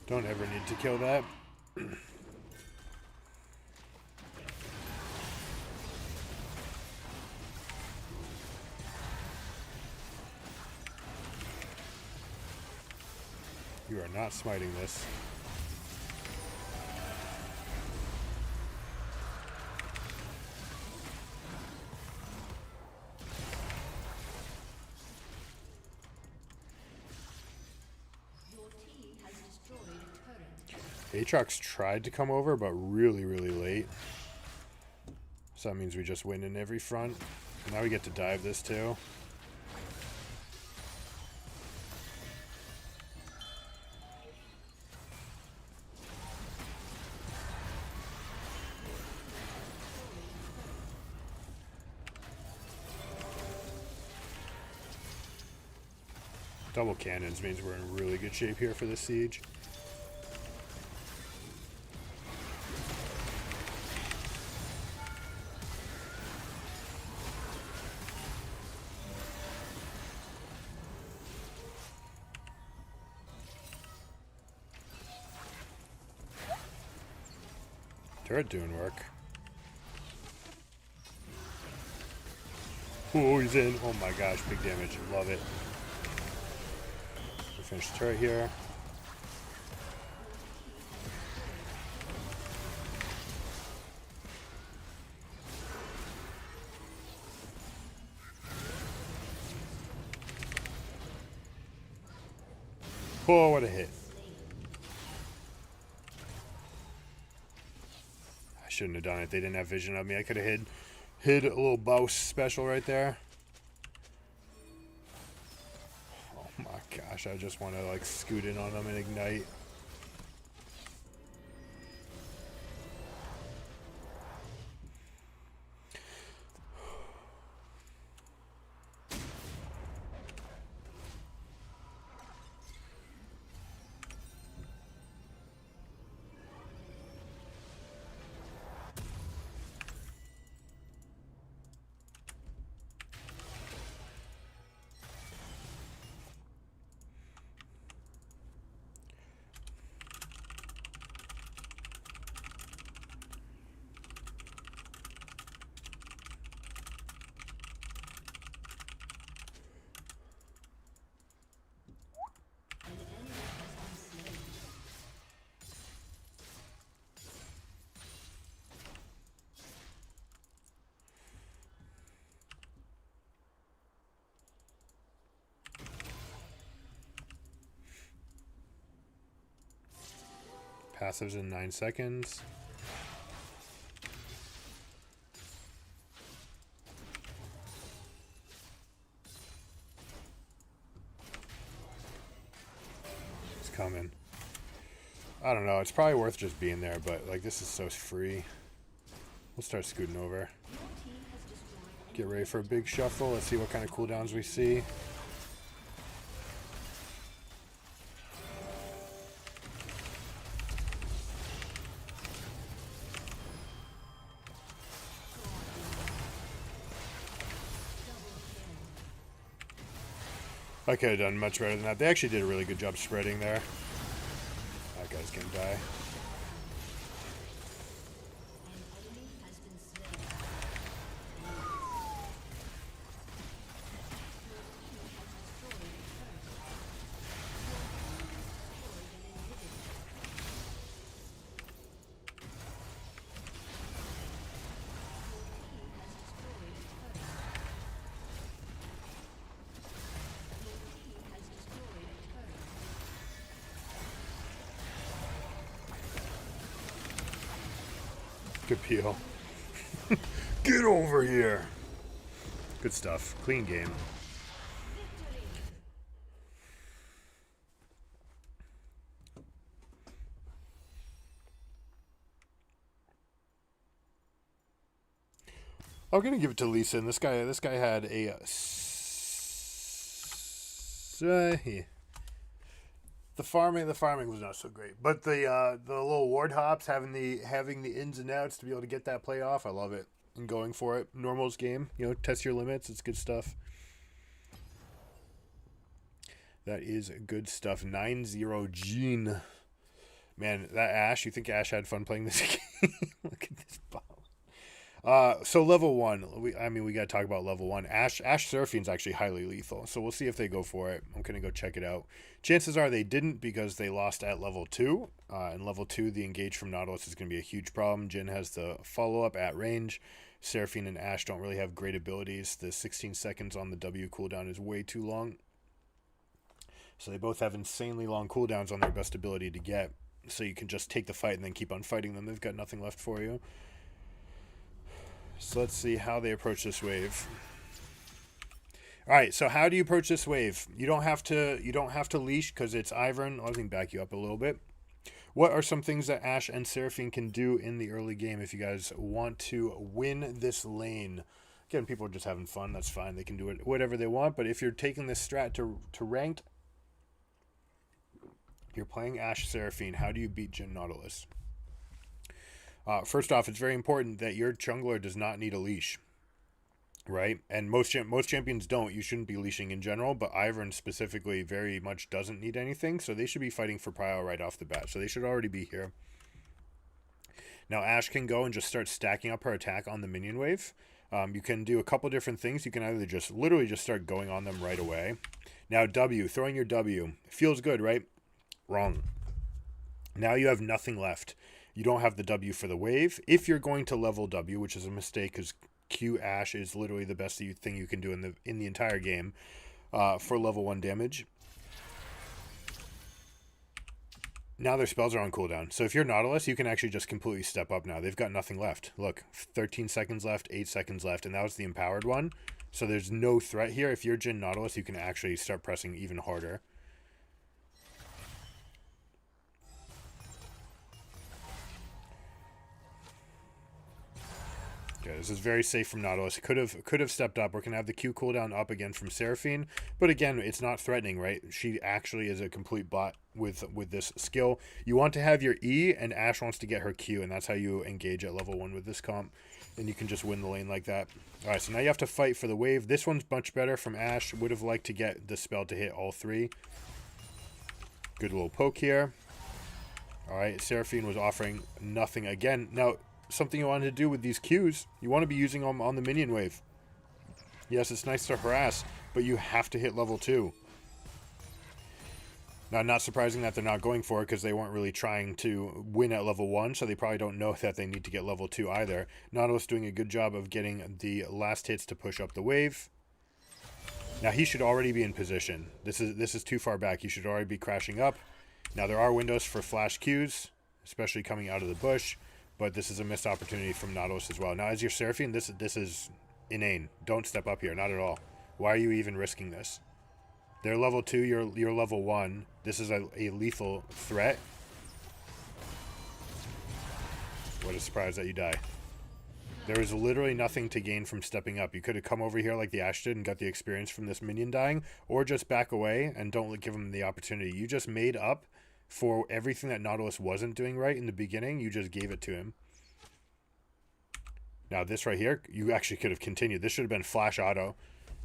Speaker 1: Don't ever need to kill that. You are not smiting this. Aatrox tried to come over, but really, really late. So that means we just win in every front. Now we get to dive this too. Double cannons means we're in really good shape here for this siege. Turret doing work. Oh, he's in. Oh my gosh, big damage. Love it. We finish the turret here. Oh, what a hit. I shouldn't have done it. They didn't have vision of me. I could have hid a little Bausffs special right there. Oh my gosh, I just want to like scoot in on them and ignite. Passives in 9 seconds. It's coming. I don't know. It's probably worth just being there, but like this is so free. We'll start scooting over. Get ready for a big shuffle. Let's see what kind of cooldowns we see. I could have done much better than that. They actually did a really good job spreading there. That guy's guy's gonna die. Good peel. Get over here. Good stuff. Clean game. I'm gonna give it to Lee Sin. This guy had a. The farming was not so great, but the little ward hops, having the ins and outs to be able to get that play off, I love it. And going for it, normals game, test your limits. It's good stuff. That is good stuff. 9-0 Gene. Man, that Ashe. You think Ashe had fun playing this game? Look at this bomb. So level 1, we got to talk about level 1. Ashe Seraphine is actually highly lethal, so we'll see if they go for it. I'm going to go check it out. Chances are they didn't because they lost at level 2. And level 2, the engage from Nautilus is going to be a huge problem. Jhin has the follow-up at range. Seraphine and Ashe don't really have great abilities. The 16 seconds on the W cooldown is way too long. So they both have insanely long cooldowns on their best ability to get. So you can just take the fight and then keep on fighting them. They've got nothing left for you. So let's see how they approach this wave. All right, so how do you approach this wave? You don't have to leash because it's Ivern. Let me back you up a little bit. What are some things that Ashe and Seraphine can do in the early game if you guys want to win this lane? Again, people are just having fun. That's fine. They can do it whatever they want. But if you're taking this strat to ranked, you're playing Ashe Seraphine. How do you beat Jhin Nautilus? First off, it's very important that your jungler does not need a leash, right? And most champions don't. You shouldn't be leashing in general, but Ivern specifically very much doesn't need anything, so they should be fighting for prio right off the bat. So they should already be here. Now Ashe can go and just start stacking up her attack on the minion wave. You can do a couple different things. You can either literally just start going on them right away. Now W, throwing your W. Feels good, right? Wrong. Now you have nothing left. You don't have the W for the wave. If you're going to level W, which is a mistake because Q Ashe is literally the best thing you can do in the entire game for level 1 damage. Now their spells are on cooldown. So if you're Nautilus, you can actually just completely step up now. They've got nothing left. Look, 13 seconds left, 8 seconds left, and that was the empowered one. So there's no threat here. If you're Jhin Nautilus, you can actually start pressing even harder. Okay, this is very safe from Nautilus. Could have stepped up. We're going to have the Q cooldown up again from Seraphine. But again, it's not threatening, right? She actually is a complete bot with this skill. You want to have your E, and Ashe wants to get her Q, and that's how you engage at level 1 with this comp. And you can just win the lane like that. Alright, so now you have to fight for the wave. This one's much better from Ashe. Would have liked to get the spell to hit all 3. Good little poke here. Alright, Seraphine was offering nothing again. Now, something you wanted to do with these Qs, you want to be using them on the minion wave. Yes, it's nice to harass, but you have to hit level 2. Now, not surprising that they're not going for it because they weren't really trying to win at level 1, so they probably don't know that they need to get level 2 either. Nautilus doing a good job of getting the last hits to push up the wave. Now, he should already be in position. This is too far back. He should already be crashing up. Now, there are windows for flash Qs, especially coming out of the bush, but this is a missed opportunity from Nautilus as well. Now, as your Seraphine, this is inane. Don't step up here, not at all. Why are you even risking this? They're level 2, you're level 1. This is a lethal threat. What a surprise that you die. There is literally nothing to gain from stepping up. You could have come over here like the Ashe did and got the experience from this minion dying, or just back away and don't give him the opportunity. You just made up for everything that Nautilus wasn't doing right in the beginning. You just gave it to him. Now this right here, you actually could have continued. This should have been flash auto.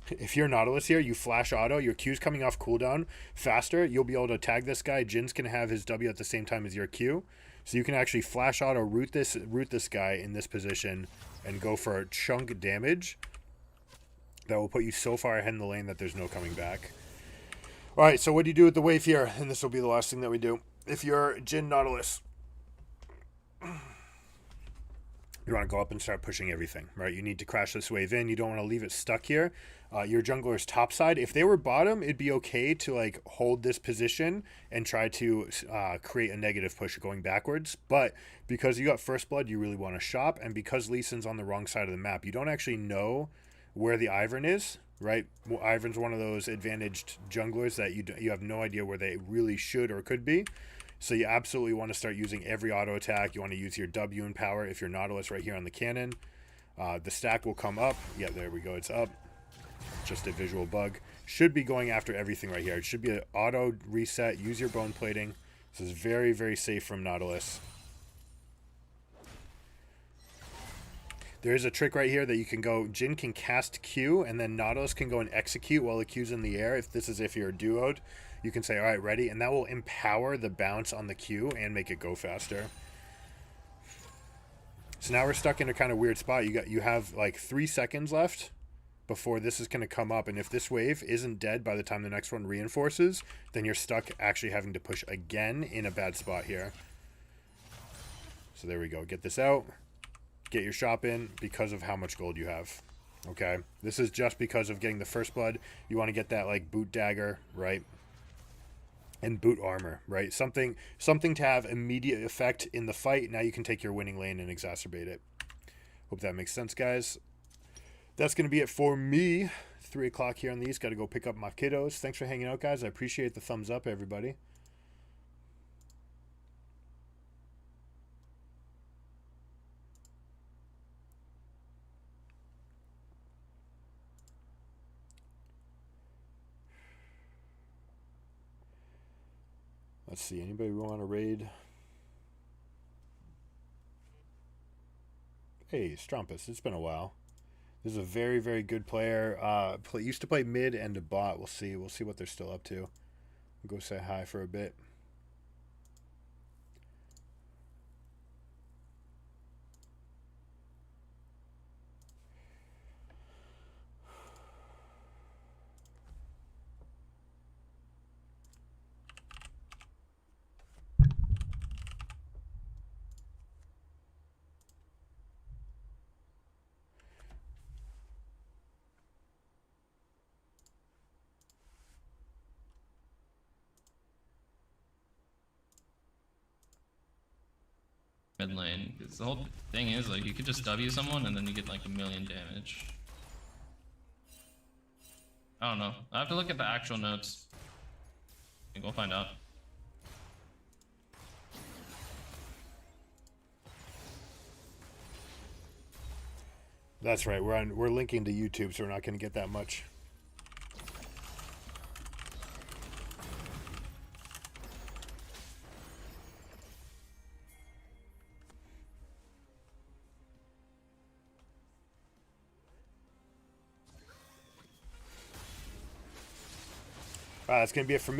Speaker 1: If you're Nautilus here, you flash auto, your Q's coming off cooldown faster, you'll be able to tag this guy. Jin's can have his W at the same time as your Q. So you can actually flash auto, root this guy in this position, and go for a chunk damage that will put you so far ahead in the lane that there's no coming back. Alright, so what do you do with the wave here? And this will be the last thing that we do. If you're Jin Nautilus, you want to go up and start pushing everything, right? You need to crash this wave in. You don't want to leave it stuck here. Your jungler's top side. If they were bottom, it'd be okay to like hold this position and try to create a negative push going backwards. But because you got first blood, you really want to shop. And because Lee Sin's on the wrong side of the map, you don't actually know where the Ivern is, right? Well, Ivern's one of those advantaged junglers that you have no idea where they really should or could be. So you absolutely want to start using every auto attack. You want to use your W in power if you're Nautilus right here on the cannon. The stack will come up. Yeah, there we go. It's up. Just a visual bug. Should be going after everything right here. It should be an auto reset. Use your bone plating. This is very, very safe from Nautilus. There is a trick right here that you can go, Jin can cast Q, and then Nautilus can go and execute while the Q's in the air. If you're duoed, you can say, all right, ready, and that will empower the bounce on the Q and make it go faster. So now we're stuck in a kind of weird spot. You have like 3 seconds left before this is going to come up, and if this wave isn't dead by the time the next one reinforces, then you're stuck actually having to push again in a bad spot here. So there we go. Get this out. Get your shop in because of how much gold you have. Okay, this is just because of getting the first blood. You want to get that like boot dagger, right? And boot armor, right? Something to have immediate effect in the fight. Now you can take your winning lane and exacerbate it. Hope that makes sense, guys. That's going to be it for me. 3 o'clock here on the East. Got to go pick up my kiddos. Thanks for hanging out, guys. I appreciate the thumbs up, everybody. Let's see. Anybody want to raid? Hey, Strumpus. It's been a while. This is a very, very good player. Used to play mid and a bot. We'll see. We'll see what they're still up to. We'll go say hi for a bit.
Speaker 3: Mid lane, because the whole thing is like you could just W someone and then you get like 1,000,000 damage. I don't know. I have to look at the actual notes. We'll find out.
Speaker 1: That's right. We're linking to YouTube, so we're not going to get that much. That's going to be it for me.